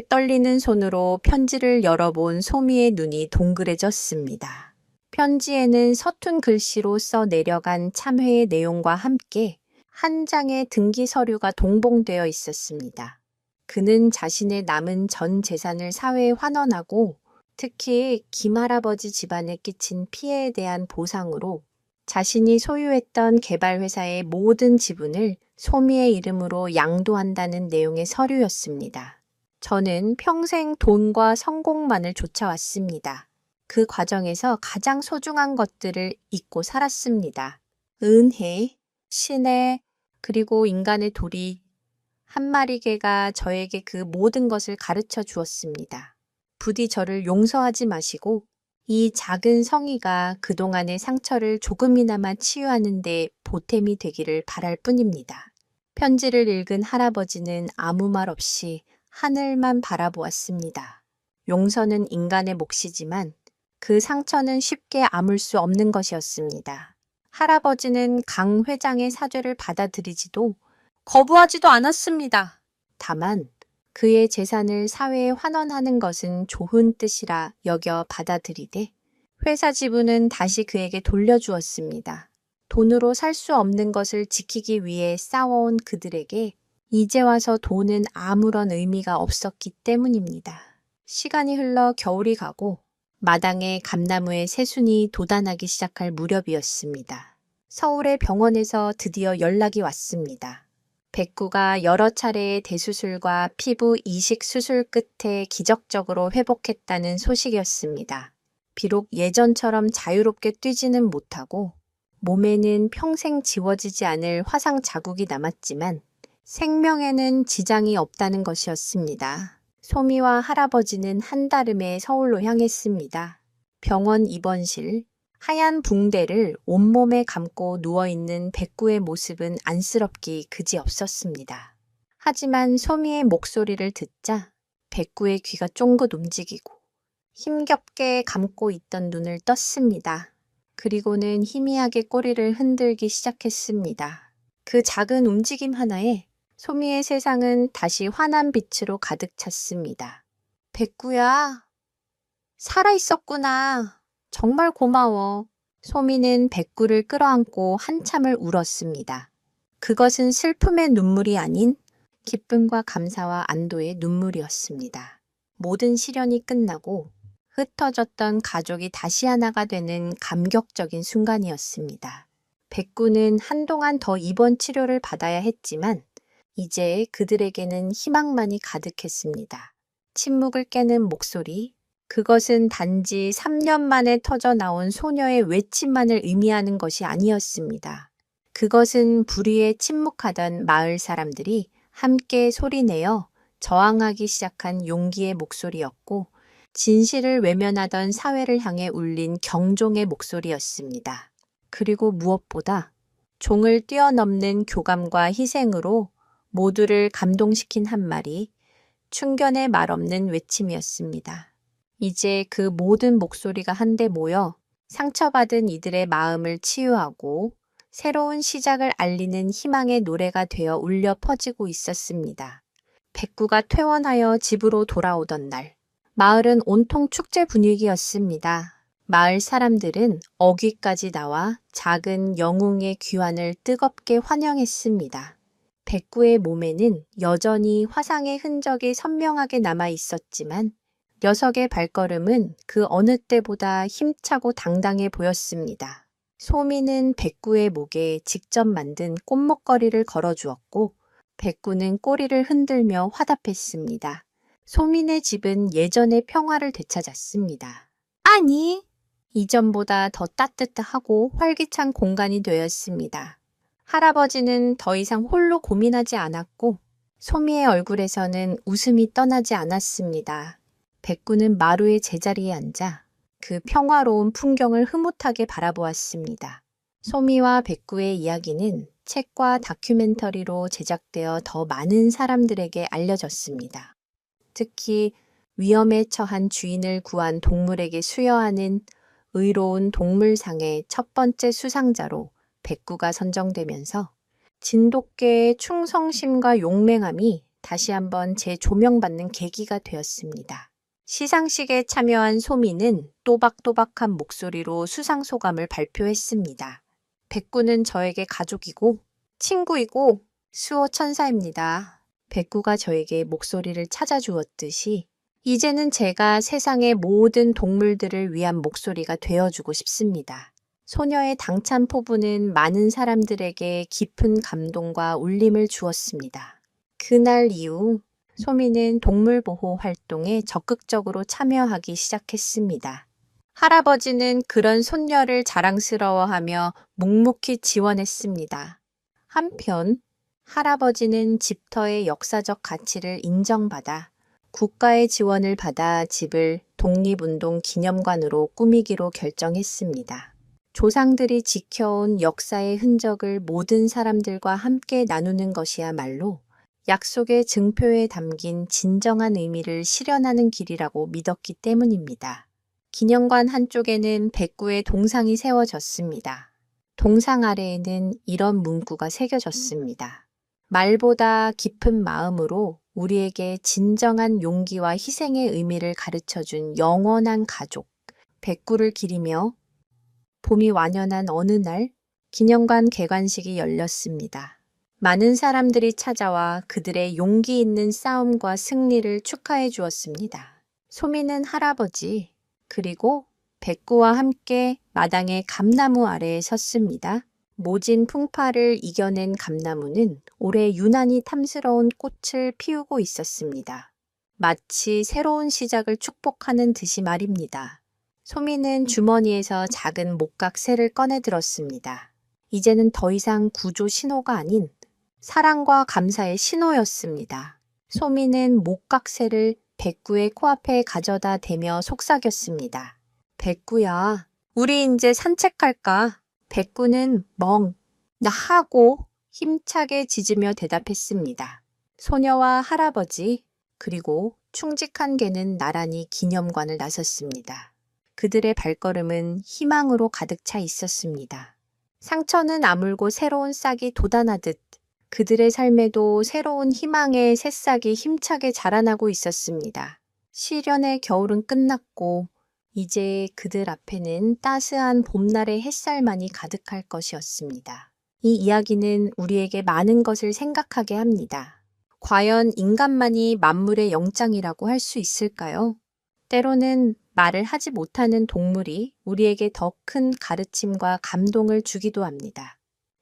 떨리는 손으로 편지를 열어본 소미의 눈이 동그래졌습니다. 편지에는 서툰 글씨로 써 내려간 참회의 내용과 함께 한 장의 등기 서류가 동봉되어 있었습니다. 그는 자신의 남은 전 재산을 사회에 환원하고 특히 김할아버지 집안에 끼친 피해에 대한 보상으로 자신이 소유했던 개발회사의 모든 지분을 소미의 이름으로 양도한다는 내용의 서류였습니다. 저는 평생 돈과 성공만을 쫓아왔습니다. 그 과정에서 가장 소중한 것들을 잊고 살았습니다. 은혜, 신의, 그리고 인간의 도리, 한 마리 개가 저에게 그 모든 것을 가르쳐 주었습니다. 부디 저를 용서하지 마시고 이 작은 성의가 그동안의 상처를 조금이나마 치유하는 데 보탬이 되기를 바랄 뿐입니다. 편지를 읽은 할아버지는 아무 말 없이 하늘만 바라보았습니다. 용서는 인간의 몫이지만 그 상처는 쉽게 아물 수 없는 것이었습니다. 할아버지는 강 회장의 사죄를 받아들이지도 거부하지도 않았습니다. 다만 그의 재산을 사회에 환원하는 것은 좋은 뜻이라 여겨 받아들이되 회사 지분은 다시 그에게 돌려주었습니다. 돈으로 살 수 없는 것을 지키기 위해 싸워온 그들에게 이제 와서 돈은 아무런 의미가 없었기 때문입니다. 시간이 흘러 겨울이 가고 마당에 감나무의 새순이 돋아나기 시작할 무렵이었습니다. 서울의 병원에서 드디어 연락이 왔습니다. 백구가 여러 차례의 대수술과 피부 이식 수술 끝에 기적적으로 회복했다는 소식이었습니다. 비록 예전처럼 자유롭게 뛰지는 못하고 몸에는 평생 지워지지 않을 화상 자국이 남았지만 생명에는 지장이 없다는 것이었습니다. 소미와 할아버지는 한달음에 서울로 향했습니다. 병원 입원실, 하얀 붕대를 온몸에 감고 누워있는 백구의 모습은 안쓰럽기 그지없었습니다. 하지만 소미의 목소리를 듣자 백구의 귀가 쫑긋 움직이고 힘겹게 감고 있던 눈을 떴습니다. 그리고는 희미하게 꼬리를 흔들기 시작했습니다. 그 작은 움직임 하나에 소미의 세상은 다시 환한 빛으로 가득 찼습니다. 백구야, 살아있었구나. 정말 고마워. 소미는 백구를 끌어안고 한참을 울었습니다. 그것은 슬픔의 눈물이 아닌 기쁨과 감사와 안도의 눈물이었습니다. 모든 시련이 끝나고 흩어졌던 가족이 다시 하나가 되는 감격적인 순간이었습니다. 백구는 한동안 더 입원 치료를 받아야 했지만 이제 그들에게는 희망만이 가득했습니다. 침묵을 깨는 목소리, 그것은 단지 3년 만에 터져 나온 소녀의 외침만을 의미하는 것이 아니었습니다. 그것은 불의에 침묵하던 마을 사람들이 함께 소리내어 저항하기 시작한 용기의 목소리였고 진실을 외면하던 사회를 향해 울린 경종의 목소리였습니다. 그리고 무엇보다 종을 뛰어넘는 교감과 희생으로 모두를 감동시킨 한 말이 충견의 말 없는 외침이었습니다. 이제 그 모든 목소리가 한데 모여 상처받은 이들의 마음을 치유하고 새로운 시작을 알리는 희망의 노래가 되어 울려 퍼지고 있었습니다. 백구가 퇴원하여 집으로 돌아오던 날, 마을은 온통 축제 분위기였습니다. 마을 사람들은 어귀까지 나와 작은 영웅의 귀환을 뜨겁게 환영했습니다. 백구의 몸에는 여전히 화상의 흔적이 선명하게 남아 있었지만 녀석의 발걸음은 그 어느 때보다 힘차고 당당해 보였습니다. 소미는 백구의 목에 직접 만든 꽃목걸이를 걸어주었고 백구는 꼬리를 흔들며 화답했습니다. 소민의 집은 예전의 평화를 되찾았습니다. 아니, 이전보다 더 따뜻하고 활기찬 공간이 되었습니다. 할아버지는 더 이상 홀로 고민하지 않았고 소미의 얼굴에서는 웃음이 떠나지 않았습니다. 백구는 마루의 제자리에 앉아 그 평화로운 풍경을 흐뭇하게 바라보았습니다. 소미와 백구의 이야기는 책과 다큐멘터리로 제작되어 더 많은 사람들에게 알려졌습니다. 특히 위험에 처한 주인을 구한 동물에게 수여하는 의로운 동물상의 첫 번째 수상자로 백구가 선정되면서 진돗개의 충성심과 용맹함이 다시 한번 재조명받는 계기가 되었습니다. 시상식에 참여한 소미는 또박또박한 목소리로 수상소감을 발표했습니다. 백구는 저에게 가족이고 친구이고 수호천사입니다. 백구가 저에게 목소리를 찾아주었듯이 이제는 제가 세상의 모든 동물들을 위한 목소리가 되어주고 싶습니다. 소녀의 당찬 포부는 많은 사람들에게 깊은 감동과 울림을 주었습니다. 그날 이후 소미는 동물보호 활동에 적극적으로 참여하기 시작했습니다. 할아버지는 그런 손녀를 자랑스러워하며 묵묵히 지원했습니다. 한편 할아버지는 집터의 역사적 가치를 인정받아 국가의 지원을 받아 집을 독립운동 기념관으로 꾸미기로 결정했습니다. 조상들이 지켜온 역사의 흔적을 모든 사람들과 함께 나누는 것이야말로 약속의 증표에 담긴 진정한 의미를 실현하는 길이라고 믿었기 때문입니다. 기념관 한쪽에는 백구의 동상이 세워졌습니다. 동상 아래에는 이런 문구가 새겨졌습니다. 말보다 깊은 마음으로 우리에게 진정한 용기와 희생의 의미를 가르쳐준 영원한 가족, 백구를 기리며 봄이 완연한 어느 날 기념관 개관식이 열렸습니다. 많은 사람들이 찾아와 그들의 용기 있는 싸움과 승리를 축하해 주었습니다. 소미는 할아버지 그리고 백구와 함께 마당의 감나무 아래에 섰습니다. 모진 풍파를 이겨낸 감나무는 올해 유난히 탐스러운 꽃을 피우고 있었습니다. 마치 새로운 시작을 축복하는 듯이 말입니다. 소미는 주머니에서 작은 목각새를 꺼내 들었습니다. 이제는 더 이상 구조 신호가 아닌 사랑과 감사의 신호였습니다. 소미는 목각새를 백구의 코앞에 가져다 대며 속삭였습니다. 백구야, 우리 이제 산책할까? 백구는 나 하고 힘차게 짖으며 대답했습니다. 소녀와 할아버지 그리고 충직한 개는 나란히 기념관을 나섰습니다. 그들의 발걸음은 희망으로 가득 차 있었습니다. 상처는 아물고 새로운 싹이 돋아나듯 그들의 삶에도 새로운 희망의 새싹이 힘차게 자라나고 있었습니다. 시련의 겨울은 끝났고 이제 그들 앞에는 따스한 봄날의 햇살만이 가득할 것이었습니다. 이 이야기는 우리에게 많은 것을 생각하게 합니다. 과연 인간만이 만물의 영장이라고 할 수 있을까요? 때로는 말을 하지 못하는 동물이 우리에게 더 큰 가르침과 감동을 주기도 합니다.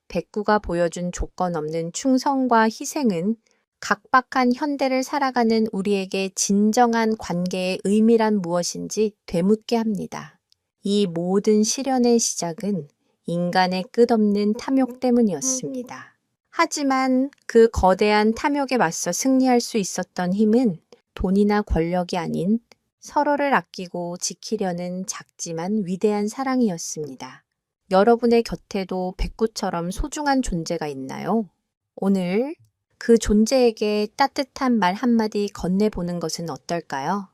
백구가 보여준 조건 없는 충성과 희생은 각박한 현대를 살아가는 우리에게 진정한 관계의 의미란 무엇인지 되묻게 합니다. 이 모든 시련의 시작은 인간의 끝없는 탐욕 때문이었습니다. 하지만 그 거대한 탐욕에 맞서 승리할 수 있었던 힘은 돈이나 권력이 아닌 서로를 아끼고 지키려는 작지만 위대한 사랑이었습니다. 여러분의 곁에도 백구처럼 소중한 존재가 있나요? 오늘 그 존재에게 따뜻한 말 한마디 건네보는 것은 어떨까요?